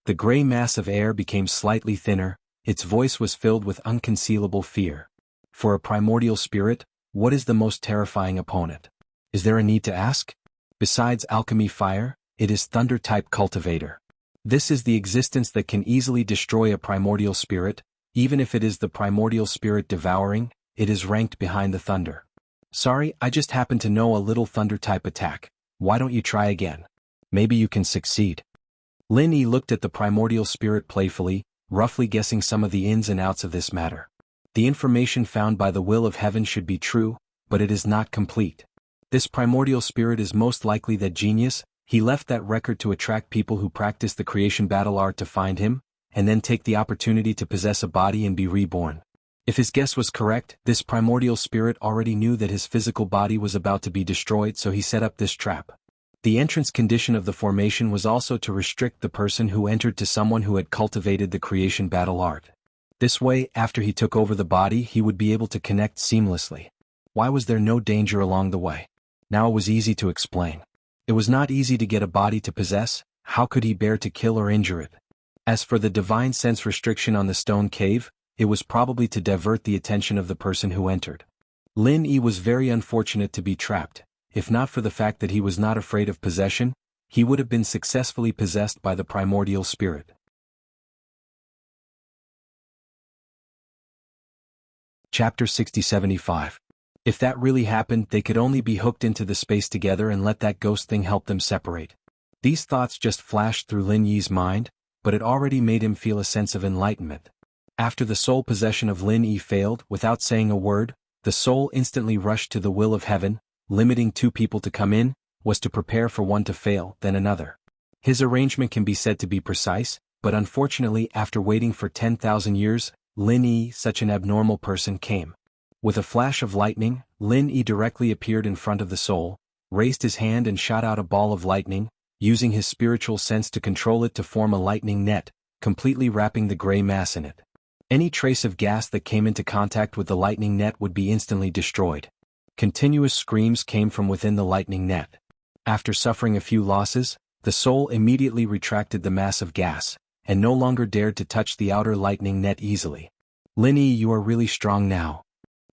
The gray mass of air became slightly thinner, its voice was filled with unconcealable fear. For a primordial spirit, what is the most terrifying opponent? Is there a need to ask? Besides alchemy fire, it is thunder-type cultivator. This is the existence that can easily destroy a primordial spirit. Even if it is the primordial spirit devouring, it is ranked behind the thunder. Sorry, I just happen to know a little thunder-type attack. Why don't you try again? Maybe you can succeed. Lin Yi looked at the primordial spirit playfully, roughly guessing some of the ins and outs of this matter. The information found by the will of heaven should be true, but it is not complete. This primordial spirit is most likely that genius. He left that record to attract people who practice the creation battle art to find him, and then take the opportunity to possess a body and be reborn. If his guess was correct, this primordial spirit already knew that his physical body was about to be destroyed, so he set up this trap. The entrance condition of the formation was also to restrict the person who entered to someone who had cultivated the creation battle art. This way, after he took over the body, he would be able to connect seamlessly. Why was there no danger along the way? Now it was easy to explain. It was not easy to get a body to possess. How could he bear to kill or injure it? As for the divine sense restriction on the stone cave, it was probably to divert the attention of the person who entered. Lin Yi was very unfortunate to be trapped. If not for the fact that he was not afraid of possession, he would have been successfully possessed by the primordial spirit. Chapter 60-75. If that really happened, they could only be hooked into the space together and let that ghost thing help them separate. These thoughts just flashed through Lin Yi's mind, but it already made him feel a sense of enlightenment. After the soul possession of Lin Yi failed, without saying a word, the soul instantly rushed to the will of heaven. Limiting 2 people to come in was to prepare for one to fail, then another. His arrangement can be said to be precise, but unfortunately, after waiting for 10,000 years, Lin Yi, such an abnormal person, came. With a flash of lightning, Lin Yi directly appeared in front of the soul, raised his hand and shot out a ball of lightning, using his spiritual sense to control it to form a lightning net, completely wrapping the gray mass in it. Any trace of gas that came into contact with the lightning net would be instantly destroyed. Continuous screams came from within the lightning net. After suffering a few losses, the soul immediately retracted the mass of gas, and no longer dared to touch the outer lightning net easily. Lin Yi, you are really strong now.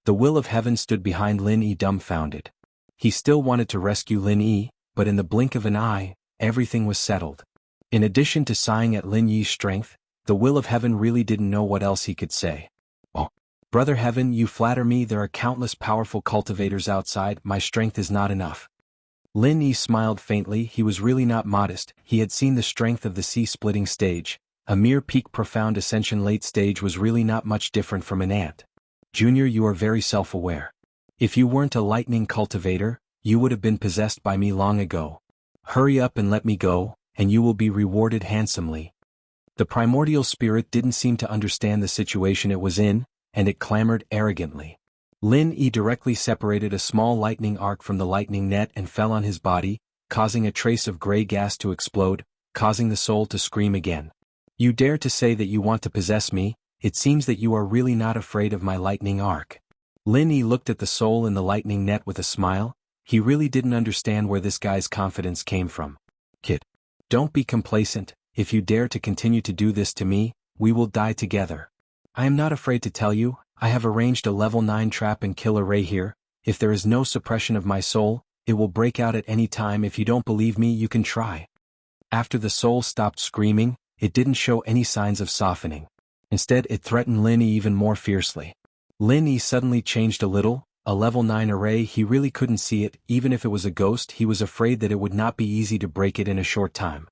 The will of heaven stood behind Lin Yi dumbfounded. He still wanted to rescue Lin Yi, but in the blink of an eye, everything was settled. In addition to sighing at Lin Yi's strength, the will of heaven really didn't know what else he could say. Oh, Brother Heaven, you flatter me. There are countless powerful cultivators outside. My strength is not enough. Lin Yi smiled faintly. He was really not modest. He had seen the strength of the sea-splitting stage. A mere peak profound ascension late stage was really not much different from an ant. Junior, you are very self-aware. If you weren't a lightning cultivator, you would have been possessed by me long ago. Hurry up and let me go, and you will be rewarded handsomely. The primordial spirit didn't seem to understand the situation it was in, and it clamored arrogantly. Lin Yi directly separated a small lightning arc from the lightning net and fell on his body, causing a trace of gray gas to explode, causing the soul to scream again. You dare to say that you want to possess me? It seems that you are really not afraid of my lightning arc. Lin Yi looked at the soul in the lightning net with a smile. He really didn't understand where this guy's confidence came from. Kid, don't be complacent. If you dare to continue to do this to me, we will die together. I am not afraid to tell you, I have arranged a level 9 trap and kill array here. If there is no suppression of my soul, it will break out at any time. If you don't believe me, you can try. After the soul stopped screaming, it didn't show any signs of softening. Instead, it threatened Lin Yi even more fiercely. Lin Yi suddenly changed a little. A level 9 array, he really couldn't see it. Even if it was a ghost, he was afraid that it would not be easy to break it in a short time.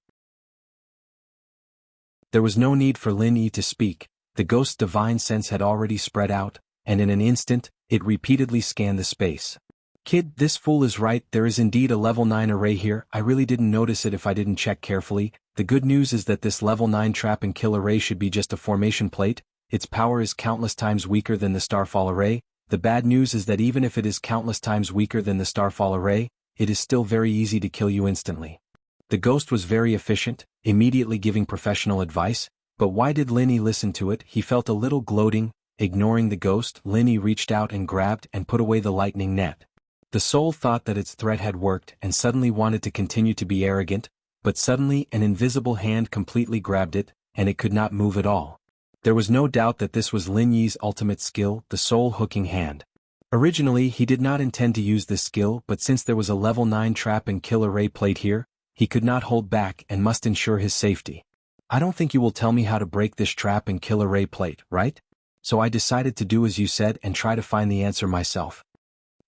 There was no need for Lin Yi to speak. The ghost's divine sense had already spread out, and in an instant, it repeatedly scanned the space. Kid, this fool is right. There is indeed a level 9 array here. I really didn't notice it if I didn't check carefully. The good news is that this level 9 trap and kill array should be just a formation plate. Its power is countless times weaker than the starfall array. The bad news is that even if it is countless times weaker than the starfall array, it is still very easy to kill you instantly. The ghost was very efficient, immediately giving professional advice, but why did Lin Yi listen to it? He felt a little gloating. Ignoring the ghost, Lin Yi reached out and grabbed and put away the lightning net. The soul thought that its threat had worked and suddenly wanted to continue to be arrogant, but suddenly an invisible hand completely grabbed it, and it could not move at all. There was no doubt that this was Lin Yi's ultimate skill, the soul hooking hand. Originally, he did not intend to use this skill, but since there was a level 9 trap and kill array plate here, he could not hold back and must ensure his safety. I don't think you will tell me how to break this trap and kill array plate, right? So I decided to do as you said and try to find the answer myself.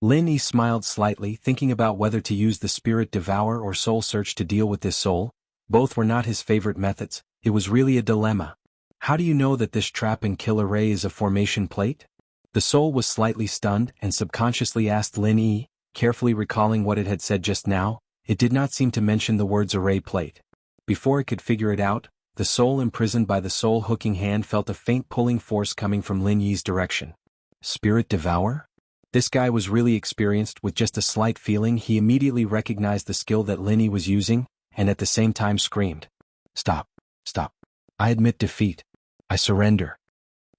Lin Yi smiled slightly, thinking about whether to use the spirit devour or soul search to deal with this soul. Both were not his favorite methods. It was really a dilemma. How do you know that this trap and kill array is a formation plate? The soul was slightly stunned and subconsciously asked Lin Yi, carefully recalling what it had said just now. It did not seem to mention the words array plate. Before it could figure it out, the soul imprisoned by the soul hooking hand felt a faint pulling force coming from Lin Yi's direction. Spirit devour? This guy was really experienced. With just a slight feeling, he immediately recognized the skill that Lin Yi was using, and at the same time screamed. Stop. Stop. I admit defeat. I surrender.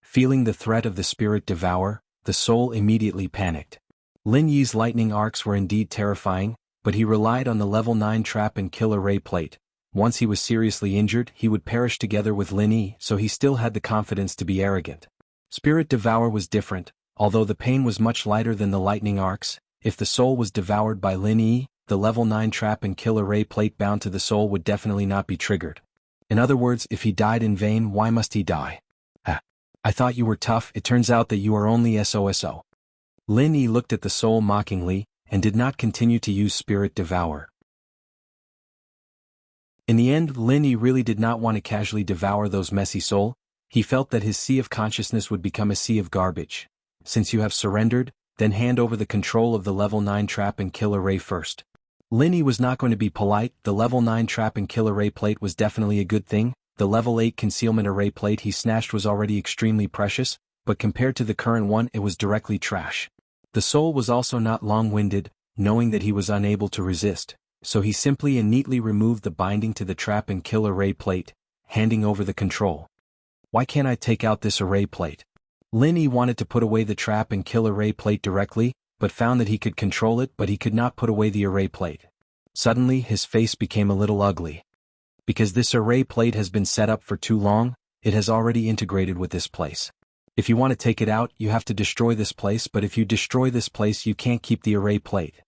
Feeling the threat of the spirit devour, the soul immediately panicked. Lin Yi's lightning arcs were indeed terrifying, but he relied on the level 9 trap and kill array plate. Once he was seriously injured, he would perish together with Lin Yi, so he still had the confidence to be arrogant. Spirit devour was different. Although the pain was much lighter than the lightning arcs, if the soul was devoured by Lin Yi, the level 9 trap and kill array plate bound to the soul would definitely not be triggered. In other words, if he died in vain, why must he die? I thought you were tough. It turns out that you are only SOSO. Lin Yi looked at the soul mockingly, and did not continue to use spirit devour. In the end, Lin Yi really did not want to casually devour those messy soul. He felt that his sea of consciousness would become a sea of garbage. Since you have surrendered, then hand over the control of the level 9 trap and kill array first. Lin Yi was not going to be polite. The level 9 trap and kill array plate was definitely a good thing. The level 8 concealment array plate he snatched was already extremely precious, but compared to the current one it was directly trash. The soul was also not long-winded, knowing that he was unable to resist, so he simply and neatly removed the binding to the trap and kill array plate, handing over the control. Why can't I take out this array plate? Lin Yi wanted to put away the trap and kill array plate directly, but found that he could control it, but he could not put away the array plate. Suddenly his face became a little ugly. Because this array plate has been set up for too long, it has already integrated with this place. If you want to take it out, you have to destroy this place, but if you destroy this place you can't keep the array plate.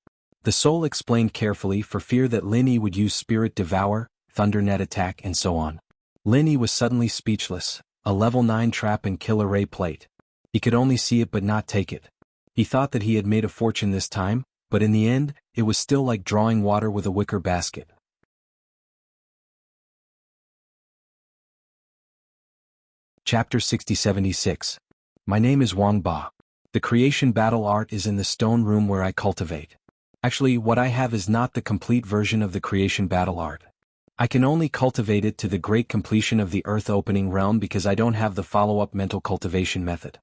The soul explained carefully for fear that Lin Yi would use Spirit Devour, Thunder Net Attack and so on. Lin Yi was suddenly speechless, a level 9 trap and kill array plate. He could only see it but not take it. He thought that he had made a fortune this time, but in the end, it was still like drawing water with a wicker basket. Chapter 6076. My name is Wang Ba. The creation battle art is in the stone room where I cultivate. Actually, what I have is not the complete version of the creation battle art. I can only cultivate it to the great completion of the earth opening realm because I don't have the follow-up mental cultivation method.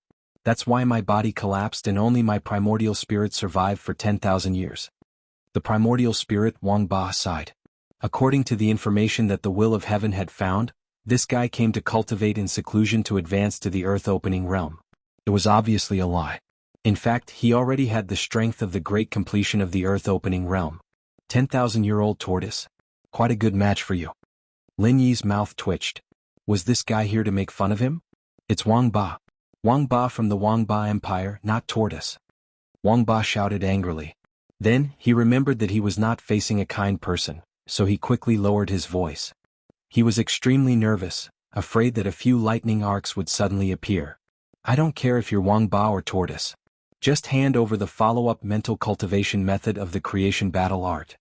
That's why my body collapsed and only my primordial spirit survived for 10,000 years. The primordial spirit, Wang Ba, sighed. According to the information that the will of heaven had found, this guy came to cultivate in seclusion to advance to the earth opening realm. It was obviously a lie. In fact, he already had the strength of the great completion of the earth opening realm. 10,000-year-old tortoise. Quite a good match for you. Lin Yi's mouth twitched. Was this guy here to make fun of him? It's Wang Ba. Wang Ba from the Wang Ba Empire, not tortoise. Wang Ba shouted angrily. Then, he remembered that he was not facing a kind person, so he quickly lowered his voice. He was extremely nervous, afraid that a few lightning arcs would suddenly appear. I don't care if you're Wang Ba or tortoise. Just hand over the follow-up mental cultivation method of the creation battle art.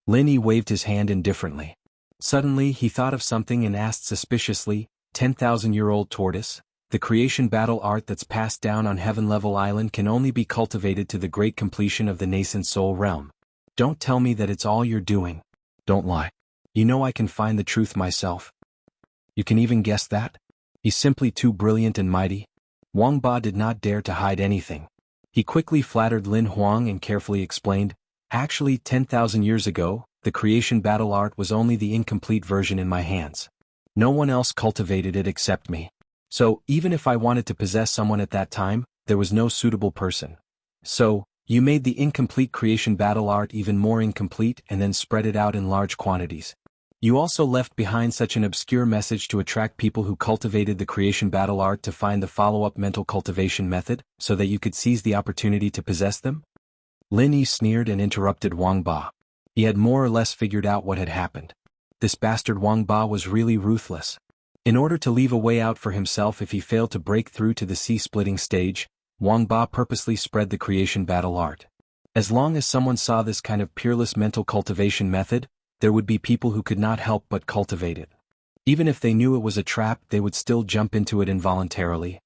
Lin Yi waved his hand indifferently. Suddenly he thought of something and asked suspiciously, 10,000-year-old tortoise, the creation battle art that's passed down on Heaven Level Island can only be cultivated to the great completion of the nascent soul realm. Don't tell me that it's all you're doing. Don't lie. You know I can find the truth myself. You can even guess that? He's simply too brilliant and mighty. Wang Ba did not dare to hide anything. He quickly flattered Lin Huang and carefully explained, actually 10,000 years ago, the creation battle art was only the incomplete version in my hands. No one else cultivated it except me. So, even if I wanted to possess someone at that time, there was no suitable person. So, you made the incomplete creation battle art even more incomplete and then spread it out in large quantities. You also left behind such an obscure message to attract people who cultivated the creation battle art to find the follow-up mental cultivation method, so that you could seize the opportunity to possess them? Lin Yi sneered and interrupted Wang Ba. He had more or less figured out what had happened. This bastard Wang Ba was really ruthless. In order to leave a way out for himself if he failed to break through to the sea-splitting stage, Wang Ba purposely spread the creation battle art. As long as someone saw this kind of peerless mental cultivation method, there would be people who could not help but cultivate it. Even if they knew it was a trap, they would still jump into it involuntarily.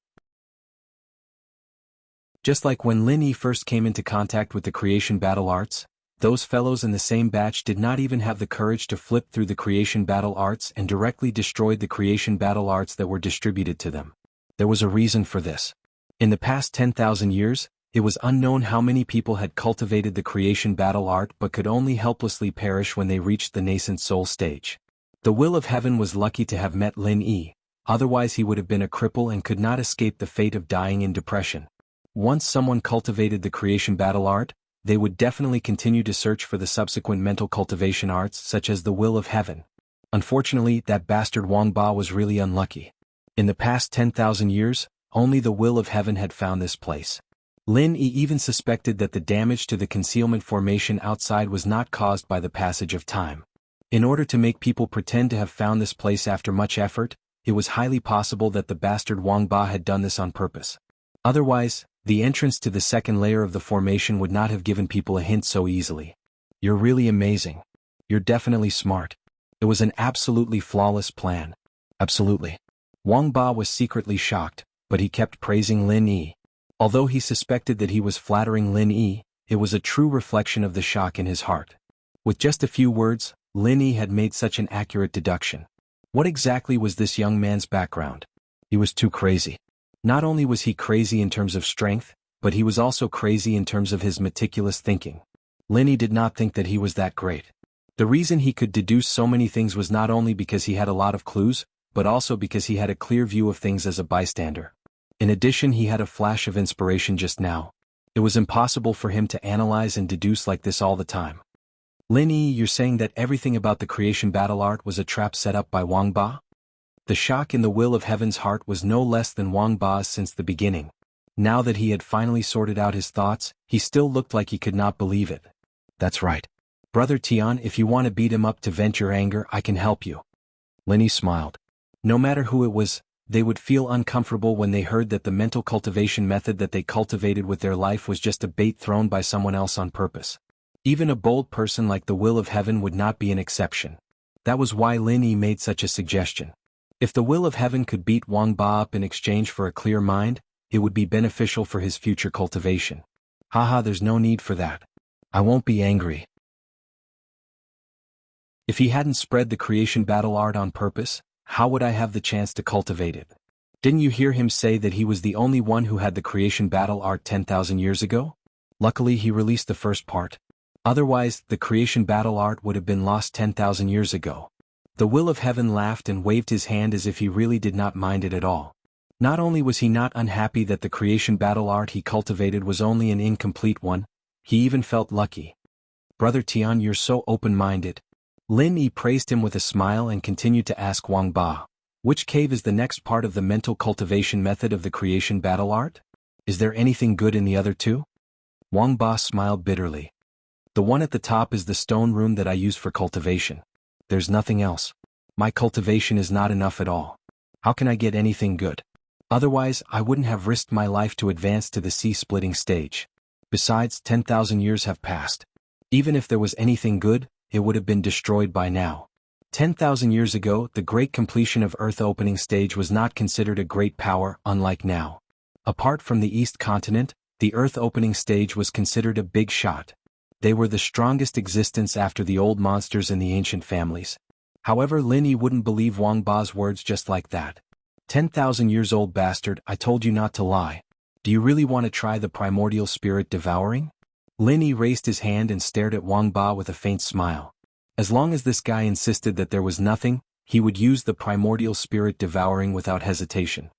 Just like when Lin Yi first came into contact with the creation battle arts, those fellows in the same batch did not even have the courage to flip through the creation battle arts and directly destroyed the creation battle arts that were distributed to them. There was a reason for this. In the past 10,000 years, it was unknown how many people had cultivated the creation battle art but could only helplessly perish when they reached the nascent soul stage. The will of heaven was lucky to have met Lin Yi, otherwise he would have been a cripple and could not escape the fate of dying in depression. Once someone cultivated the creation battle art, they would definitely continue to search for the subsequent mental cultivation arts such as the will of heaven. Unfortunately, that bastard Wang Ba was really unlucky. In the past 10,000 years, only the will of heaven had found this place. Lin Yi even suspected that the damage to the concealment formation outside was not caused by the passage of time. In order to make people pretend to have found this place after much effort, it was highly possible that the bastard Wang Ba had done this on purpose. Otherwise, the entrance to the second layer of the formation would not have given people a hint so easily. You're really amazing. You're definitely smart. It was an absolutely flawless plan. Absolutely. Wang Ba was secretly shocked, but he kept praising Lin Yi. Although he suspected that he was flattering Lin Yi, it was a true reflection of the shock in his heart. With just a few words, Lin Yi had made such an accurate deduction. What exactly was this young man's background? He was too crazy. Not only was he crazy in terms of strength, but he was also crazy in terms of his meticulous thinking. Lin Yi did not think that he was that great. The reason he could deduce so many things was not only because he had a lot of clues, but also because he had a clear view of things as a bystander. In addition, he had a flash of inspiration just now. It was impossible for him to analyze and deduce like this all the time. Lin Yi, you're saying that everything about the creation battle art was a trap set up by Wang Ba? The shock in the Will of Heaven's heart was no less than Wang Ba's since the beginning. Now that he had finally sorted out his thoughts, he still looked like he could not believe it. That's right. Brother Tian, if you want to beat him up to vent your anger, I can help you. Lin Yi smiled. No matter who it was, they would feel uncomfortable when they heard that the mental cultivation method that they cultivated with their life was just a bait thrown by someone else on purpose. Even a bold person like the Will of Heaven would not be an exception. That was why Lin Yi made such a suggestion. If the Will of Heaven could beat Wang Ba up in exchange for a clear mind, it would be beneficial for his future cultivation. Haha, there's no need for that. I won't be angry. If he hadn't spread the creation battle art on purpose, how would I have the chance to cultivate it? Didn't you hear him say that he was the only one who had the creation battle art 10,000 years ago? Luckily he released the first part. Otherwise, the creation battle art would have been lost 10,000 years ago. The Will of Heaven laughed and waved his hand as if he really did not mind it at all. Not only was he not unhappy that the creation battle art he cultivated was only an incomplete one, he even felt lucky. Brother Tian, you're so open-minded. Lin Yi praised him with a smile and continued to ask Wang Ba, which cave is the next part of the mental cultivation method of the creation battle art? Is there anything good in the other two? Wang Ba smiled bitterly. The one at the top is the stone room that I use for cultivation. There's nothing else. My cultivation is not enough at all. How can I get anything good? Otherwise, I wouldn't have risked my life to advance to the sea-splitting stage. Besides, 10,000 years have passed. Even if there was anything good, it would have been destroyed by now. 10,000 years ago, the great completion of Earth opening stage was not considered a great power, unlike now. Apart from the East continent, the Earth opening stage was considered a big shot. They were the strongest existence after the old monsters in the ancient families. However, Lin Yi wouldn't believe Wang Ba's words just like that. 10,000 years old bastard, I told you not to lie. Do you really want to try the primordial spirit devouring? Lin Yi raised his hand and stared at Wang Ba with a faint smile. As long as this guy insisted that there was nothing, he would use the primordial spirit devouring without hesitation.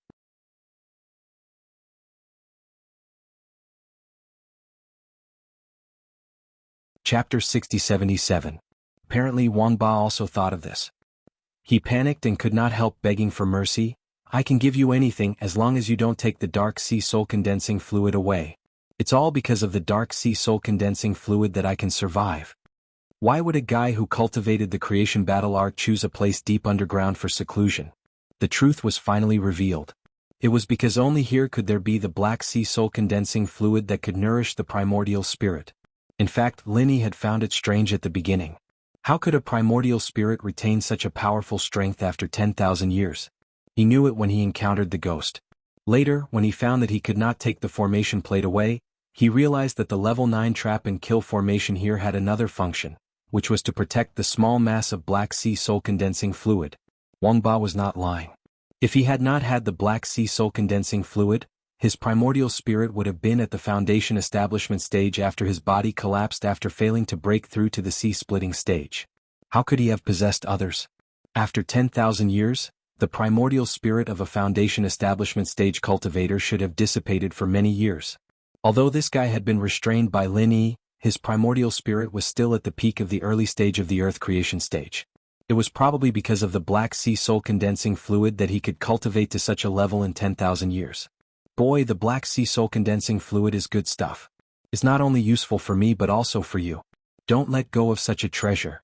Chapter 60-77. Apparently Wang Ba also thought of this. He panicked and could not help begging for mercy. I can give you anything as long as you don't take the dark sea soul condensing fluid away. It's all because of the dark sea soul condensing fluid that I can survive. Why would a guy who cultivated the creation battle art choose a place deep underground for seclusion? The truth was finally revealed. It was because only here could there be the black sea soul condensing fluid that could nourish the primordial spirit. In fact, Lin Yi had found it strange at the beginning. How could a primordial spirit retain such a powerful strength after 10,000 years? He knew it when he encountered the ghost. Later, when he found that he could not take the formation plate away, he realized that the level 9 trap and kill formation here had another function, which was to protect the small mass of black sea soul condensing fluid. Wang Ba was not lying. If he had not had the black sea soul condensing fluid, his primordial spirit would have been at the foundation establishment stage after his body collapsed after failing to break through to the sea-splitting stage. How could he have possessed others? After 10,000 years, the primordial spirit of a foundation establishment stage cultivator should have dissipated for many years. Although this guy had been restrained by Lin Yi, his primordial spirit was still at the peak of the early stage of the Earth creation stage. It was probably because of the black sea soul condensing fluid that he could cultivate to such a level in 10,000 years. Boy, the black sea soul condensing fluid is good stuff. It's not only useful for me but also for you. Don't let go of such a treasure.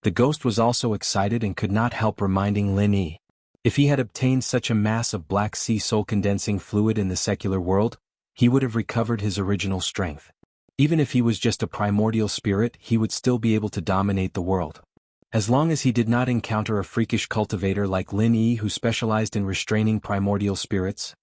The ghost was also excited and could not help reminding Lin Yi. If he had obtained such a mass of black sea soul condensing fluid in the secular world, he would have recovered his original strength. Even if he was just a primordial spirit, he would still be able to dominate the world. As long as he did not encounter a freakish cultivator like Lin Yi who specialized in restraining primordial spirits.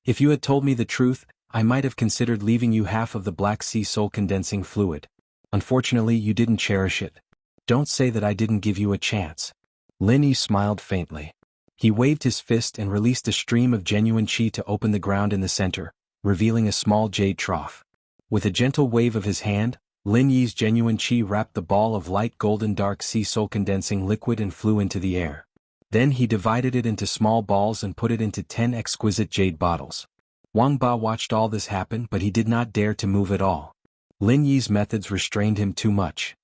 If you had told me the truth, I might have considered leaving you half of the black sea soul condensing fluid. Unfortunately, you didn't cherish it. Don't say that I didn't give you a chance. Lin Yi smiled faintly. He waved his fist and released a stream of genuine qi to open the ground in the center, revealing a small jade trough. With a gentle wave of his hand, Lin Yi's genuine qi wrapped the ball of light golden dark sea soul condensing liquid and flew into the air. Then he divided it into small balls and put it into 10 exquisite jade bottles. Wang Ba watched all this happen, but he did not dare to move at all. Lin Yi's methods restrained him too much.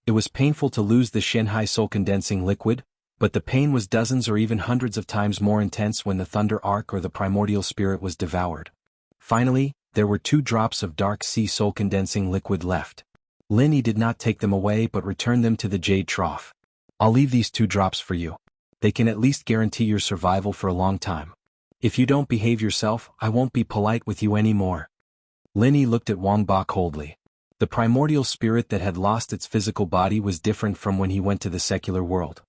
It was painful to lose the Shenhai soul-condensing liquid, but the pain was dozens or even hundreds of times more intense when the Thunder Arc or the primordial spirit was devoured. Finally, there were 2 drops of dark sea soul-condensing liquid left. Lin Yi did not take them away but returned them to the jade trough. I'll leave these 2 drops for you. They can at least guarantee your survival for a long time. If you don't behave yourself, I won't be polite with you anymore. Lin Yi looked at Wang Ba coldly. The primordial spirit that had lost its physical body was different from when he went to the secular world.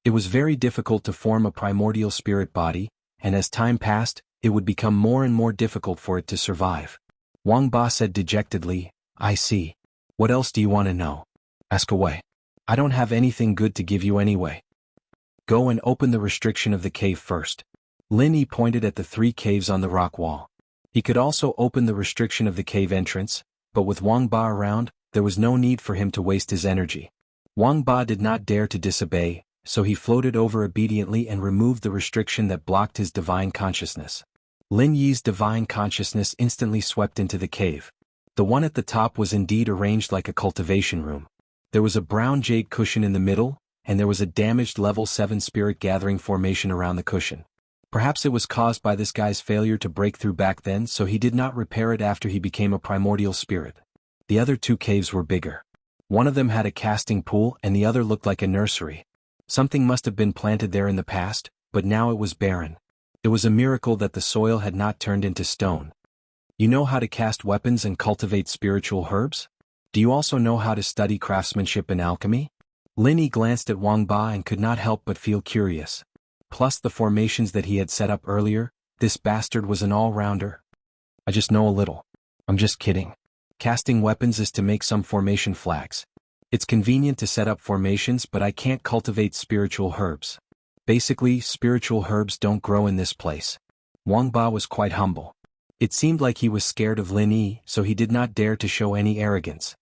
It was very difficult to form a primordial spirit body, and as time passed, it would become more and more difficult for it to survive. Wang Ba said dejectedly, I see. What else do you want to know? Ask away. I don't have anything good to give you anyway. Go and open the restriction of the cave first. Lin Yi pointed at the 3 caves on the rock wall. He could also open the restriction of the cave entrance, but with Wang Ba around, there was no need for him to waste his energy. Wang Ba did not dare to disobey, so he floated over obediently and removed the restriction that blocked his divine consciousness. Lin Yi's divine consciousness instantly swept into the cave. The one at the top was indeed arranged like a cultivation room. There was a brown jade cushion in the middle, and there was a damaged level 7 spirit gathering formation around the cushion. Perhaps it was caused by this guy's failure to break through back then, so he did not repair it after he became a primordial spirit. The other 2 caves were bigger. One of them had a casting pool and the other looked like a nursery. Something must have been planted there in the past, but now it was barren. It was a miracle that the soil had not turned into stone. You know how to cast weapons and cultivate spiritual herbs? Do you also know how to study craftsmanship and alchemy? Lin Yi glanced at Wang Ba and could not help but feel curious. Plus the formations that he had set up earlier, this bastard was an all-rounder. I just know a little. I'm just kidding. Casting weapons is to make some formation flags. It's convenient to set up formations, but I can't cultivate spiritual herbs. Basically, spiritual herbs don't grow in this place. Wang Ba was quite humble. It seemed like he was scared of Lin Yi, so he did not dare to show any arrogance.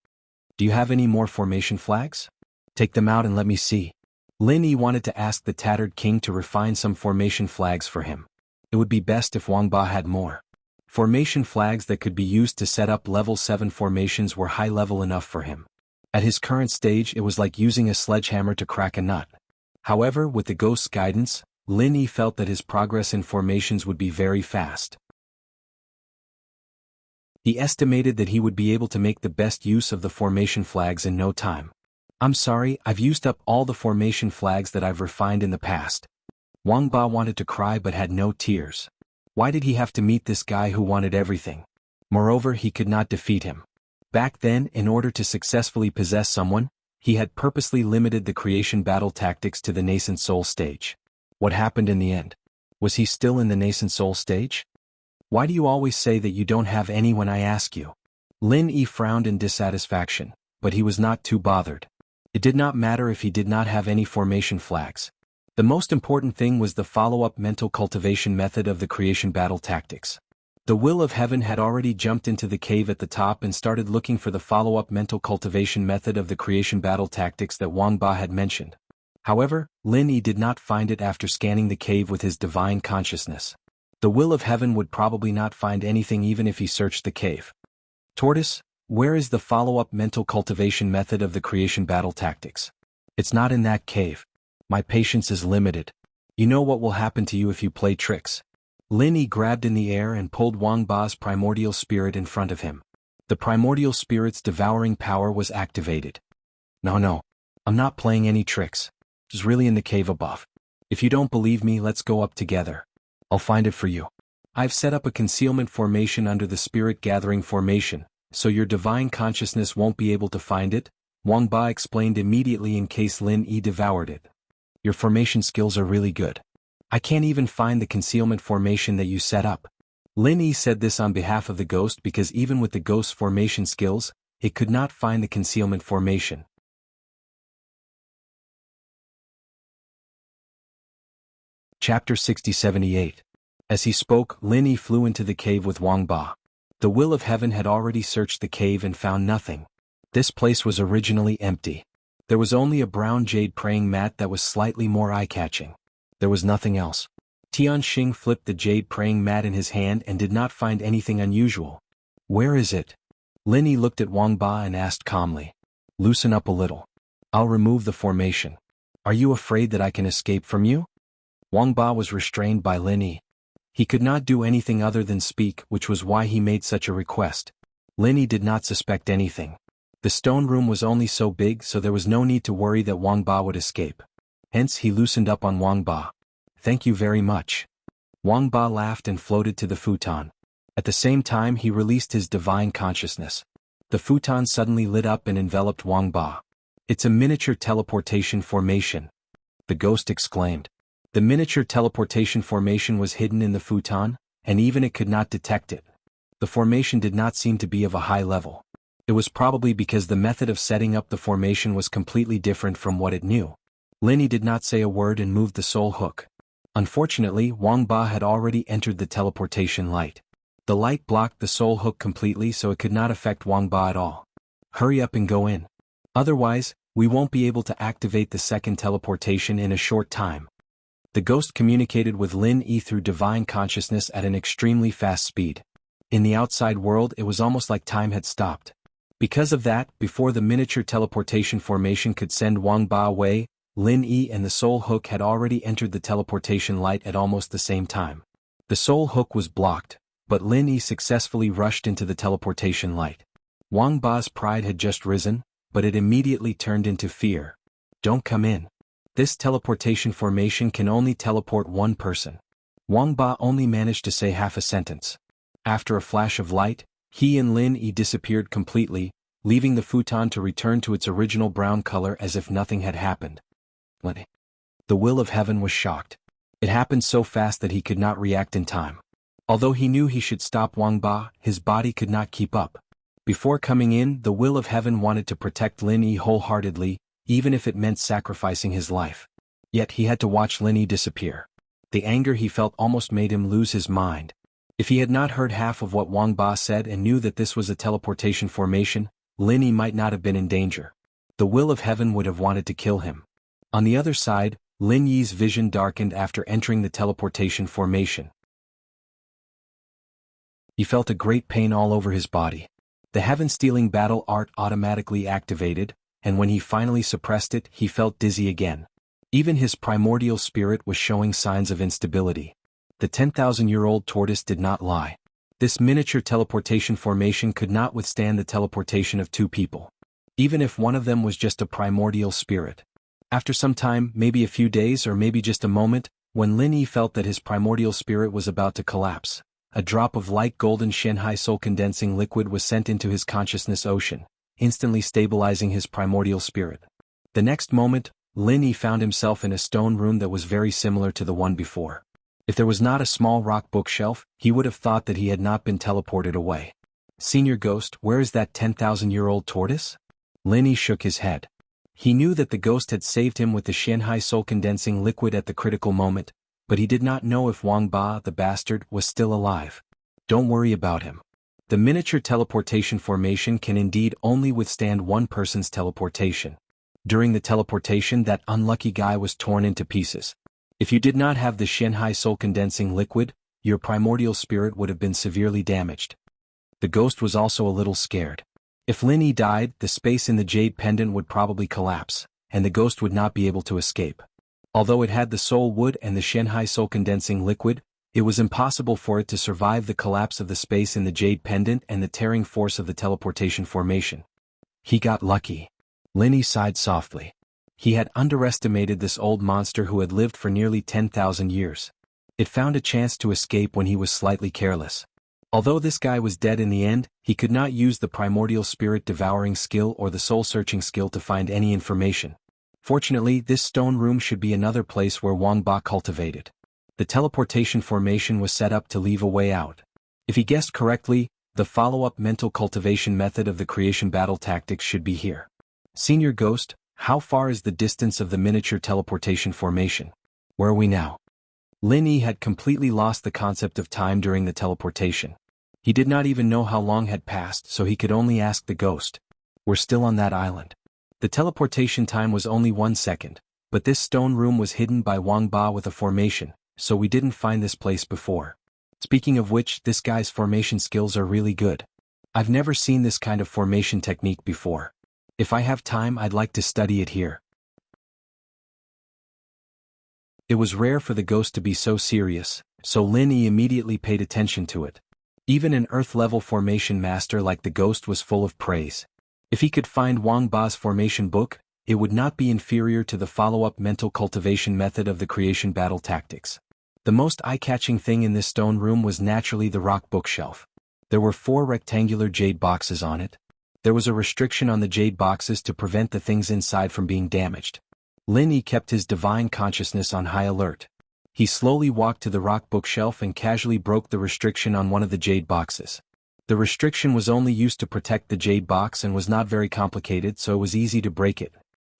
Do you have any more formation flags? Take them out and let me see. Lin Yi wanted to ask the tattered king to refine some formation flags for him. It would be best if Wang Ba had more. Formation flags that could be used to set up level 7 formations were high level enough for him. At his current stage it was like using a sledgehammer to crack a nut. However, with the ghost's guidance, Lin Yi felt that his progress in formations would be very fast. He estimated that he would be able to make the best use of the formation flags in no time. I'm sorry, I've used up all the formation flags that I've refined in the past. Wang Ba wanted to cry but had no tears. Why did he have to meet this guy who wanted everything? Moreover, he could not defeat him. Back then, in order to successfully possess someone, he had purposely limited the creation battle tactics to the nascent soul stage. What happened in the end? Was he still in the nascent soul stage? Why do you always say that you don't have any when I ask you? Lin Yi frowned in dissatisfaction, but he was not too bothered. It did not matter if he did not have any formation flags. The most important thing was the follow-up mental cultivation method of the creation battle tactics. The will of heaven had already jumped into the cave at the top and started looking for the follow-up mental cultivation method of the creation battle tactics that Wang Ba had mentioned. However, Lin Yi did not find it after scanning the cave with his divine consciousness. The will of heaven would probably not find anything even if he searched the cave. Tortoise, where is the follow-up mental cultivation method of the creation battle tactics? It's not in that cave. My patience is limited. You know what will happen to you if you play tricks. Lin Yi grabbed in the air and pulled Wang Ba's primordial spirit in front of him. The primordial spirit's devouring power was activated. No, I'm not playing any tricks. It's really in the cave above. If you don't believe me, let's go up together. I'll find it for you. I've set up a concealment formation under the spirit gathering formation, so your divine consciousness won't be able to find it, Wang Ba explained immediately in case Lin Yi devoured it. Your formation skills are really good. I can't even find the concealment formation that you set up. Lin Yi said this on behalf of the ghost because even with the ghost's formation skills, it could not find the concealment formation. Chapter 6078. As he spoke, Lin Yi flew into the cave with Wang Ba. The will of heaven had already searched the cave and found nothing. This place was originally empty. There was only a brown jade praying mat that was slightly more eye-catching. There was nothing else. Tianxing flipped the jade praying mat in his hand and did not find anything unusual. Where is it? Lin Yi looked at Wang Ba and asked calmly. Loosen up a little. I'll remove the formation. Are you afraid that I can escape from you? Wang Ba was restrained by Lin Yi. He could not do anything other than speak, which was why he made such a request. Lin Yi did not suspect anything. The stone room was only so big, so there was no need to worry that Wang Ba would escape. Hence he loosened up on Wang Ba. Thank you very much. Wang Ba laughed and floated to the futon. At the same time he released his divine consciousness. The futon suddenly lit up and enveloped Wang Ba. It's a miniature teleportation formation. The ghost exclaimed. The miniature teleportation formation was hidden in the futon, and even it could not detect it. The formation did not seem to be of a high level. It was probably because the method of setting up the formation was completely different from what it knew. Lin Yi did not say a word and moved the soul hook. Unfortunately, Wang Ba had already entered the teleportation light. The light blocked the soul hook completely, so it could not affect Wang Ba at all. Hurry up and go in. Otherwise, we won't be able to activate the second teleportation in a short time. The ghost communicated with Lin Yi through divine consciousness at an extremely fast speed. In the outside world it was almost like time had stopped. Because of that, before the miniature teleportation formation could send Wang Ba away, Lin Yi and the soul hook had already entered the teleportation light at almost the same time. The soul hook was blocked, but Lin Yi successfully rushed into the teleportation light. Wang Ba's pride had just risen, but it immediately turned into fear. Don't come in. This teleportation formation can only teleport one person. Wang Ba only managed to say half a sentence. After a flash of light, he and Lin Yi disappeared completely, leaving the futon to return to its original brown color as if nothing had happened. The will of heaven was shocked. It happened so fast that he could not react in time. Although he knew he should stop Wang Ba, his body could not keep up. Before coming in, the will of heaven wanted to protect Lin Yi wholeheartedly, even if it meant sacrificing his life. Yet he had to watch Lin Yi disappear. The anger he felt almost made him lose his mind. If he had not heard half of what Wang Ba said and knew that this was a teleportation formation, Lin Yi might not have been in danger. The will of heaven would have wanted to kill him. On the other side, Lin Yi's vision darkened after entering the teleportation formation. He felt a great pain all over his body. The heaven-stealing battle art automatically activated, and when he finally suppressed it, he felt dizzy again. Even his primordial spirit was showing signs of instability. The 10,000-year-old tortoise did not lie. This miniature teleportation formation could not withstand the teleportation of two people. Even if one of them was just a primordial spirit. After some time, maybe a few days or maybe just a moment, when Lin Yi felt that his primordial spirit was about to collapse, a drop of light golden Shanghai soul condensing liquid was sent into his consciousness ocean, instantly stabilizing his primordial spirit. The next moment, Lin Yi found himself in a stone room that was very similar to the one before. If there was not a small rock bookshelf, he would have thought that he had not been teleported away. Senior Ghost, where is that 10,000-year-old tortoise? Lin Yi shook his head. He knew that the ghost had saved him with the Shanghai soul condensing liquid at the critical moment, but he did not know if Wang Ba, the bastard, was still alive. Don't worry about him. The miniature teleportation formation can indeed only withstand one person's teleportation. During the teleportation, that unlucky guy was torn into pieces. If you did not have the Shanghai soul condensing liquid, your primordial spirit would have been severely damaged. The ghost was also a little scared. If Lin Yi died, the space in the jade pendant would probably collapse, and the ghost would not be able to escape. Although it had the soul wood and the Shanghai soul condensing liquid, it was impossible for it to survive the collapse of the space in the jade pendant and the tearing force of the teleportation formation. He got lucky. Lin Yi sighed softly. He had underestimated this old monster who had lived for nearly 10,000 years. It found a chance to escape when he was slightly careless. Although this guy was dead in the end, he could not use the primordial spirit devouring skill or the soul-searching skill to find any information. Fortunately, this stone room should be another place where Wang Ba cultivated. The teleportation formation was set up to leave a way out. If he guessed correctly, the follow-up mental cultivation method of the creation battle tactics should be here. Senior Ghost, how far is the distance of the miniature teleportation formation? Where are we now? Lin Yi had completely lost the concept of time during the teleportation. He did not even know how long had passed, so he could only ask the ghost. We're still on that island. The teleportation time was only 1 second, but this stone room was hidden by Wang Ba with a formation, so we didn't find this place before. Speaking of which, this guy's formation skills are really good. I've never seen this kind of formation technique before. If I have time, I'd like to study it here. It was rare for the ghost to be so serious, so Lin Yi immediately paid attention to it. Even an Earth-level formation master like the ghost was full of praise. If he could find Wang Ba's formation book, it would not be inferior to the follow-up mental cultivation method of the creation battle tactics. The most eye-catching thing in this stone room was naturally the rock bookshelf. There were 4 rectangular jade boxes on it. There was a restriction on the jade boxes to prevent the things inside from being damaged. Lin Yi kept his divine consciousness on high alert. He slowly walked to the rock bookshelf and casually broke the restriction on one of the jade boxes. The restriction was only used to protect the jade box and was not very complicated, so it was easy to break it.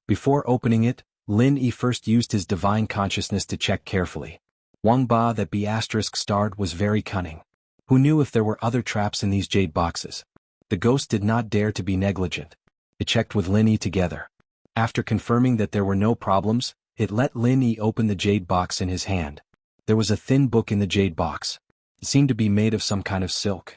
Before opening it, Lin Yi first used his divine consciousness to check carefully. Wang Ba that be *starred was very cunning. Who knew if there were other traps in these jade boxes? The ghost did not dare to be negligent. It checked with Lin Yi together. After confirming that there were no problems, it let Lin Yi open the jade box in his hand. There was a thin book in the jade box. It seemed to be made of some kind of silk.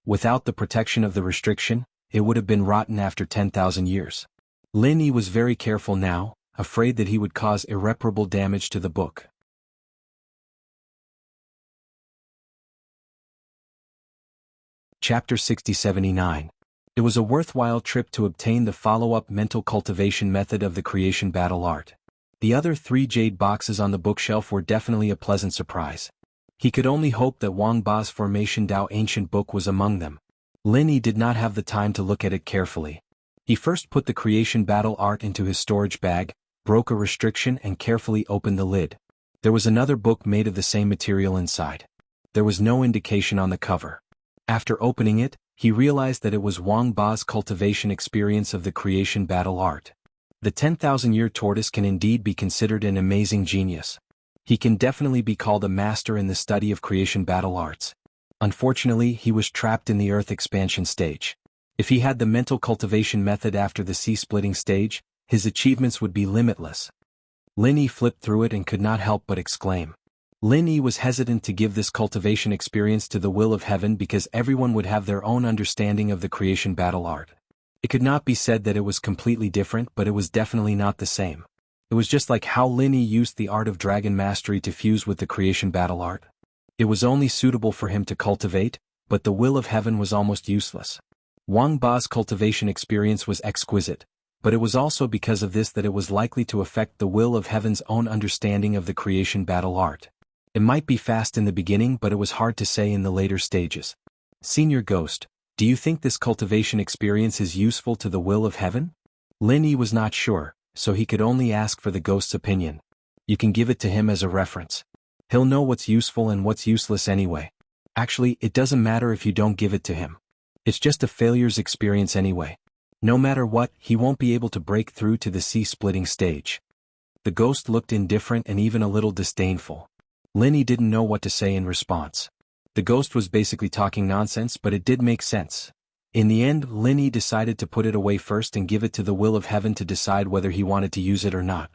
Without the protection of the restriction, it would have been rotten after 10,000 years. Lin Yi was very careful now, afraid that he would cause irreparable damage to the book. Chapter 6079. It was a worthwhile trip to obtain the follow-up mental cultivation method of the creation battle art. The other 3 jade boxes on the bookshelf were definitely a pleasant surprise. He could only hope that Wang Ba's Formation Dao ancient book was among them. Lin Yi did not have the time to look at it carefully. He first put the creation battle art into his storage bag, broke a restriction and carefully opened the lid. There was another book made of the same material inside. There was no indication on the cover. After opening it, he realized that it was Wang Ba's cultivation experience of the creation battle art. The 10,000-year tortoise can indeed be considered an amazing genius. He can definitely be called a master in the study of creation battle arts. Unfortunately, he was trapped in the Earth expansion stage. If he had the mental cultivation method after the sea-splitting stage, his achievements would be limitless. Lin Yi flipped through it and could not help but exclaim. Lin Yi was hesitant to give this cultivation experience to the will of heaven because everyone would have their own understanding of the creation battle art. It could not be said that it was completely different, but it was definitely not the same. It was just like how Lin Yi used the art of dragon mastery to fuse with the creation battle art. It was only suitable for him to cultivate, but the will of heaven was almost useless. Wang Ba's cultivation experience was exquisite, but it was also because of this that it was likely to affect the will of heaven's own understanding of the creation battle art. It might be fast in the beginning, but it was hard to say in the later stages. Senior Ghost, do you think this cultivation experience is useful to the will of heaven? Lin Yi was not sure, so he could only ask for the ghost's opinion. You can give it to him as a reference. He'll know what's useful and what's useless anyway. Actually, it doesn't matter if you don't give it to him. It's just a failure's experience anyway. No matter what, he won't be able to break through to the sea-splitting stage. The ghost looked indifferent and even a little disdainful. Lin Yi didn't know what to say in response. The ghost was basically talking nonsense, but it did make sense. In the end, Lin Yi decided to put it away first and give it to the will of heaven to decide whether he wanted to use it or not.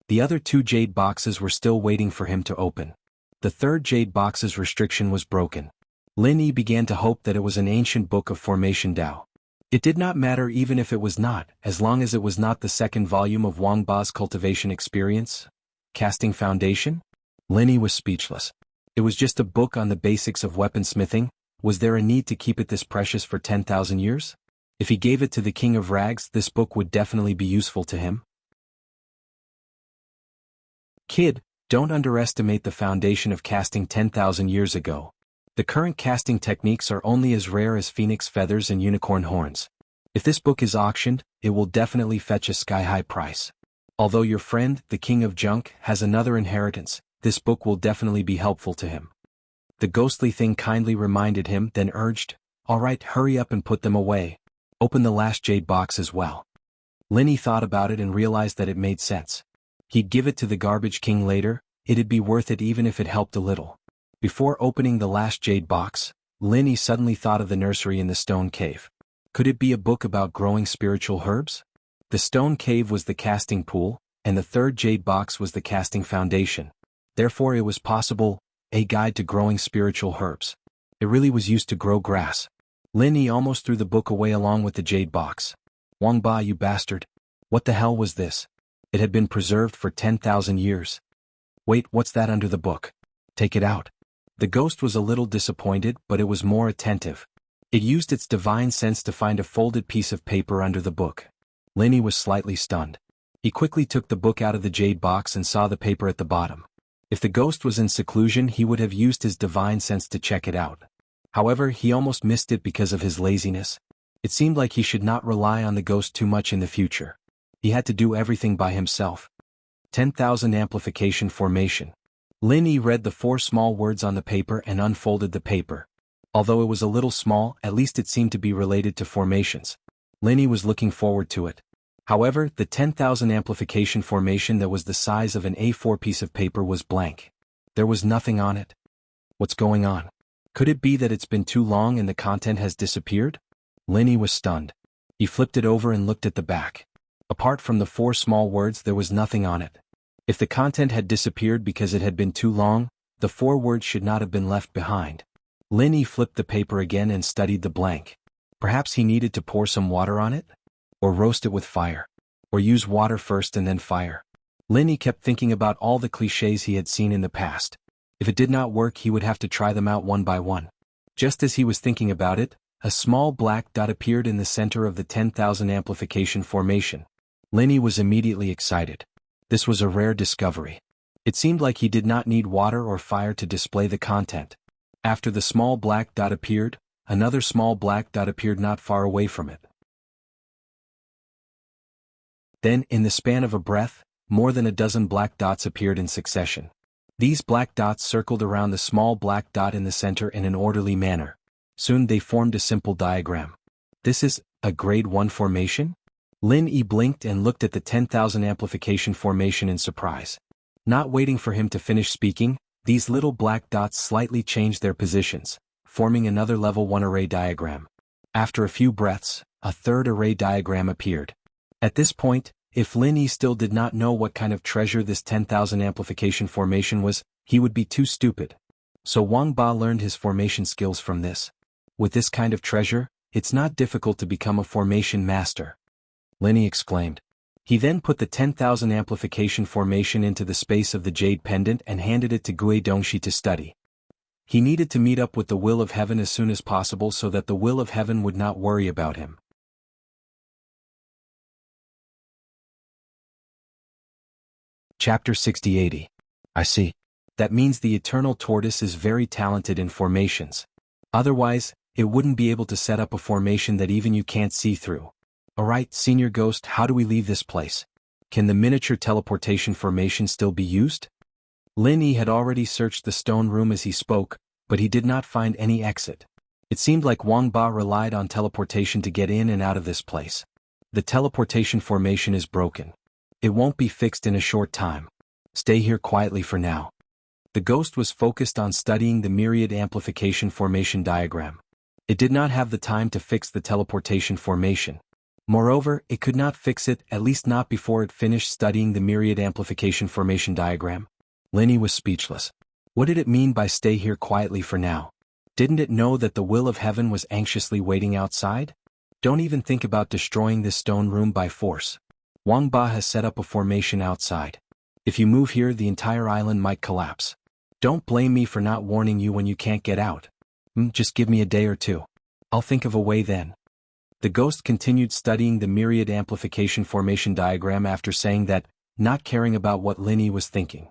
The other 2 jade boxes were still waiting for him to open. The 3rd jade box's restriction was broken. Lin Yi began to hope that it was an ancient book of Formation Dao. It did not matter even if it was not, as long as it was not the 2nd volume of Wang Ba's cultivation experience. Casting Foundation? Lin Yi was speechless. It was just a book on the basics of weaponsmithing. Was there a need to keep it this precious for 10,000 years? If he gave it to the King of Rags, this book would definitely be useful to him. Kid, don't underestimate the foundation of casting 10,000 years ago. The current casting techniques are only as rare as phoenix feathers and unicorn horns. If this book is auctioned, it will definitely fetch a sky-high price. Although your friend, the King of Junk, has another inheritance, this book will definitely be helpful to him. The ghostly thing kindly reminded him, then urged, "All right, hurry up and put them away. Open the last jade box as well." Lin Yi thought about it and realized that it made sense. He'd give it to the garbage king later, it'd be worth it even if it helped a little. Before opening the last jade box, Lin Yi suddenly thought of the nursery in the stone cave. Could it be a book about growing spiritual herbs? The stone cave was the casting pool, and the 3rd jade box was the casting foundation. Therefore it was possible, a guide to growing spiritual herbs. It really was used to grow grass. Lin Yi almost threw the book away along with the jade box. Wang Ba, you bastard. What the hell was this? It had been preserved for 10,000 years. Wait, what's that under the book? Take it out. The ghost was a little disappointed, but it was more attentive. It used its divine sense to find a folded piece of paper under the book. Lin Yi was slightly stunned. He quickly took the book out of the jade box and saw the paper at the bottom. If the ghost was in seclusion, he would have used his divine sense to check it out. However, he almost missed it because of his laziness. It seemed like he should not rely on the ghost too much in the future. He had to do everything by himself. 10,000 Amplification Formation. Lin Yi read the 4 small words on the paper and unfolded the paper. Although it was a little small, at least it seemed to be related to formations. Lin Yi was looking forward to it. However, the 10,000 Amplification Formation that was the size of an A4 piece of paper was blank. There was nothing on it. What's going on? Could it be that it's been too long and the content has disappeared? Lin Yi was stunned. He flipped it over and looked at the back. Apart from the 4 small words, there was nothing on it. If the content had disappeared because it had been too long, the 4 words should not have been left behind. Lin Yi flipped the paper again and studied the blank. Perhaps he needed to pour some water on it? Or roast it with fire? Or use water first and then fire? Lin Yi kept thinking about all the clichés he had seen in the past. If it did not work, he would have to try them out one by one. Just as he was thinking about it, a small black dot appeared in the center of the 10,000 Amplification Formation. Lin Yi was immediately excited. This was a rare discovery. It seemed like he did not need water or fire to display the content. After the small black dot appeared, another small black dot appeared not far away from it. Then, in the span of a breath, more than a dozen black dots appeared in succession. These black dots circled around the small black dot in the center in an orderly manner. Soon they formed a simple diagram. This is a grade 1 formation? Lin Yi blinked and looked at the 10,000 Amplification Formation in surprise. Not waiting for him to finish speaking, these little black dots slightly changed their positions, forming another level 1 array diagram. After a few breaths, a third array diagram appeared. At this point, if Lin Yi still did not know what kind of treasure this 10,000 Amplification Formation was, he would be too stupid. So Wang Ba learned his formation skills from this. With this kind of treasure, it's not difficult to become a formation master. Lin Yi exclaimed. He then put the 10,000 Amplification Formation into the space of the jade pendant and handed it to Gui Dongxi to study. He needed to meet up with the will of heaven as soon as possible so that the will of heaven would not worry about him. Chapter 60-80. I see. That means the Eternal Tortoise is very talented in formations. Otherwise, it wouldn't be able to set up a formation that even you can't see through. Alright, Senior Ghost, how do we leave this place? Can the miniature teleportation formation still be used? Lin Yi had already searched the stone room as he spoke, but he did not find any exit. It seemed like Wang Ba relied on teleportation to get in and out of this place. The teleportation formation is broken. It won't be fixed in a short time. Stay here quietly for now. The ghost was focused on studying the myriad amplification formation diagram. It did not have the time to fix the teleportation formation. Moreover, it could not fix it, at least not before it finished studying the myriad amplification formation diagram. Lin Yi was speechless. What did it mean by stay here quietly for now? Didn't it know that the will of heaven was anxiously waiting outside? Don't even think about destroying this stone room by force. Wang Ba has set up a formation outside. If you move here, the entire island might collapse. Don't blame me for not warning you when you can't get out. Just give me a day or two. I'll think of a way then. The ghost continued studying the myriad amplification formation diagram after saying that, not caring about what Lin Yi was thinking.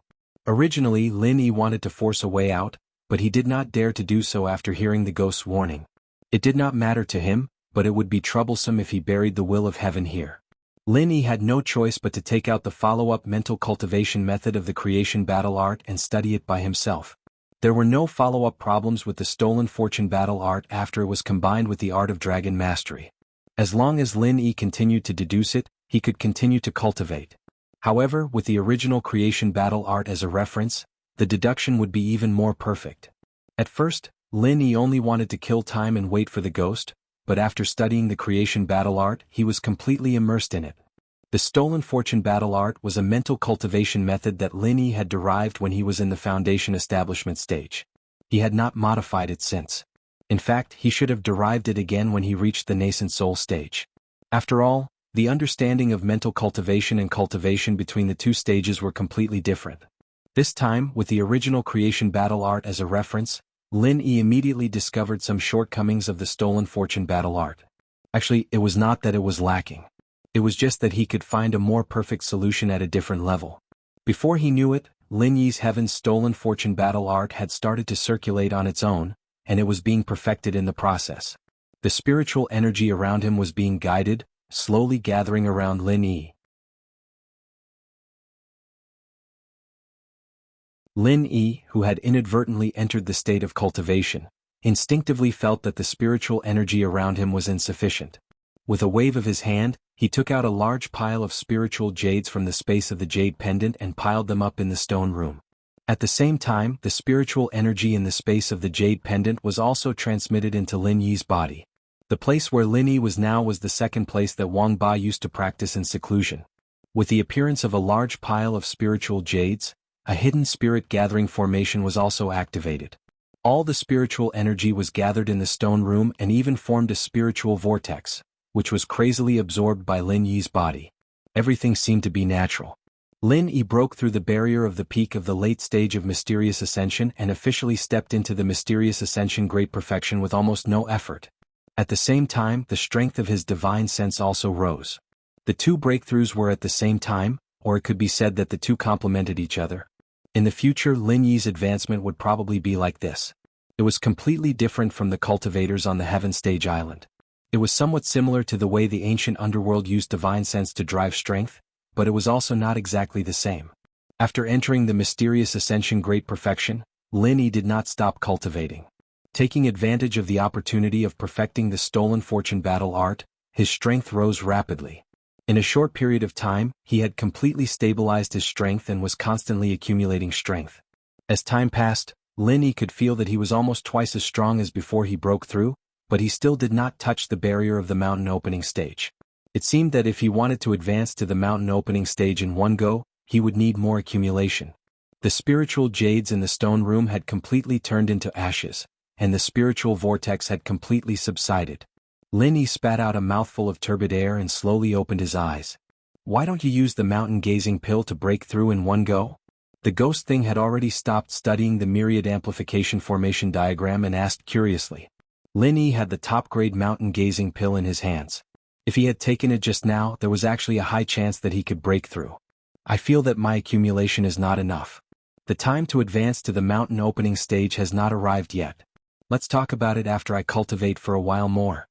Originally, Lin Yi wanted to force a way out, but he did not dare to do so after hearing the ghost's warning. It did not matter to him, but it would be troublesome if he buried the will of heaven here. Lin Yi had no choice but to take out the follow-up mental cultivation method of the creation battle art and study it by himself. There were no follow-up problems with the stolen fortune battle art after it was combined with the art of dragon mastery. As long as Lin Yi continued to deduce it, he could continue to cultivate. However, with the original creation battle art as a reference, the deduction would be even more perfect. At first, Lin Yi only wanted to kill time and wait for the ghost, but after studying the creation battle art, he was completely immersed in it. The Stolen Fortune Battle Art was a mental cultivation method that Lin Yi had derived when he was in the Foundation establishment stage. He had not modified it since. In fact, he should have derived it again when he reached the nascent soul stage. After all, the understanding of mental cultivation and cultivation between the two stages were completely different. This time, with the original creation battle art as a reference, Lin Yi immediately discovered some shortcomings of the Stolen Fortune battle art. Actually, it was not that it was lacking. It was just that he could find a more perfect solution at a different level. Before he knew it, Lin Yi's Heaven's Stolen Fortune battle art had started to circulate on its own, and it was being perfected in the process. The spiritual energy around him was being guided, slowly gathering around Lin Yi. Lin Yi, who had inadvertently entered the state of cultivation, instinctively felt that the spiritual energy around him was insufficient. With a wave of his hand, he took out a large pile of spiritual jades from the space of the jade pendant and piled them up in the stone room. At the same time, the spiritual energy in the space of the jade pendant was also transmitted into Lin Yi's body. The place where Lin Yi was now was the second place that Wang Ba used to practice in seclusion. With the appearance of a large pile of spiritual jades, a hidden spirit gathering formation was also activated. All the spiritual energy was gathered in the stone room and even formed a spiritual vortex, which was crazily absorbed by Lin Yi's body. Everything seemed to be natural. Lin Yi broke through the barrier of the peak of the late stage of Mysterious Ascension and officially stepped into the Mysterious Ascension Great Perfection with almost no effort. At the same time, the strength of his divine sense also rose. The two breakthroughs were at the same time, or it could be said that the two complemented each other. In the future, Lin Yi's advancement would probably be like this. It was completely different from the cultivators on the Heaven Stage Island. It was somewhat similar to the way the ancient underworld used divine sense to drive strength, but it was also not exactly the same. After entering the Mysterious Ascension Great Perfection, Lin Yi did not stop cultivating. Taking advantage of the opportunity of perfecting the Stolen Fortune battle art, his strength rose rapidly. In a short period of time, he had completely stabilized his strength and was constantly accumulating strength. As time passed, Lin Yi could feel that he was almost twice as strong as before he broke through, but he still did not touch the barrier of the mountain opening stage. It seemed that if he wanted to advance to the mountain opening stage in one go, he would need more accumulation. The spiritual jades in the stone room had completely turned into ashes, and the spiritual vortex had completely subsided. Lin Yi spat out a mouthful of turbid air and slowly opened his eyes. Why don't you use the mountain gazing pill to break through in one go? The ghost thing had already stopped studying the myriad amplification formation diagram and asked curiously. Lin Yi had the top-grade mountain gazing pill in his hands. If he had taken it just now, there was actually a high chance that he could break through. I feel that my accumulation is not enough. The time to advance to the mountain opening stage has not arrived yet. Let's talk about it after I cultivate for a while more.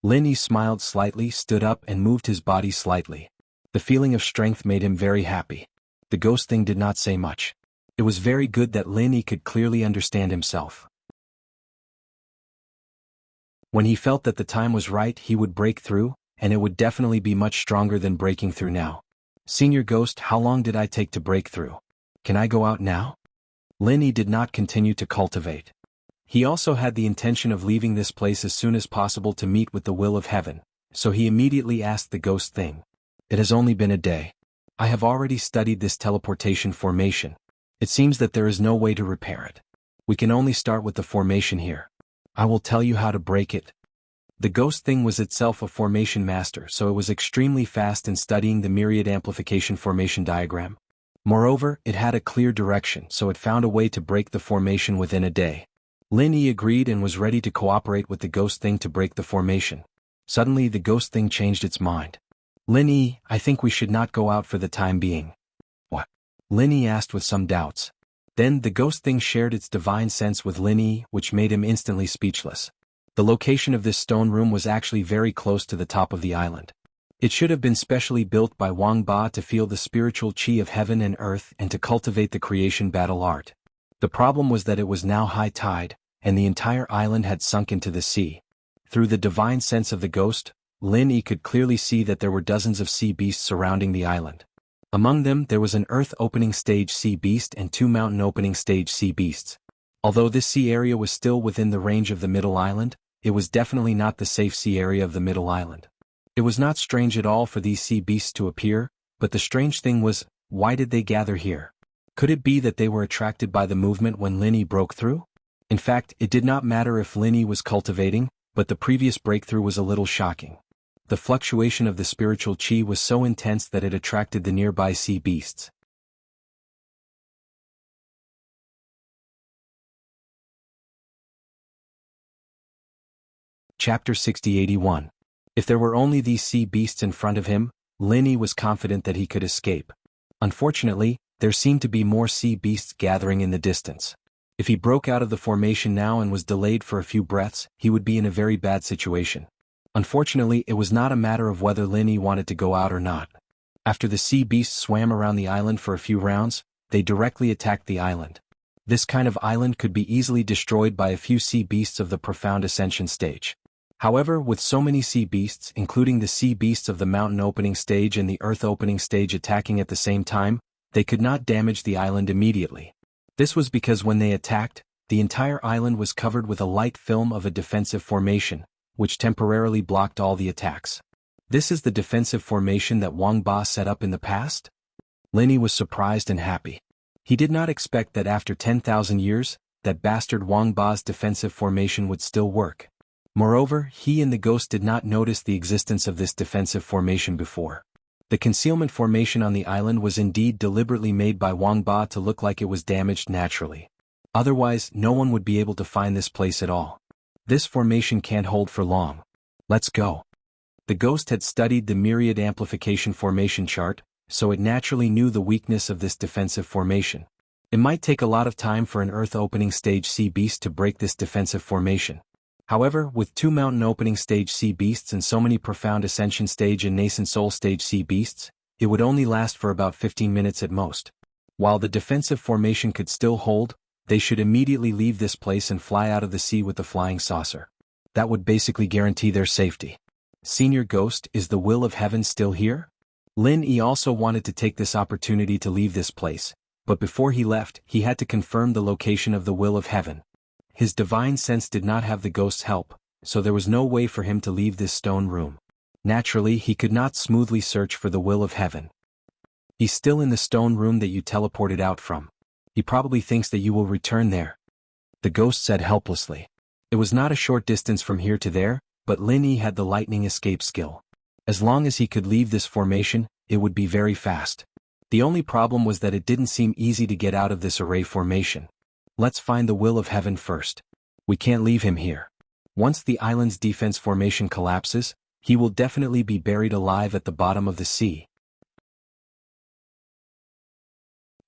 Lin Yi smiled slightly, stood up and moved his body slightly. The feeling of strength made him very happy. The ghost thing did not say much. It was very good that Lin Yi could clearly understand himself. When he felt that the time was right, he would break through, and it would definitely be much stronger than breaking through now. Senior Ghost, how long did I take to break through? Can I go out now? Lin Yi did not continue to cultivate. He also had the intention of leaving this place as soon as possible to meet with the will of heaven, so he immediately asked the ghost thing. It has only been a day. I have already studied this teleportation formation. It seems that there is no way to repair it. We can only start with the formation here. I will tell you how to break it. The ghost thing was itself a formation master, so it was extremely fast in studying the myriad amplification formation diagram. Moreover, it had a clear direction, so it found a way to break the formation within a day. Lin Yi agreed and was ready to cooperate with the ghost thing to break the formation. Suddenly the ghost thing changed its mind. Lin Yi, I think we should not go out for the time being. What? Lin Yi asked with some doubts. Then the ghost thing shared its divine sense with Lin Yi, which made him instantly speechless. The location of this stone room was actually very close to the top of the island. It should have been specially built by Wang Ba to feel the spiritual qi of heaven and earth and to cultivate the creation battle art. The problem was that it was now high tide, and the entire island had sunk into the sea. Through the divine sense of the ghost, Lin Yi could clearly see that there were dozens of sea beasts surrounding the island. Among them there was an earth opening stage sea beast and 2 mountain opening stage sea beasts. Although this sea area was still within the range of the middle island, it was definitely not the safe sea area of the middle island. It was not strange at all for these sea beasts to appear, but the strange thing was, why did they gather here? Could it be that they were attracted by the movement when Linny broke through? In fact, it did not matter if Linny was cultivating, but the previous breakthrough was a little shocking. The fluctuation of the spiritual chi was so intense that it attracted the nearby sea beasts. Chapter 60-81. If there were only these sea beasts in front of him, Linny was confident that he could escape. Unfortunately, there seemed to be more sea beasts gathering in the distance. If he broke out of the formation now and was delayed for a few breaths, he would be in a very bad situation. Unfortunately, it was not a matter of whether Linny wanted to go out or not. After the sea beasts swam around the island for a few rounds, they directly attacked the island. This kind of island could be easily destroyed by a few sea beasts of the profound ascension stage. However, with so many sea beasts, including the sea beasts of the mountain opening stage and the earth opening stage attacking at the same time, they could not damage the island immediately. This was because when they attacked, the entire island was covered with a light film of a defensive formation, which temporarily blocked all the attacks. This is the defensive formation that Wang Ba set up in the past? Linny was surprised and happy. He did not expect that after 10,000 years, that bastard Wang Ba's defensive formation would still work. Moreover, he and the ghost did not notice the existence of this defensive formation before. The concealment formation on the island was indeed deliberately made by Wang Ba to look like it was damaged naturally. Otherwise, no one would be able to find this place at all. This formation can't hold for long. Let's go. The ghost had studied the myriad amplification formation chart, so it naturally knew the weakness of this defensive formation. It might take a lot of time for an earth opening stage sea beast to break this defensive formation. However, with 2 mountain opening stage sea beasts and so many profound ascension stage and nascent soul stage sea beasts, it would only last for about 15 minutes at most. While the defensive formation could still hold, they should immediately leave this place and fly out of the sea with the flying saucer. That would basically guarantee their safety. Senior Ghost, is the will of heaven still here? Lin Yi also wanted to take this opportunity to leave this place, but before he left, he had to confirm the location of the will of heaven. His divine sense did not have the ghost's help, so there was no way for him to leave this stone room. Naturally, he could not smoothly search for the will of heaven. He's still in the stone room that you teleported out from. He probably thinks that you will return there. The ghost said helplessly. It was not a short distance from here to there, but Lin Yi had the lightning escape skill. As long as he could leave this formation, it would be very fast. The only problem was that it didn't seem easy to get out of this array formation. Let's find the will of heaven first. We can't leave him here. Once the island's defense formation collapses, he will definitely be buried alive at the bottom of the sea.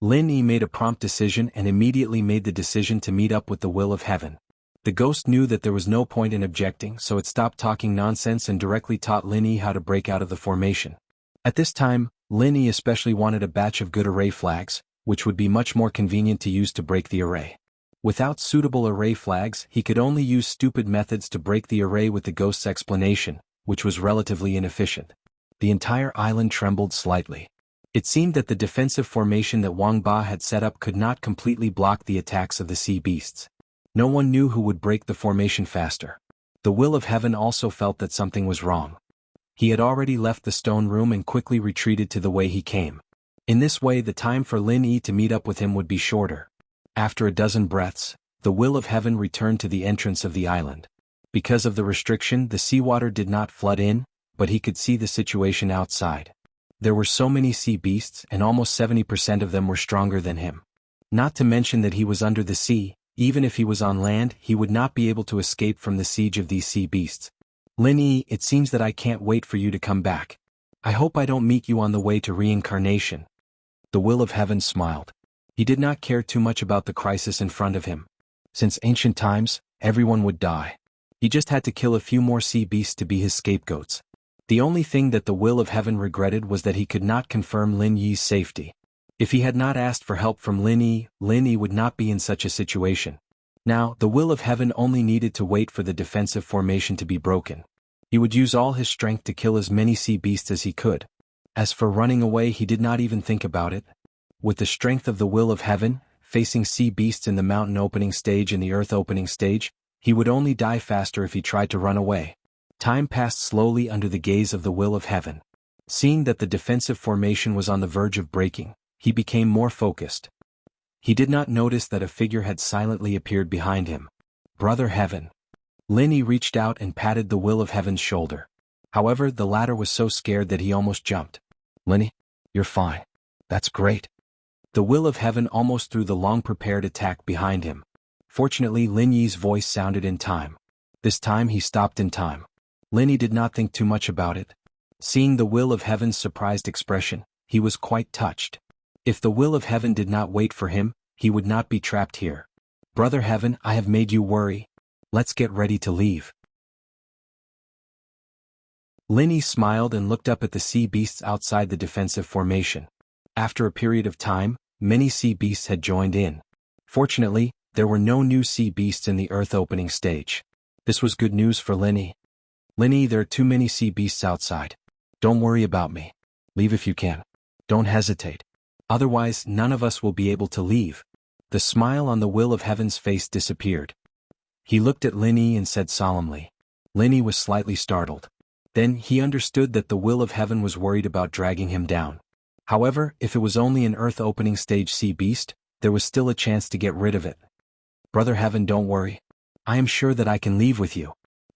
Lin Yi made a prompt decision and immediately made the decision to meet up with the will of heaven. The ghost knew that there was no point in objecting, so it stopped talking nonsense and directly taught Lin Yi how to break out of the formation. At this time, Lin Yi especially wanted a batch of good array flags, which would be much more convenient to use to break the array. Without suitable array flags, he could only use stupid methods to break the array with the ghost's explanation, which was relatively inefficient. The entire island trembled slightly. It seemed that the defensive formation that Wang Ba had set up could not completely block the attacks of the sea beasts. No one knew who would break the formation faster. The will of heaven also felt that something was wrong. He had already left the stone room and quickly retreated to the way he came. In this way, the time for Lin Yi to meet up with him would be shorter. After a dozen breaths, the will of heaven returned to the entrance of the island. Because of the restriction, the seawater did not flood in, but he could see the situation outside. There were so many sea beasts and almost 70% of them were stronger than him. Not to mention that he was under the sea, even if he was on land, he would not be able to escape from the siege of these sea beasts. Lin Yi, it seems that I can't wait for you to come back. I hope I don't meet you on the way to reincarnation. The will of heaven smiled. He did not care too much about the crisis in front of him. Since ancient times, everyone would die. He just had to kill a few more sea beasts to be his scapegoats. The only thing that the will of heaven regretted was that he could not confirm Lin Yi's safety. If he had not asked for help from Lin Yi would not be in such a situation. Now, the will of heaven only needed to wait for the defensive formation to be broken. He would use all his strength to kill as many sea beasts as he could. As for running away, he did not even think about it. With the strength of the will of heaven, facing sea beasts in the mountain opening stage and the earth opening stage, he would only die faster if he tried to run away. Time passed slowly under the gaze of the will of heaven. Seeing that the defensive formation was on the verge of breaking, he became more focused. He did not notice that a figure had silently appeared behind him. Brother Heaven. Linny reached out and patted the will of heaven's shoulder. However, the latter was so scared that he almost jumped. Linny, you're fine. That's great. The will of heaven almost threw the long-prepared attack behind him. Fortunately, Lin Yi's voice sounded in time. This time he stopped in time. Linny did not think too much about it. Seeing the will of heaven's surprised expression, he was quite touched. If the will of heaven did not wait for him, he would not be trapped here. Brother Heaven, I have made you worry. Let's get ready to leave. Linny smiled and looked up at the sea beasts outside the defensive formation. After a period of time, many sea beasts had joined in. Fortunately, there were no new sea beasts in the Earth opening stage. This was good news for Linny. Linny, there are too many sea beasts outside. Don't worry about me. Leave if you can. Don't hesitate. Otherwise, none of us will be able to leave. The smile on the will of heaven's face disappeared. He looked at Linny and said solemnly. Linny was slightly startled. Then he understood that the will of heaven was worried about dragging him down. However, if it was only an Earth opening stage sea beast, there was still a chance to get rid of it. Brother Heaven, don't worry. I am sure that I can leave with you.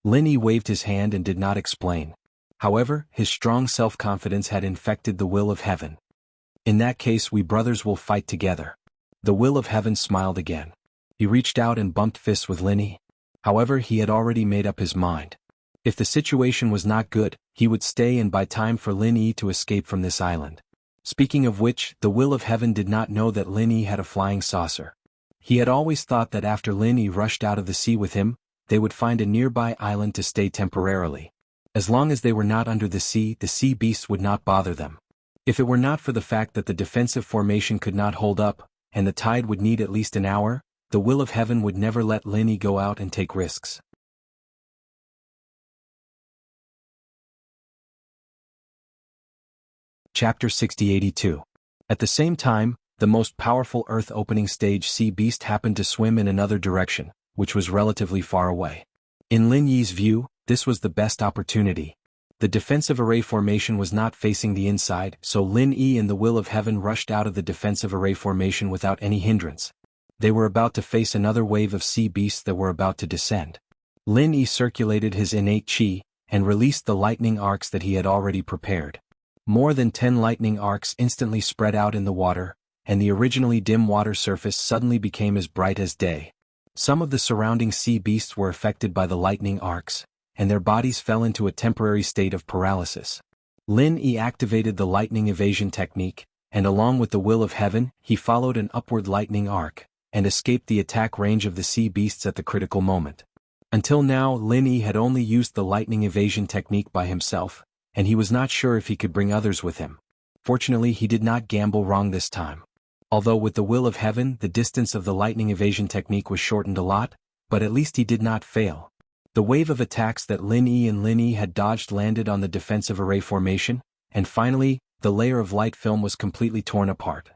Linny waved his hand and did not explain. However, his strong self-confidence had infected the will of heaven. In that case, we brothers will fight together. The will of heaven smiled again. He reached out and bumped fists with Linny. However, he had already made up his mind. If the situation was not good, he would stay and buy time for Linny to escape from this island. Speaking of which, the will of heaven did not know that Linny had a flying saucer. He had always thought that after Linny rushed out of the sea with him, they would find a nearby island to stay temporarily. As long as they were not under the sea beasts would not bother them. If it were not for the fact that the defensive formation could not hold up, and the tide would need at least an hour, the will of heaven would never let Linny go out and take risks. Chapter 6082. At the same time, the most powerful Earth opening stage sea beast happened to swim in another direction, which was relatively far away. In Lin Yi's view, this was the best opportunity. The defensive array formation was not facing the inside, so Lin Yi and the will of heaven rushed out of the defensive array formation without any hindrance. They were about to face another wave of sea beasts that were about to descend. Lin Yi circulated his innate qi, and released the lightning arcs that he had already prepared. More than 10 lightning arcs instantly spread out in the water, and the originally dim water surface suddenly became as bright as day. Some of the surrounding sea beasts were affected by the lightning arcs, and their bodies fell into a temporary state of paralysis. Lin Yi activated the lightning evasion technique, and along with the will of heaven, he followed an upward lightning arc, and escaped the attack range of the sea beasts at the critical moment. Until now, Lin Yi had only used the lightning evasion technique by himself, and he was not sure if he could bring others with him. Fortunately, he did not gamble wrong this time. Although with the will of heaven, the distance of the lightning evasion technique was shortened a lot, but at least he did not fail. The wave of attacks that Lin Yi and Lin Yi had dodged landed on the defensive array formation, and finally, the layer of light film was completely torn apart.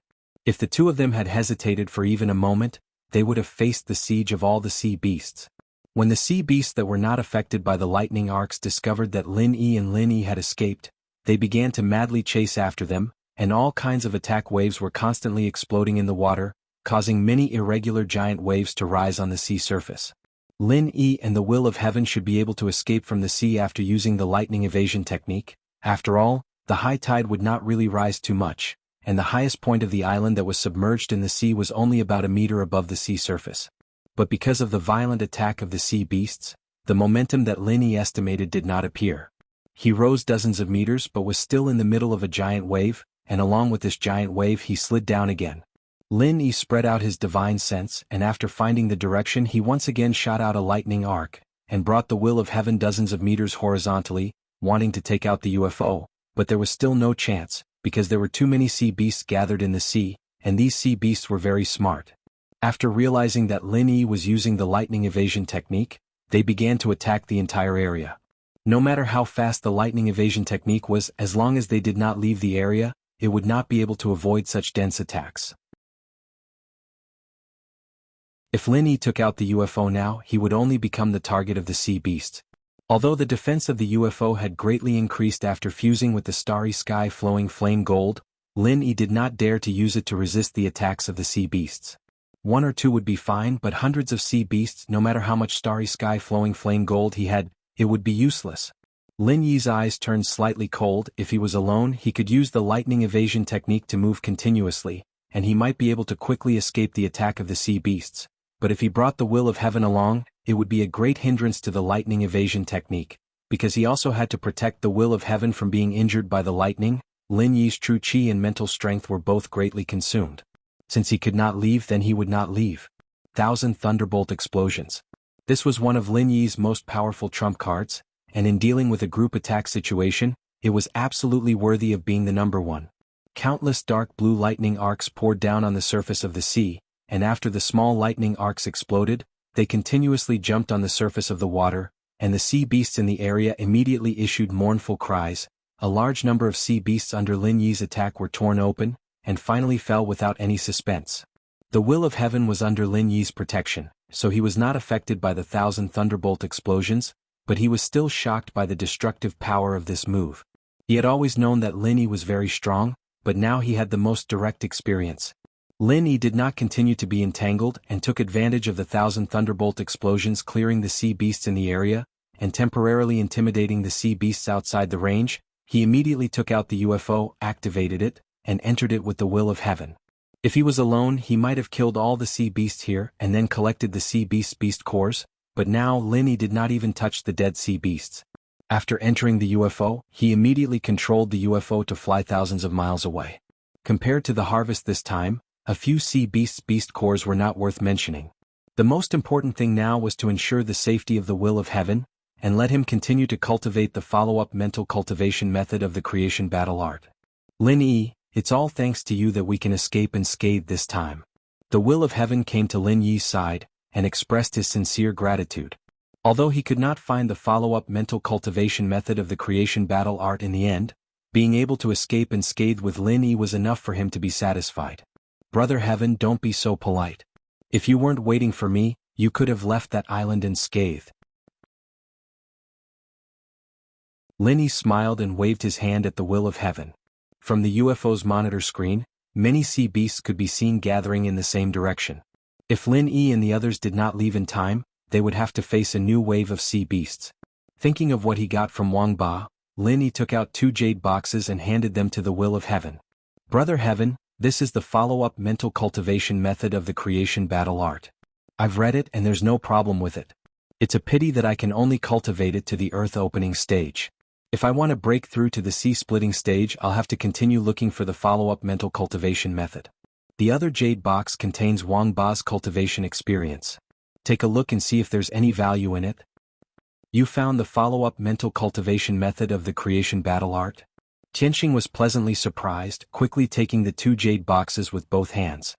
If the two of them had hesitated for even a moment, they would have faced the siege of all the sea beasts. When the sea beasts that were not affected by the lightning arcs discovered that Lin Yi and Lin Yi had escaped, they began to madly chase after them, and all kinds of attack waves were constantly exploding in the water, causing many irregular giant waves to rise on the sea surface. Lin Yi and the will of heaven should be able to escape from the sea after using the lightning evasion technique. After all, the high tide would not really rise too much, and the highest point of the island that was submerged in the sea was only about a meter above the sea surface. But because of the violent attack of the sea beasts, the momentum that Lin Yi estimated did not appear. He rose dozens of meters but was still in the middle of a giant wave, and along with this giant wave he slid down again. Lin Yi spread out his divine sense, and after finding the direction he once again shot out a lightning arc, and brought the will of heaven dozens of meters horizontally, wanting to take out the UFO, but there was still no chance, because there were too many sea beasts gathered in the sea, and these sea beasts were very smart. After realizing that Lin Yi was using the lightning evasion technique, they began to attack the entire area. No matter how fast the lightning evasion technique was, as long as they did not leave the area, it would not be able to avoid such dense attacks. If Lin Yi took out the UFO now, he would only become the target of the sea beasts. Although the defense of the UFO had greatly increased after fusing with the starry sky flowing flame gold, Lin Yi did not dare to use it to resist the attacks of the sea beasts. One or two would be fine, but hundreds of sea beasts, no matter how much starry sky flowing flame gold he had, it would be useless. Lin Yi's eyes turned slightly cold. If he was alone, he could use the lightning evasion technique to move continuously, and he might be able to quickly escape the attack of the sea beasts. But if he brought the will of heaven along, it would be a great hindrance to the lightning evasion technique, because he also had to protect the will of heaven from being injured by the lightning. Lin Yi's true chi and mental strength were both greatly consumed. Since he could not leave, then he would not leave. 1,000 thunderbolt explosions. This was one of Lin Yi's most powerful trump cards, and in dealing with a group attack situation, it was absolutely worthy of being the number one. Countless dark blue lightning arcs poured down on the surface of the sea, and after the small lightning arcs exploded, they continuously jumped on the surface of the water, and the sea beasts in the area immediately issued mournful cries. A large number of sea beasts under Lin Yi's attack were torn open, and finally fell without any suspense. The will of heaven was under Lin Yi's protection, so he was not affected by the 1,000 thunderbolt explosions, but he was still shocked by the destructive power of this move. He had always known that Lin Yi was very strong, but now he had the most direct experience. Lin Yi did not continue to be entangled and took advantage of the 1,000 thunderbolt explosions, clearing the sea beasts in the area, and temporarily intimidating the sea beasts outside the range. He immediately took out the UFO, activated it, and entered it with the will of heaven. If he was alone, he might have killed all the sea beasts here and then collected the sea beast cores, but now Lin Yi did not even touch the dead sea beasts. After entering the UFO, he immediately controlled the UFO to fly thousands of miles away. Compared to the harvest this time, a few sea beast cores were not worth mentioning. The most important thing now was to ensure the safety of the will of heaven, and let him continue to cultivate the follow-up mental cultivation method of the creation battle art. Lin Yi, it's all thanks to you that we can escape unscathed this time. The will of heaven came to Lin Yi's side, and expressed his sincere gratitude. Although he could not find the follow-up mental cultivation method of the creation battle art in the end, being able to escape unscathed with Lin Yi was enough for him to be satisfied. Brother Heaven, don't be so polite. If you weren't waiting for me, you could have left that island unscathed. Lin Yi smiled and waved his hand at the will of heaven. From the UFO's monitor screen, many sea beasts could be seen gathering in the same direction. If Lin Yi and the others did not leave in time, they would have to face a new wave of sea beasts. Thinking of what he got from Wang Ba, Lin Yi took out 2 jade boxes and handed them to the will of heaven. Brother Heaven, this is the follow-up mental cultivation method of the creation battle art. I've read it and there's no problem with it. It's a pity that I can only cultivate it to the earth opening stage. If I want to break through to the sea splitting stage, I'll have to continue looking for the follow-up mental cultivation method. The other jade box contains Wang Ba's cultivation experience. Take a look and see if there's any value in it. You found the follow-up mental cultivation method of the creation battle art? Tianxing was pleasantly surprised, quickly taking the 2 jade boxes with both hands.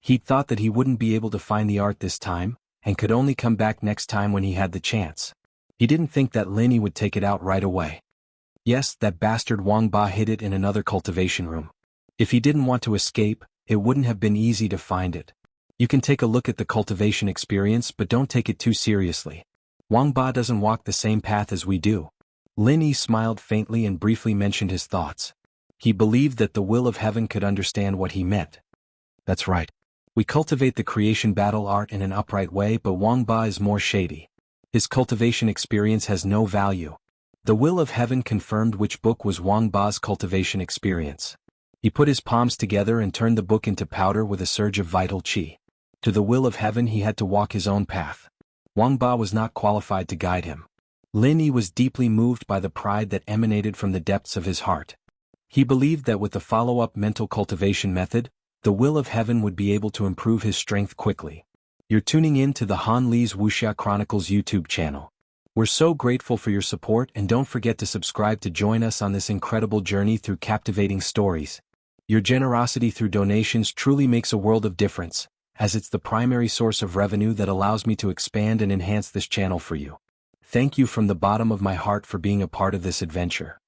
He'd thought that he wouldn't be able to find the art this time, and could only come back next time when he had the chance. He didn't think that Lin Yi would take it out right away. Yes, that bastard Wang Ba hid it in another cultivation room. If he didn't want to escape, it wouldn't have been easy to find it. You can take a look at the cultivation experience, but don't take it too seriously. Wang Ba doesn't walk the same path as we do. Lin Yi smiled faintly and briefly mentioned his thoughts. He believed that the will of heaven could understand what he meant. That's right. We cultivate the creation battle art in an upright way, but Wang Ba is more shady. His cultivation experience has no value. The will of heaven confirmed which book was Wang Ba's cultivation experience. He put his palms together and turned the book into powder with a surge of vital qi. To the will of heaven he had to walk his own path. Wang Ba was not qualified to guide him. Lin Yi was deeply moved by the pride that emanated from the depths of his heart. He believed that with the follow-up mental cultivation method, the will of heaven would be able to improve his strength quickly. You're tuning in to the Han Li's Wuxia Chronicles YouTube channel. We're so grateful for your support, and don't forget to subscribe to join us on this incredible journey through captivating stories. Your generosity through donations truly makes a world of difference, as it's the primary source of revenue that allows me to expand and enhance this channel for you. Thank you from the bottom of my heart for being a part of this adventure.